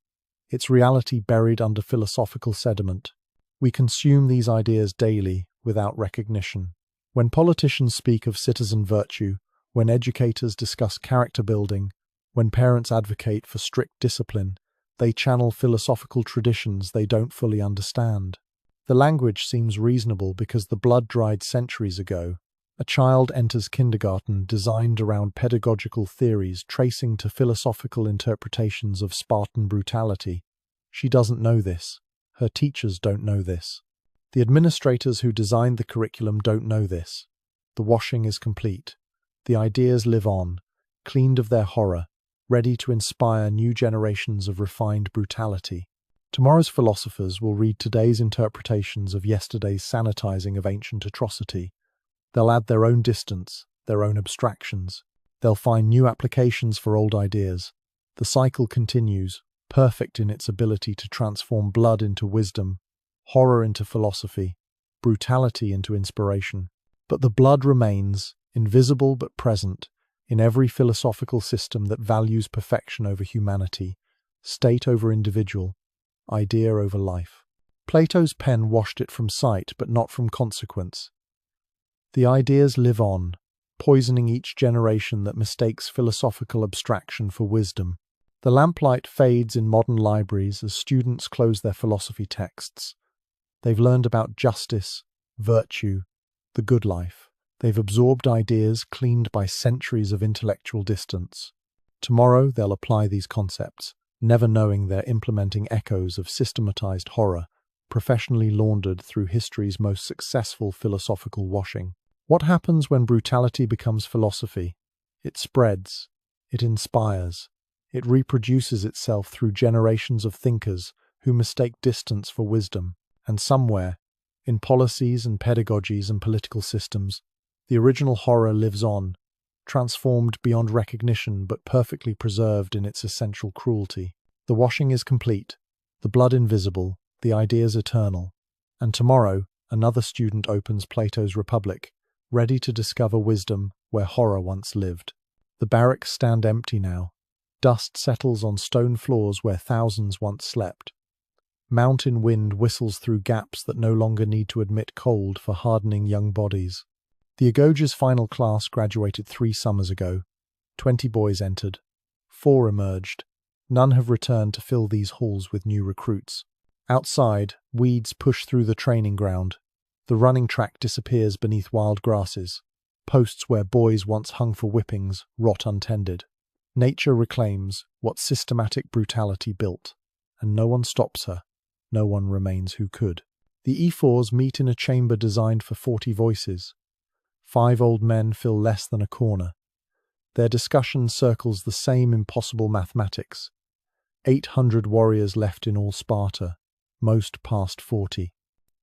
its reality buried under philosophical sediment. We consume these ideas daily without recognition. When politicians speak of citizen virtue, when educators discuss character building, when parents advocate for strict discipline, they channel philosophical traditions they don't fully understand. The language seems reasonable because the blood dried centuries ago. A child enters kindergarten designed around pedagogical theories tracing to philosophical interpretations of Spartan brutality. She doesn't know this. Her teachers don't know this. The administrators who designed the curriculum don't know this. The washing is complete. The ideas live on, cleaned of their horror, ready to inspire new generations of refined brutality. Tomorrow's philosophers will read today's interpretations of yesterday's sanitizing of ancient atrocity. They'll add their own distance, their own abstractions. They'll find new applications for old ideas. The cycle continues, perfect in its ability to transform blood into wisdom, horror into philosophy, brutality into inspiration. But the blood remains, invisible but present, in every philosophical system that values perfection over humanity, state over individual, idea over life. Plato's pen washed it from sight, but not from consequence. The ideas live on, poisoning each generation that mistakes philosophical abstraction for wisdom. The lamplight fades in modern libraries as students close their philosophy texts. They've learned about justice, virtue, the good life. They've absorbed ideas cleaned by centuries of intellectual distance. Tomorrow they'll apply these concepts, never knowing they're implementing echoes of systematized horror, professionally laundered through history's most successful philosophical washing. What happens when brutality becomes philosophy? It spreads, it inspires, it reproduces itself through generations of thinkers who mistake distance for wisdom. And somewhere, in policies and pedagogies and political systems, the original horror lives on, transformed beyond recognition but perfectly preserved in its essential cruelty. The washing is complete, the blood invisible, the ideas eternal. And tomorrow, another student opens Plato's Republic, ready to discover wisdom where horror once lived. The barracks stand empty now. Dust settles on stone floors where thousands once slept. Mountain wind whistles through gaps that no longer need to admit cold for hardening young bodies. The Agoge's final class graduated 3 summers ago. 20 boys entered. 4 emerged. None have returned to fill these halls with new recruits. Outside, weeds push through the training ground. The running track disappears beneath wild grasses. Posts where boys once hung for whippings rot untended. Nature reclaims what systematic brutality built, and no one stops her. No one remains who could. The E4s meet in a chamber designed for 40 voices. 5 old men fill less than a corner. Their discussion circles the same impossible mathematics. 800 warriors left in all Sparta, most past 40.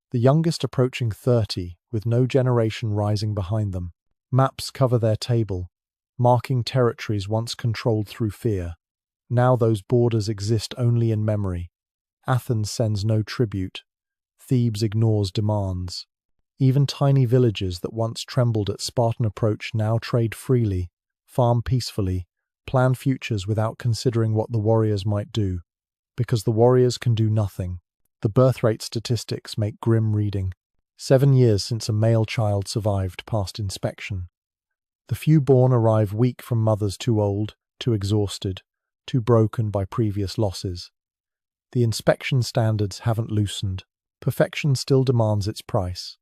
The youngest approaching 30, with no generation rising behind them. Maps cover their table, marking territories once controlled through fear. Now those borders exist only in memory. Athens sends no tribute. Thebes ignores demands. Even tiny villages that once trembled at Spartan approach now trade freely, farm peacefully, plan futures without considering what the warriors might do. Because the warriors can do nothing. The birth rate statistics make grim reading. 7 years since a male child survived past inspection. The few born arrive weak from mothers too old, too exhausted, too broken by previous losses. The inspection standards haven't loosened. Perfection still demands its price.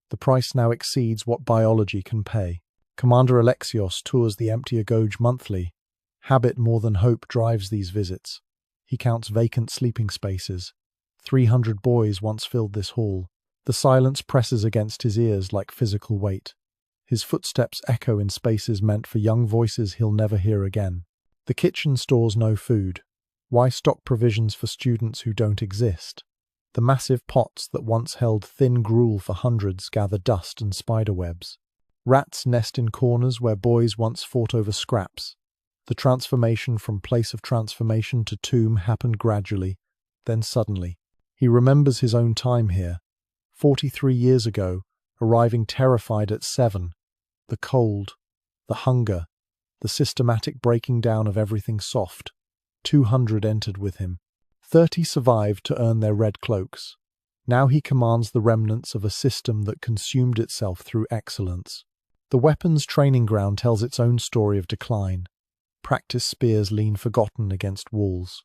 The price now exceeds what biology can pay. Commander Alexios tours the empty Agoge monthly. Habit more than hope drives these visits. He counts vacant sleeping spaces. 300 boys once filled this hall. The silence presses against his ears like physical weight. His footsteps echo in spaces meant for young voices he'll never hear again. The kitchen stores no food. Why stock provisions for students who don't exist? The massive pots that once held thin gruel for hundreds gather dust and spiderwebs. Rats nest in corners where boys once fought over scraps. The transformation from place of transformation to tomb happened gradually, then suddenly. He remembers his own time here, 43 years ago, arriving terrified at 7. The cold, the hunger, the systematic breaking down of everything soft. 200 entered with him. 30 survived to earn their red cloaks. Now he commands the remnants of a system that consumed itself through excellence. The weapons training ground tells its own story of decline. Practice spears lean forgotten against walls.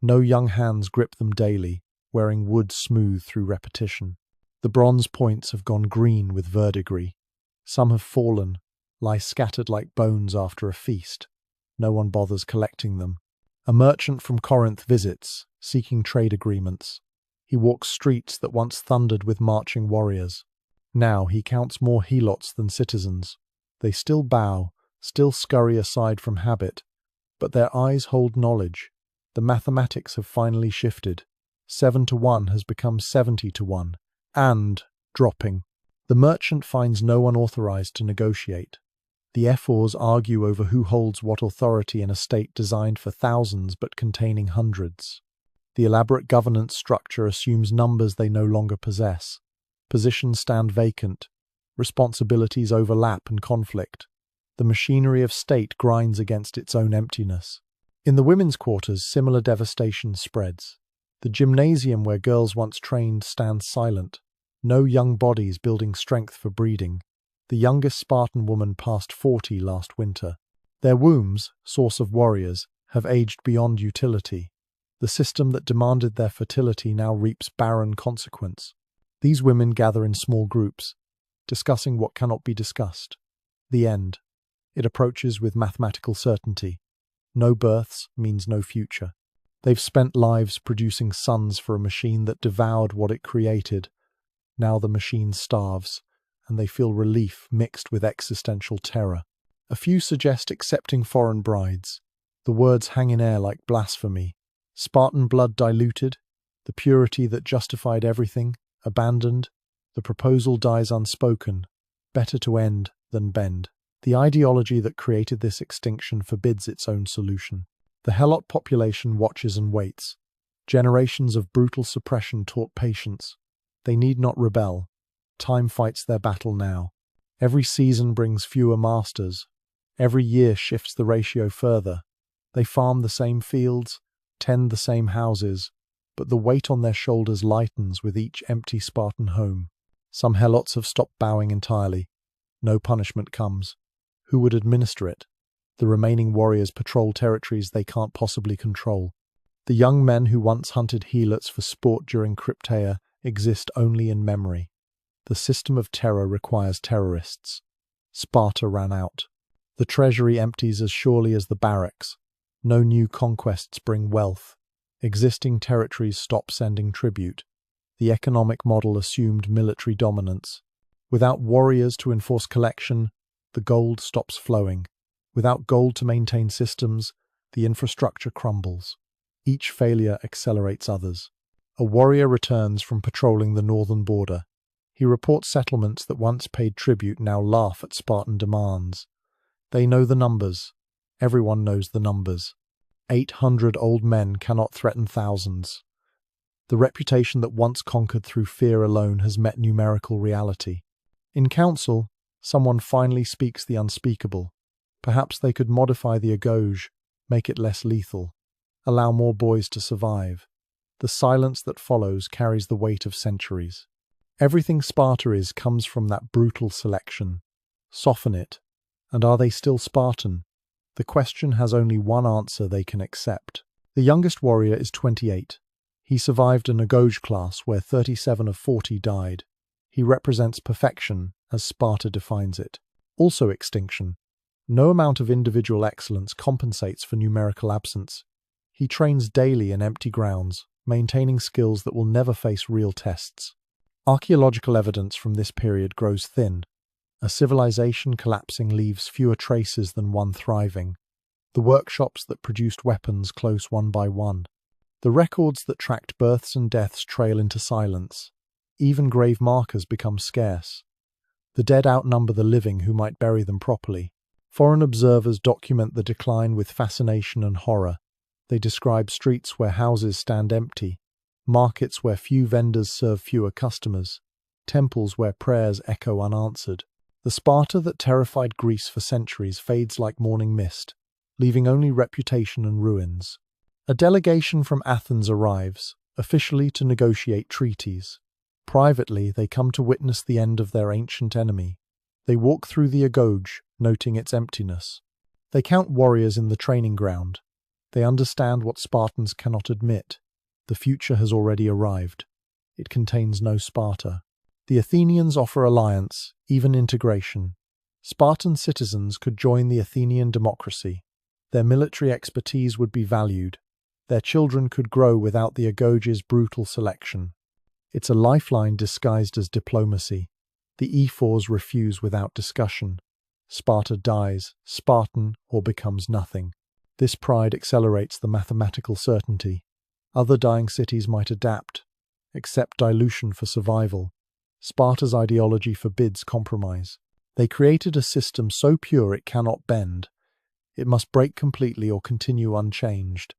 No young hands grip them daily, wearing wood smooth through repetition. The bronze points have gone green with verdigris. Some have fallen, lie scattered like bones after a feast. No one bothers collecting them. A merchant from Corinth visits, seeking trade agreements. He walks streets that once thundered with marching warriors. Now he counts more helots than citizens. They still bow, still scurry aside from habit, but their eyes hold knowledge. The mathematics have finally shifted. 7 to 1 has become 70 to 1, and dropping. The merchant finds no one authorized to negotiate. The ephors argue over who holds what authority in a state designed for thousands but containing hundreds. The elaborate governance structure assumes numbers they no longer possess. Positions stand vacant. Responsibilities overlap and conflict. The machinery of state grinds against its own emptiness. In the women's quarters, similar devastation spreads. The gymnasium where girls once trained stands silent. No young bodies building strength for breeding. The youngest Spartan woman passed 40 last winter. Their wombs, source of warriors, have aged beyond utility. The system that demanded their fertility now reaps barren consequence. These women gather in small groups, discussing what cannot be discussed. The end. It approaches with mathematical certainty. No births means no future. They've spent lives producing sons for a machine that devoured what it created. Now the machine starves, and they feel relief mixed with existential terror. A few suggest accepting foreign brides. The words hang in air like blasphemy. Spartan blood diluted, the purity that justified everything, abandoned. The proposal dies unspoken. Better to end than bend. The ideology that created this extinction forbids its own solution. The helot population watches and waits. Generations of brutal suppression taught patience. They need not rebel. Time fights their battle now. Every season brings fewer masters. Every year shifts the ratio further. They farm the same fields, tend the same houses, but the weight on their shoulders lightens with each empty Spartan home. Some helots have stopped bowing entirely. No punishment comes. Who would administer it? The remaining warriors patrol territories they can't possibly control. The young men who once hunted helots for sport during Crypteia exist only in memory. The system of terror requires terrorists. Sparta ran out. The treasury empties as surely as the barracks. No new conquests bring wealth. Existing territories stop sending tribute. The economic model assumed military dominance. Without warriors to enforce collection, the gold stops flowing. Without gold to maintain systems, the infrastructure crumbles. Each failure accelerates others. A warrior returns from patrolling the northern border. He reports settlements that once paid tribute now laugh at Spartan demands. They know the numbers. Everyone knows the numbers. 800 old men cannot threaten thousands. The reputation that once conquered through fear alone has met numerical reality. In council, someone finally speaks the unspeakable. Perhaps they could modify the agauge, make it less lethal, allow more boys to survive. The silence that follows carries the weight of centuries. Everything Sparta is comes from that brutal selection. Soften it. And are they still Spartan? The question has only one answer they can accept. The youngest warrior is 28. He survived an agauge class where 37 of 40 died. He represents perfection, as Sparta defines it. Also extinction. No amount of individual excellence compensates for numerical absence. He trains daily in empty grounds, maintaining skills that will never face real tests. Archaeological evidence from this period grows thin. A civilization collapsing leaves fewer traces than one thriving. The workshops that produced weapons close one by one. The records that tracked births and deaths trail into silence. Even grave markers become scarce. The dead outnumber the living who might bury them properly. Foreign observers document the decline with fascination and horror. They describe streets where houses stand empty, markets where few vendors serve fewer customers, temples where prayers echo unanswered. The Sparta that terrified Greece for centuries fades like morning mist, leaving only reputation and ruins. A delegation from Athens arrives, officially to negotiate treaties. Privately, they come to witness the end of their ancient enemy. They walk through the agoge, noting its emptiness. They count warriors in the training ground. They understand what Spartans cannot admit. The future has already arrived. It contains no Sparta. The Athenians offer alliance, even integration. Spartan citizens could join the Athenian democracy. Their military expertise would be valued. Their children could grow without the agoge's brutal selection. It's a lifeline disguised as diplomacy. The ephors refuse without discussion. Sparta dies, Spartan, or becomes nothing. This pride accelerates the mathematical certainty. Other dying cities might adapt, accept dilution for survival. Sparta's ideology forbids compromise. They created a system so pure it cannot bend. It must break completely or continue unchanged.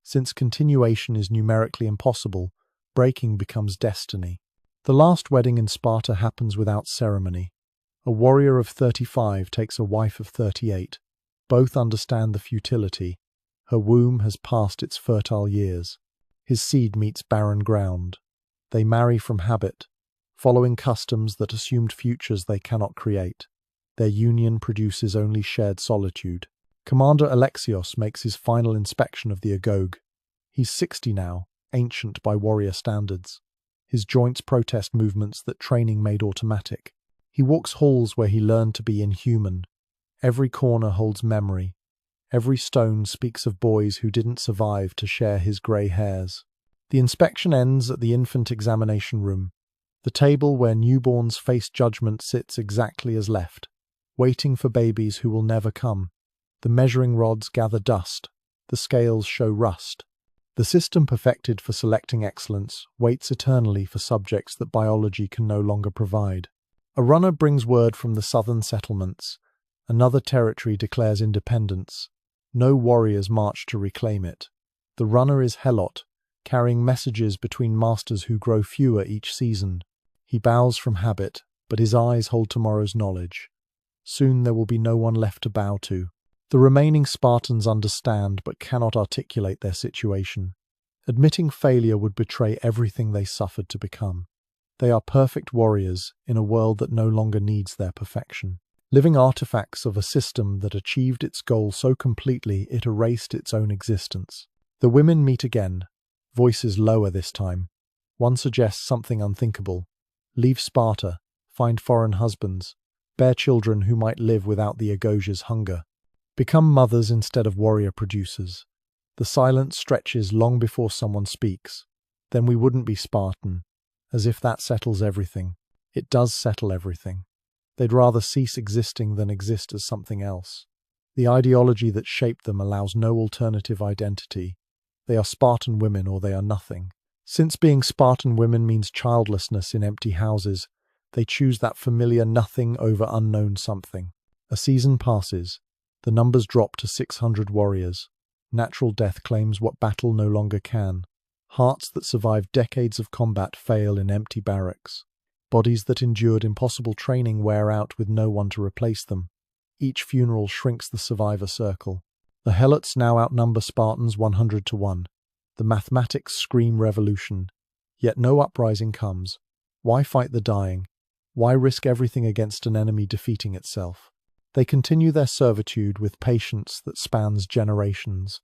Since continuation is numerically impossible, breaking becomes destiny. The last wedding in Sparta happens without ceremony. A warrior of 35 takes a wife of 38. Both understand the futility. Her womb has passed its fertile years. His seed meets barren ground. They marry from habit, following customs that assumed futures they cannot create. Their union produces only shared solitude. Commander Alexios makes his final inspection of the agoge. He's 60 now, ancient by warrior standards. His joints protest movements that training made automatic. He walks halls where he learned to be inhuman. Every corner holds memory. Every stone speaks of boys who didn't survive to share his grey hairs. The inspection ends at the infant examination room. The table where newborns face judgment sits exactly as left, waiting for babies who will never come. The measuring rods gather dust. The scales show rust. The system perfected for selecting excellence waits eternally for subjects that biology can no longer provide. A runner brings word from the southern settlements. Another territory declares independence. No warriors march to reclaim it. The runner is Helot, carrying messages between masters who grow fewer each season. He bows from habit, but his eyes hold tomorrow's knowledge. Soon there will be no one left to bow to. The remaining Spartans understand but cannot articulate their situation. Admitting failure would betray everything they suffered to become. They are perfect warriors in a world that no longer needs their perfection. Living artifacts of a system that achieved its goal so completely it erased its own existence. The women meet again, voices lower this time. One suggests something unthinkable. Leave Sparta, find foreign husbands, bear children who might live without the agoge's hunger. Become mothers instead of warrior producers. The silence stretches long before someone speaks. Then we wouldn't be Spartan, as if that settles everything. It does settle everything. They'd rather cease existing than exist as something else. The ideology that shaped them allows no alternative identity. They are Spartan women or they are nothing. Since being Spartan women means childlessness in empty houses, they choose that familiar nothing over unknown something. A season passes. The numbers drop to 600 warriors. Natural death claims what battle no longer can. Hearts that survived decades of combat fail in empty barracks. Bodies that endured impossible training wear out with no one to replace them. Each funeral shrinks the survivor circle. The Helots now outnumber Spartans 100 to 1. The mathematics scream revolution. Yet no uprising comes. Why fight the dying? Why risk everything against an enemy defeating itself? They continue their servitude with patience that spans generations.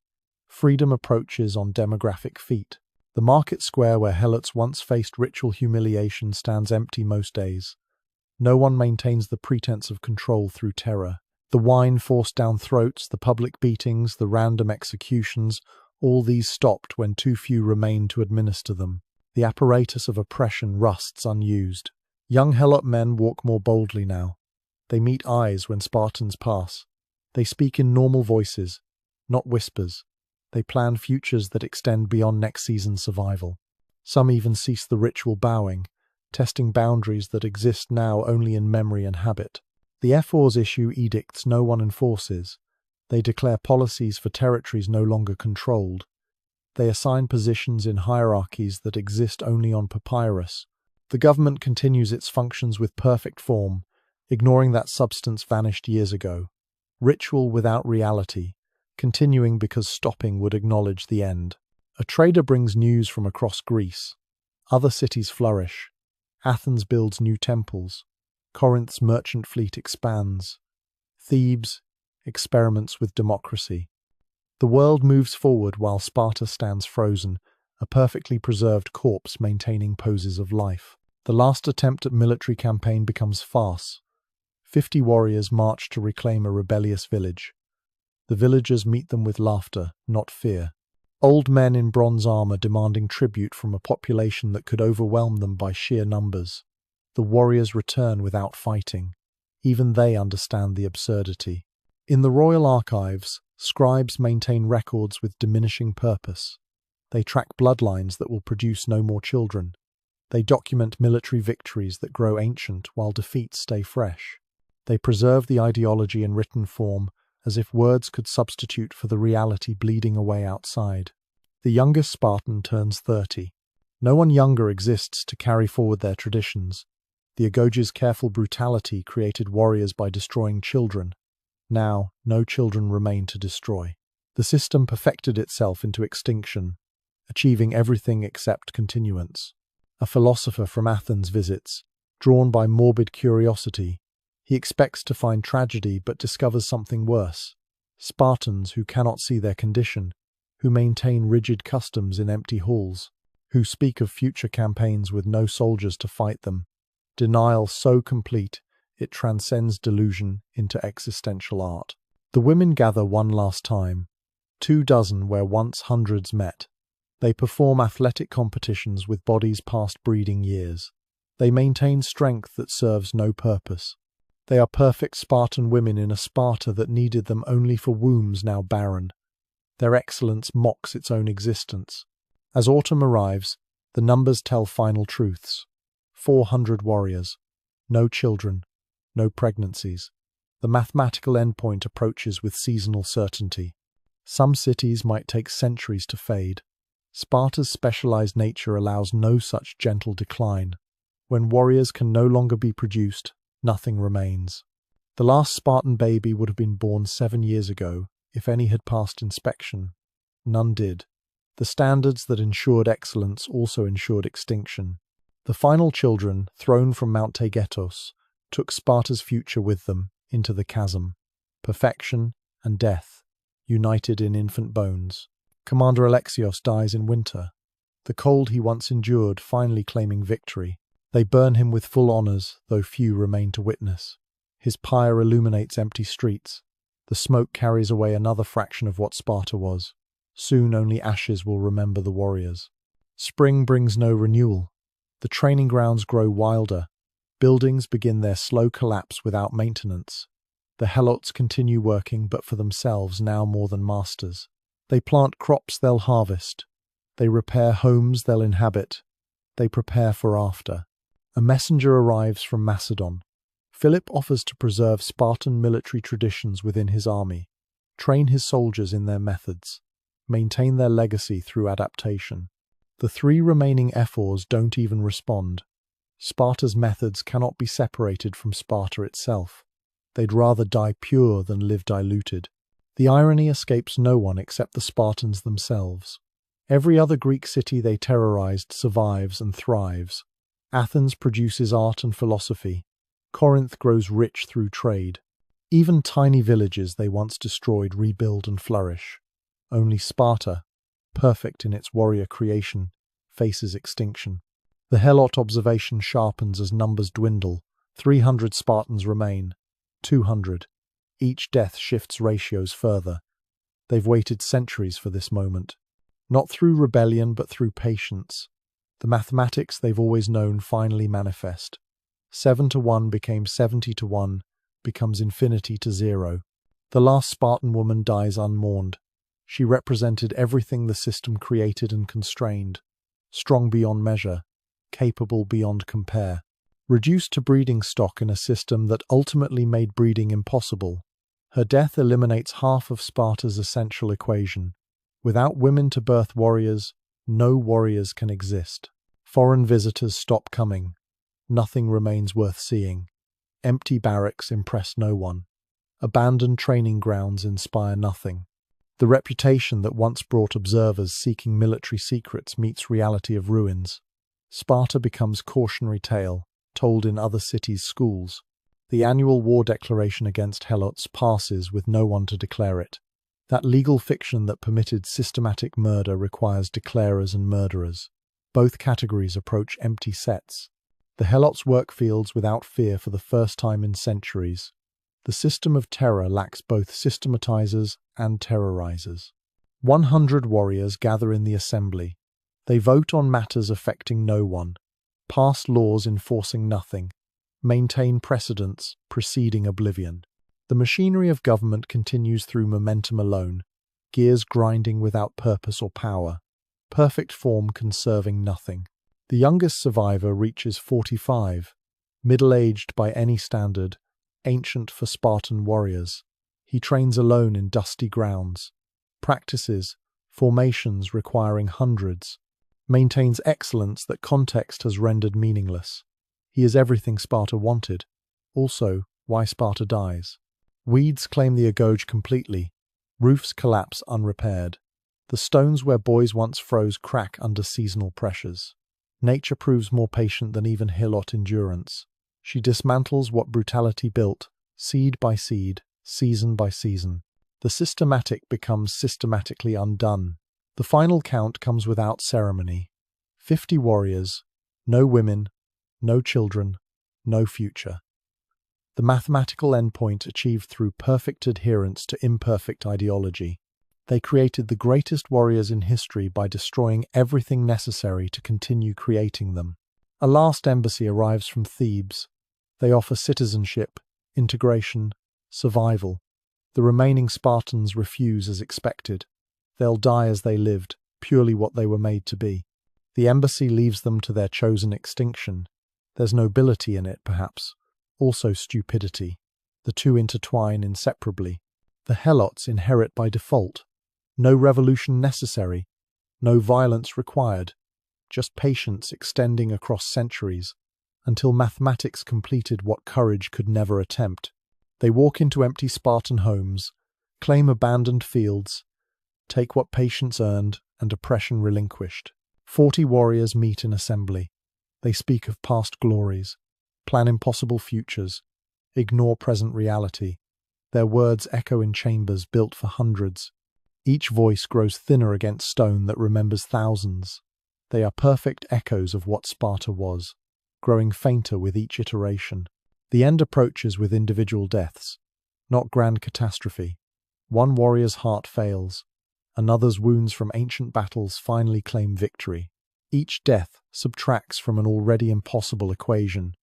Freedom approaches on demographic feet. The market square where Helots once faced ritual humiliation stands empty most days. No one maintains the pretense of control through terror. The wine forced down throats, the public beatings, the random executions, all these stopped when too few remained to administer them. The apparatus of oppression rusts unused. Young Helot men walk more boldly now. They meet eyes when Spartans pass. They speak in normal voices, not whispers. They plan futures that extend beyond next season's survival. Some even cease the ritual bowing, testing boundaries that exist now only in memory and habit. The Ephors issue edicts no one enforces. They declare policies for territories no longer controlled. They assign positions in hierarchies that exist only on papyrus. The government continues its functions with perfect form, ignoring that substance vanished years ago. Ritual without reality, continuing because stopping would acknowledge the end. A trader brings news from across Greece. Other cities flourish. Athens builds new temples. Corinth's merchant fleet expands. Thebes experiments with democracy. The world moves forward while Sparta stands frozen, a perfectly preserved corpse maintaining poses of life. The last attempt at military campaign becomes farce. 50 warriors march to reclaim a rebellious village. The villagers meet them with laughter, not fear. Old men in bronze armor demanding tribute from a population that could overwhelm them by sheer numbers. The warriors return without fighting. Even they understand the absurdity. In the royal archives, scribes maintain records with diminishing purpose. They track bloodlines that will produce no more children. They document military victories that grow ancient while defeats stay fresh. They preserve the ideology in written form, as if words could substitute for the reality bleeding away outside. The youngest Spartan turns 30. No one younger exists to carry forward their traditions. The Agoges' careful brutality created warriors by destroying children. Now, no children remain to destroy. The system perfected itself into extinction, achieving everything except continuance. A philosopher from Athens visits, drawn by morbid curiosity. He expects to find tragedy but discovers something worse. Spartans who cannot see their condition, who maintain rigid customs in empty halls, who speak of future campaigns with no soldiers to fight them. Denial so complete it transcends delusion into existential art. The women gather one last time, 24 where once hundreds met. They perform athletic competitions with bodies past breeding years. They maintain strength that serves no purpose. They are perfect Spartan women in a Sparta that needed them only for wombs now barren. Their excellence mocks its own existence. As autumn arrives, the numbers tell final truths. 400 warriors. No children. No pregnancies. The mathematical endpoint approaches with seasonal certainty. Some cities might take centuries to fade. Sparta's specialized nature allows no such gentle decline. When warriors can no longer be produced, nothing remains. The last Spartan baby would have been born 7 years ago, if any had passed inspection. None did. The standards that ensured excellence also ensured extinction. The final children, thrown from Mount Taygetos, took Sparta's future with them into the chasm. Perfection and death, united in infant bones. Commander Alexios dies in winter. The cold he once endured finally claiming victory. They burn him with full honours, though few remain to witness. His pyre illuminates empty streets. The smoke carries away another fraction of what Sparta was. Soon only ashes will remember the warriors. Spring brings no renewal. The training grounds grow wilder. Buildings begin their slow collapse without maintenance. The helots continue working, but for themselves now more than masters. They plant crops they'll harvest. They repair homes they'll inhabit. They prepare for after. A messenger arrives from Macedon. Philip offers to preserve Spartan military traditions within his army, train his soldiers in their methods, maintain their legacy through adaptation. The 3 remaining Ephors don't even respond. Sparta's methods cannot be separated from Sparta itself. They'd rather die pure than live diluted. The irony escapes no one except the Spartans themselves. Every other Greek city they terrorized survives and thrives. Athens produces art and philosophy. Corinth grows rich through trade. Even tiny villages they once destroyed rebuild and flourish. Only Sparta, perfect in its warrior creation, faces extinction. The helot observation sharpens as numbers dwindle. 300 Spartans remain. 200. Each death shifts ratios further. They've waited centuries for this moment. Not through rebellion, but through patience. The mathematics they've always known finally manifest. 7-1 became 70-1, becomes infinity to 0. The last Spartan woman dies unmourned. She represented everything the system created and constrained. Strong beyond measure, capable beyond compare. Reduced to breeding stock in a system that ultimately made breeding impossible, her death eliminates half of Sparta's essential equation. Without women to birth warriors, no warriors can exist. Foreign visitors stop coming. Nothing remains worth seeing. Empty barracks impress no one. Abandoned training grounds inspire nothing. The reputation that once brought observers seeking military secrets meets reality of ruins. Sparta becomes cautionary tale, told in other cities' schools. The annual war declaration against helots passes with no one to declare it. That legal fiction that permitted systematic murder requires declarers and murderers. Both categories approach empty sets. The helots work fields without fear for the first time in centuries. The system of terror lacks both systematizers and terrorizers. 100 warriors gather in the assembly. They vote on matters affecting no one, pass laws enforcing nothing, maintain precedents preceding oblivion. The machinery of government continues through momentum alone, gears grinding without purpose or power, perfect form conserving nothing. The youngest survivor reaches 45, middle-aged by any standard, ancient for Spartan warriors. He trains alone in dusty grounds, practices formations requiring hundreds, maintains excellence that context has rendered meaningless. He is everything Sparta wanted, also why Sparta dies. Weeds claim the agouge completely, roofs collapse unrepaired. The stones where boys once froze crack under seasonal pressures. Nature proves more patient than even helot endurance. She dismantles what brutality built, seed by seed, season by season. The systematic becomes systematically undone. The final count comes without ceremony. 50 warriors, no women, no children, no future. The mathematical endpoint achieved through perfect adherence to imperfect ideology. They created the greatest warriors in history by destroying everything necessary to continue creating them. A last embassy arrives from Thebes. They offer citizenship, integration, survival. The remaining Spartans refuse as expected. They'll die as they lived, purely what they were made to be. The embassy leaves them to their chosen extinction. There's nobility in it, perhaps. Also stupidity. The two intertwine inseparably. The helots inherit by default. No revolution necessary. No violence required. Just patience extending across centuries, until mathematics completed what courage could never attempt. They walk into empty Spartan homes, claim abandoned fields, take what patience earned and oppression relinquished. 40 warriors meet in assembly. They speak of past glories, plan impossible futures, ignore present reality. Their words echo in chambers built for hundreds. Each voice grows thinner against stone that remembers thousands. They are perfect echoes of what Sparta was, growing fainter with each iteration. The end approaches with individual deaths, not grand catastrophe. One warrior's heart fails. Another's wounds from ancient battles finally claim victory. Each death subtracts from an already impossible equation.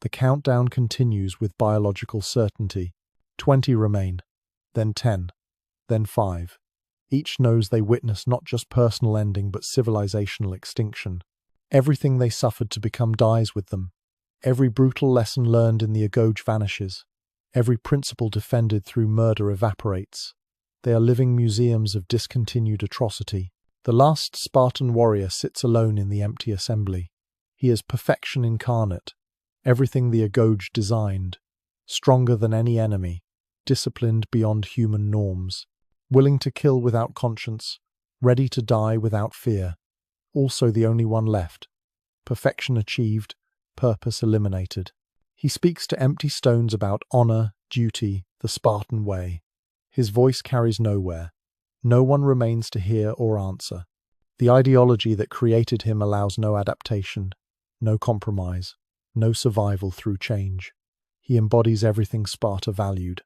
The countdown continues with biological certainty. 20 remain, then 10, then 5. Each knows they witness not just personal ending but civilizational extinction. Everything they suffered to become dies with them. Every brutal lesson learned in the agouge vanishes. Every principle defended through murder evaporates. They are living museums of discontinued atrocity. The last Spartan warrior sits alone in the empty assembly. He is perfection incarnate, everything the agouge designed, stronger than any enemy, disciplined beyond human norms, willing to kill without conscience, ready to die without fear. Also the only one left. Perfection achieved, purpose eliminated. He speaks to empty stones about honor, duty, the Spartan way. His voice carries nowhere. No one remains to hear or answer. The ideology that created him allows no adaptation, no compromise, no survival through change. He embodies everything Sparta valued.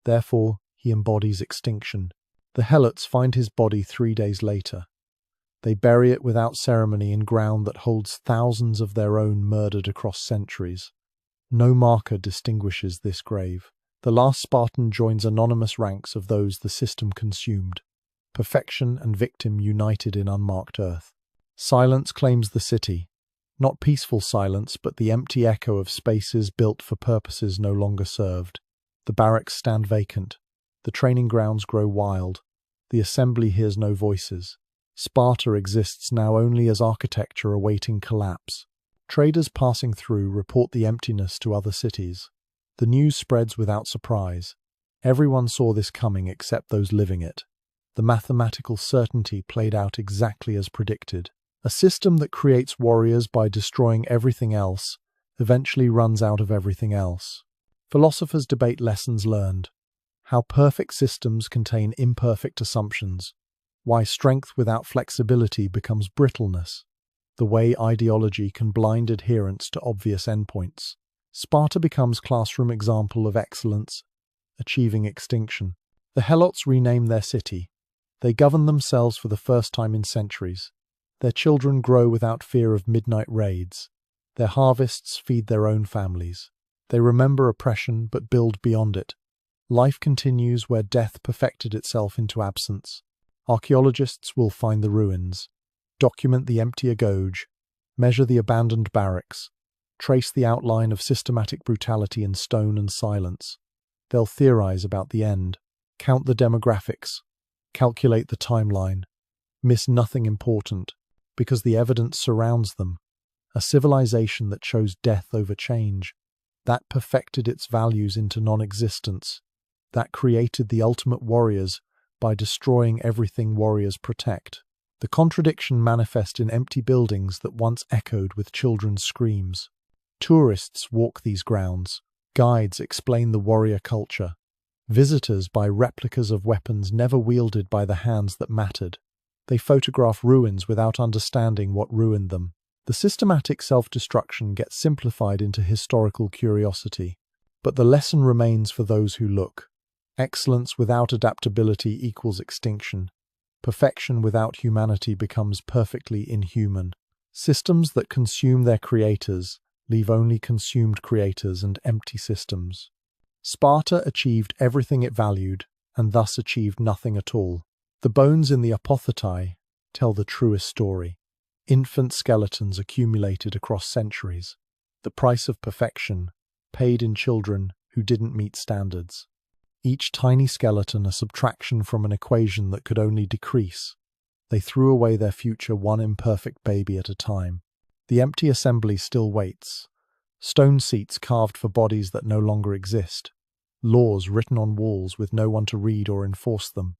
Therefore, he embodies extinction. The helots find his body 3 days later. They bury it without ceremony in ground that holds thousands of their own murdered across centuries. No marker distinguishes this grave. The last Spartan joins anonymous ranks of those the system consumed. perfection and victim united in unmarked earth. Silence claims the city. Not peaceful silence, but the empty echo of spaces built for purposes no longer served. The barracks stand vacant. The training grounds grow wild. The assembly hears no voices. Sparta exists now only as architecture awaiting collapse. Traders passing through report the emptiness to other cities. The news spreads without surprise. Everyone saw this coming except those living it. The mathematical certainty played out exactly as predicted. A system that creates warriors by destroying everything else eventually runs out of everything else. Philosophers debate lessons learned. How perfect systems contain imperfect assumptions. Why strength without flexibility becomes brittleness. The way ideology can blind adherence to obvious endpoints. Sparta becomes classroom example of excellence, achieving extinction. The Helots rename their city. They govern themselves for the first time in centuries. Their children grow without fear of midnight raids. Their harvests feed their own families. They remember oppression but build beyond it. Life continues where death perfected itself into absence. Archaeologists will find the ruins, document the empty agorge, measure the abandoned barracks, trace the outline of systematic brutality in stone and silence. They'll theorize about the end, count the demographics, calculate the timeline, miss nothing important, because the evidence surrounds them. A civilization that chose death over change, that perfected its values into non-existence, that created the ultimate warriors by destroying everything warriors protect. The contradiction manifests in empty buildings that once echoed with children's screams. Tourists walk these grounds. Guides explain the warrior culture. Visitors buy replicas of weapons never wielded by the hands that mattered. They photograph ruins without understanding what ruined them. The systematic self-destruction gets simplified into historical curiosity. But the lesson remains for those who look. Excellence without adaptability equals extinction. Perfection without humanity becomes perfectly inhuman. Systems that consume their creators leave only consumed creators and empty systems. Sparta achieved everything it valued, and thus achieved nothing at all. The bones in the apothetae tell the truest story. Infant skeletons accumulated across centuries. The price of perfection, paid in children who didn't meet standards. Each tiny skeleton a subtraction from an equation that could only decrease. They threw away their future one imperfect baby at a time. The empty assembly still waits. Stone seats carved for bodies that no longer exist. Laws written on walls with no one to read or enforce them.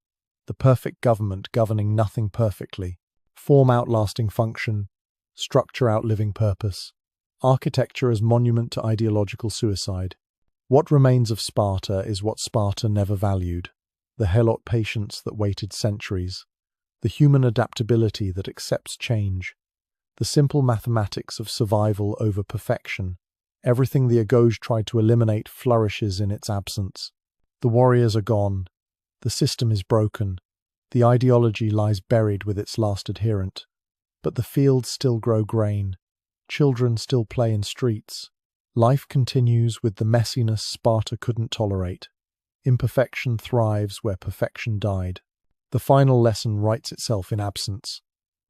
The perfect government governing nothing perfectly. Form outlasting function. Structure outliving purpose. Architecture as monument to ideological suicide. What remains of Sparta is what Sparta never valued. The Helot patience that waited centuries. The human adaptability that accepts change. The simple mathematics of survival over perfection. Everything the agorge tried to eliminate flourishes in its absence. The warriors are gone. The system is broken. The ideology lies buried with its last adherent. But the fields still grow grain. Children still play in streets. Life continues with the messiness Sparta couldn't tolerate. Imperfection thrives where perfection died. The final lesson writes itself in absence.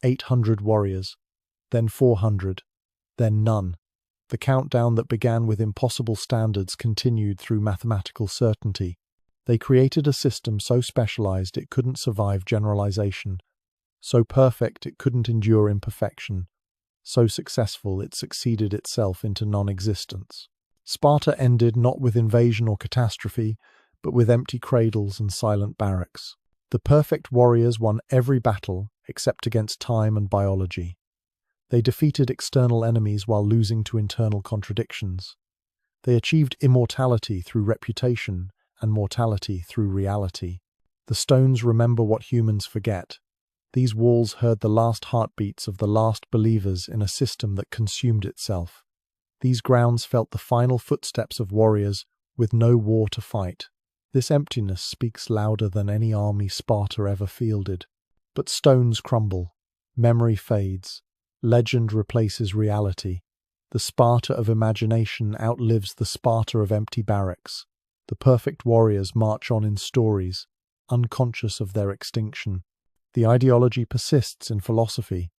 800 warriors, then 400, then none. The countdown that began with impossible standards continued through mathematical certainty. They created a system so specialized it couldn't survive generalization, so perfect it couldn't endure imperfection, so successful it succeeded itself into non-existence. Sparta ended not with invasion or catastrophe, but with empty cradles and silent barracks. The perfect warriors won every battle except against time and biology. They defeated external enemies while losing to internal contradictions. They achieved immortality through reputation and mortality through reality. The stones remember what humans forget. These walls heard the last heartbeats of the last believers in a system that consumed itself. These grounds felt the final footsteps of warriors with no war to fight. This emptiness speaks louder than any army Sparta ever fielded. But stones crumble. Memory fades. Legend replaces reality. The Sparta of imagination outlives the Sparta of empty barracks. The perfect warriors march on in stories, unconscious of their extinction. The ideology persists in philosophy,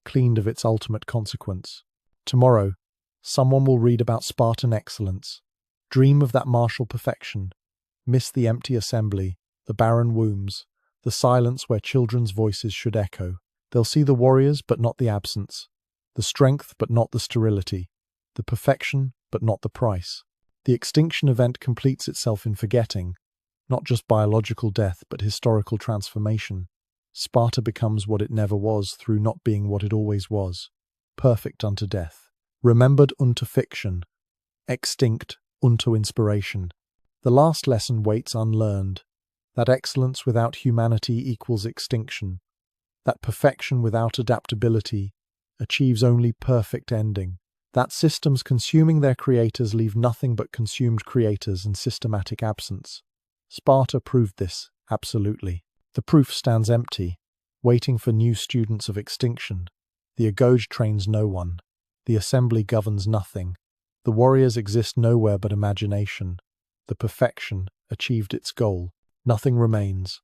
cleaned of its ultimate consequence. Tomorrow, someone will read about Spartan excellence, dream of that martial perfection, miss the empty assembly, the barren wombs, the silence where children's voices should echo. They'll see the warriors but not the absence, the strength but not the sterility, the perfection but not the price. The extinction event completes itself in forgetting, not just biological death but historical transformation. Sparta becomes what it never was through not being what it always was, perfect unto death, remembered unto fiction, extinct unto inspiration. The last lesson waits unlearned, that excellence without humanity equals extinction, that perfection without adaptability achieves only perfect ending, that systems consuming their creators leave nothing but consumed creators and systematic absence. Sparta proved this, absolutely. The proof stands empty, waiting for new students of extinction. The agoge trains no one. The assembly governs nothing. The warriors exist nowhere but imagination. The perfection achieved its goal. Nothing remains.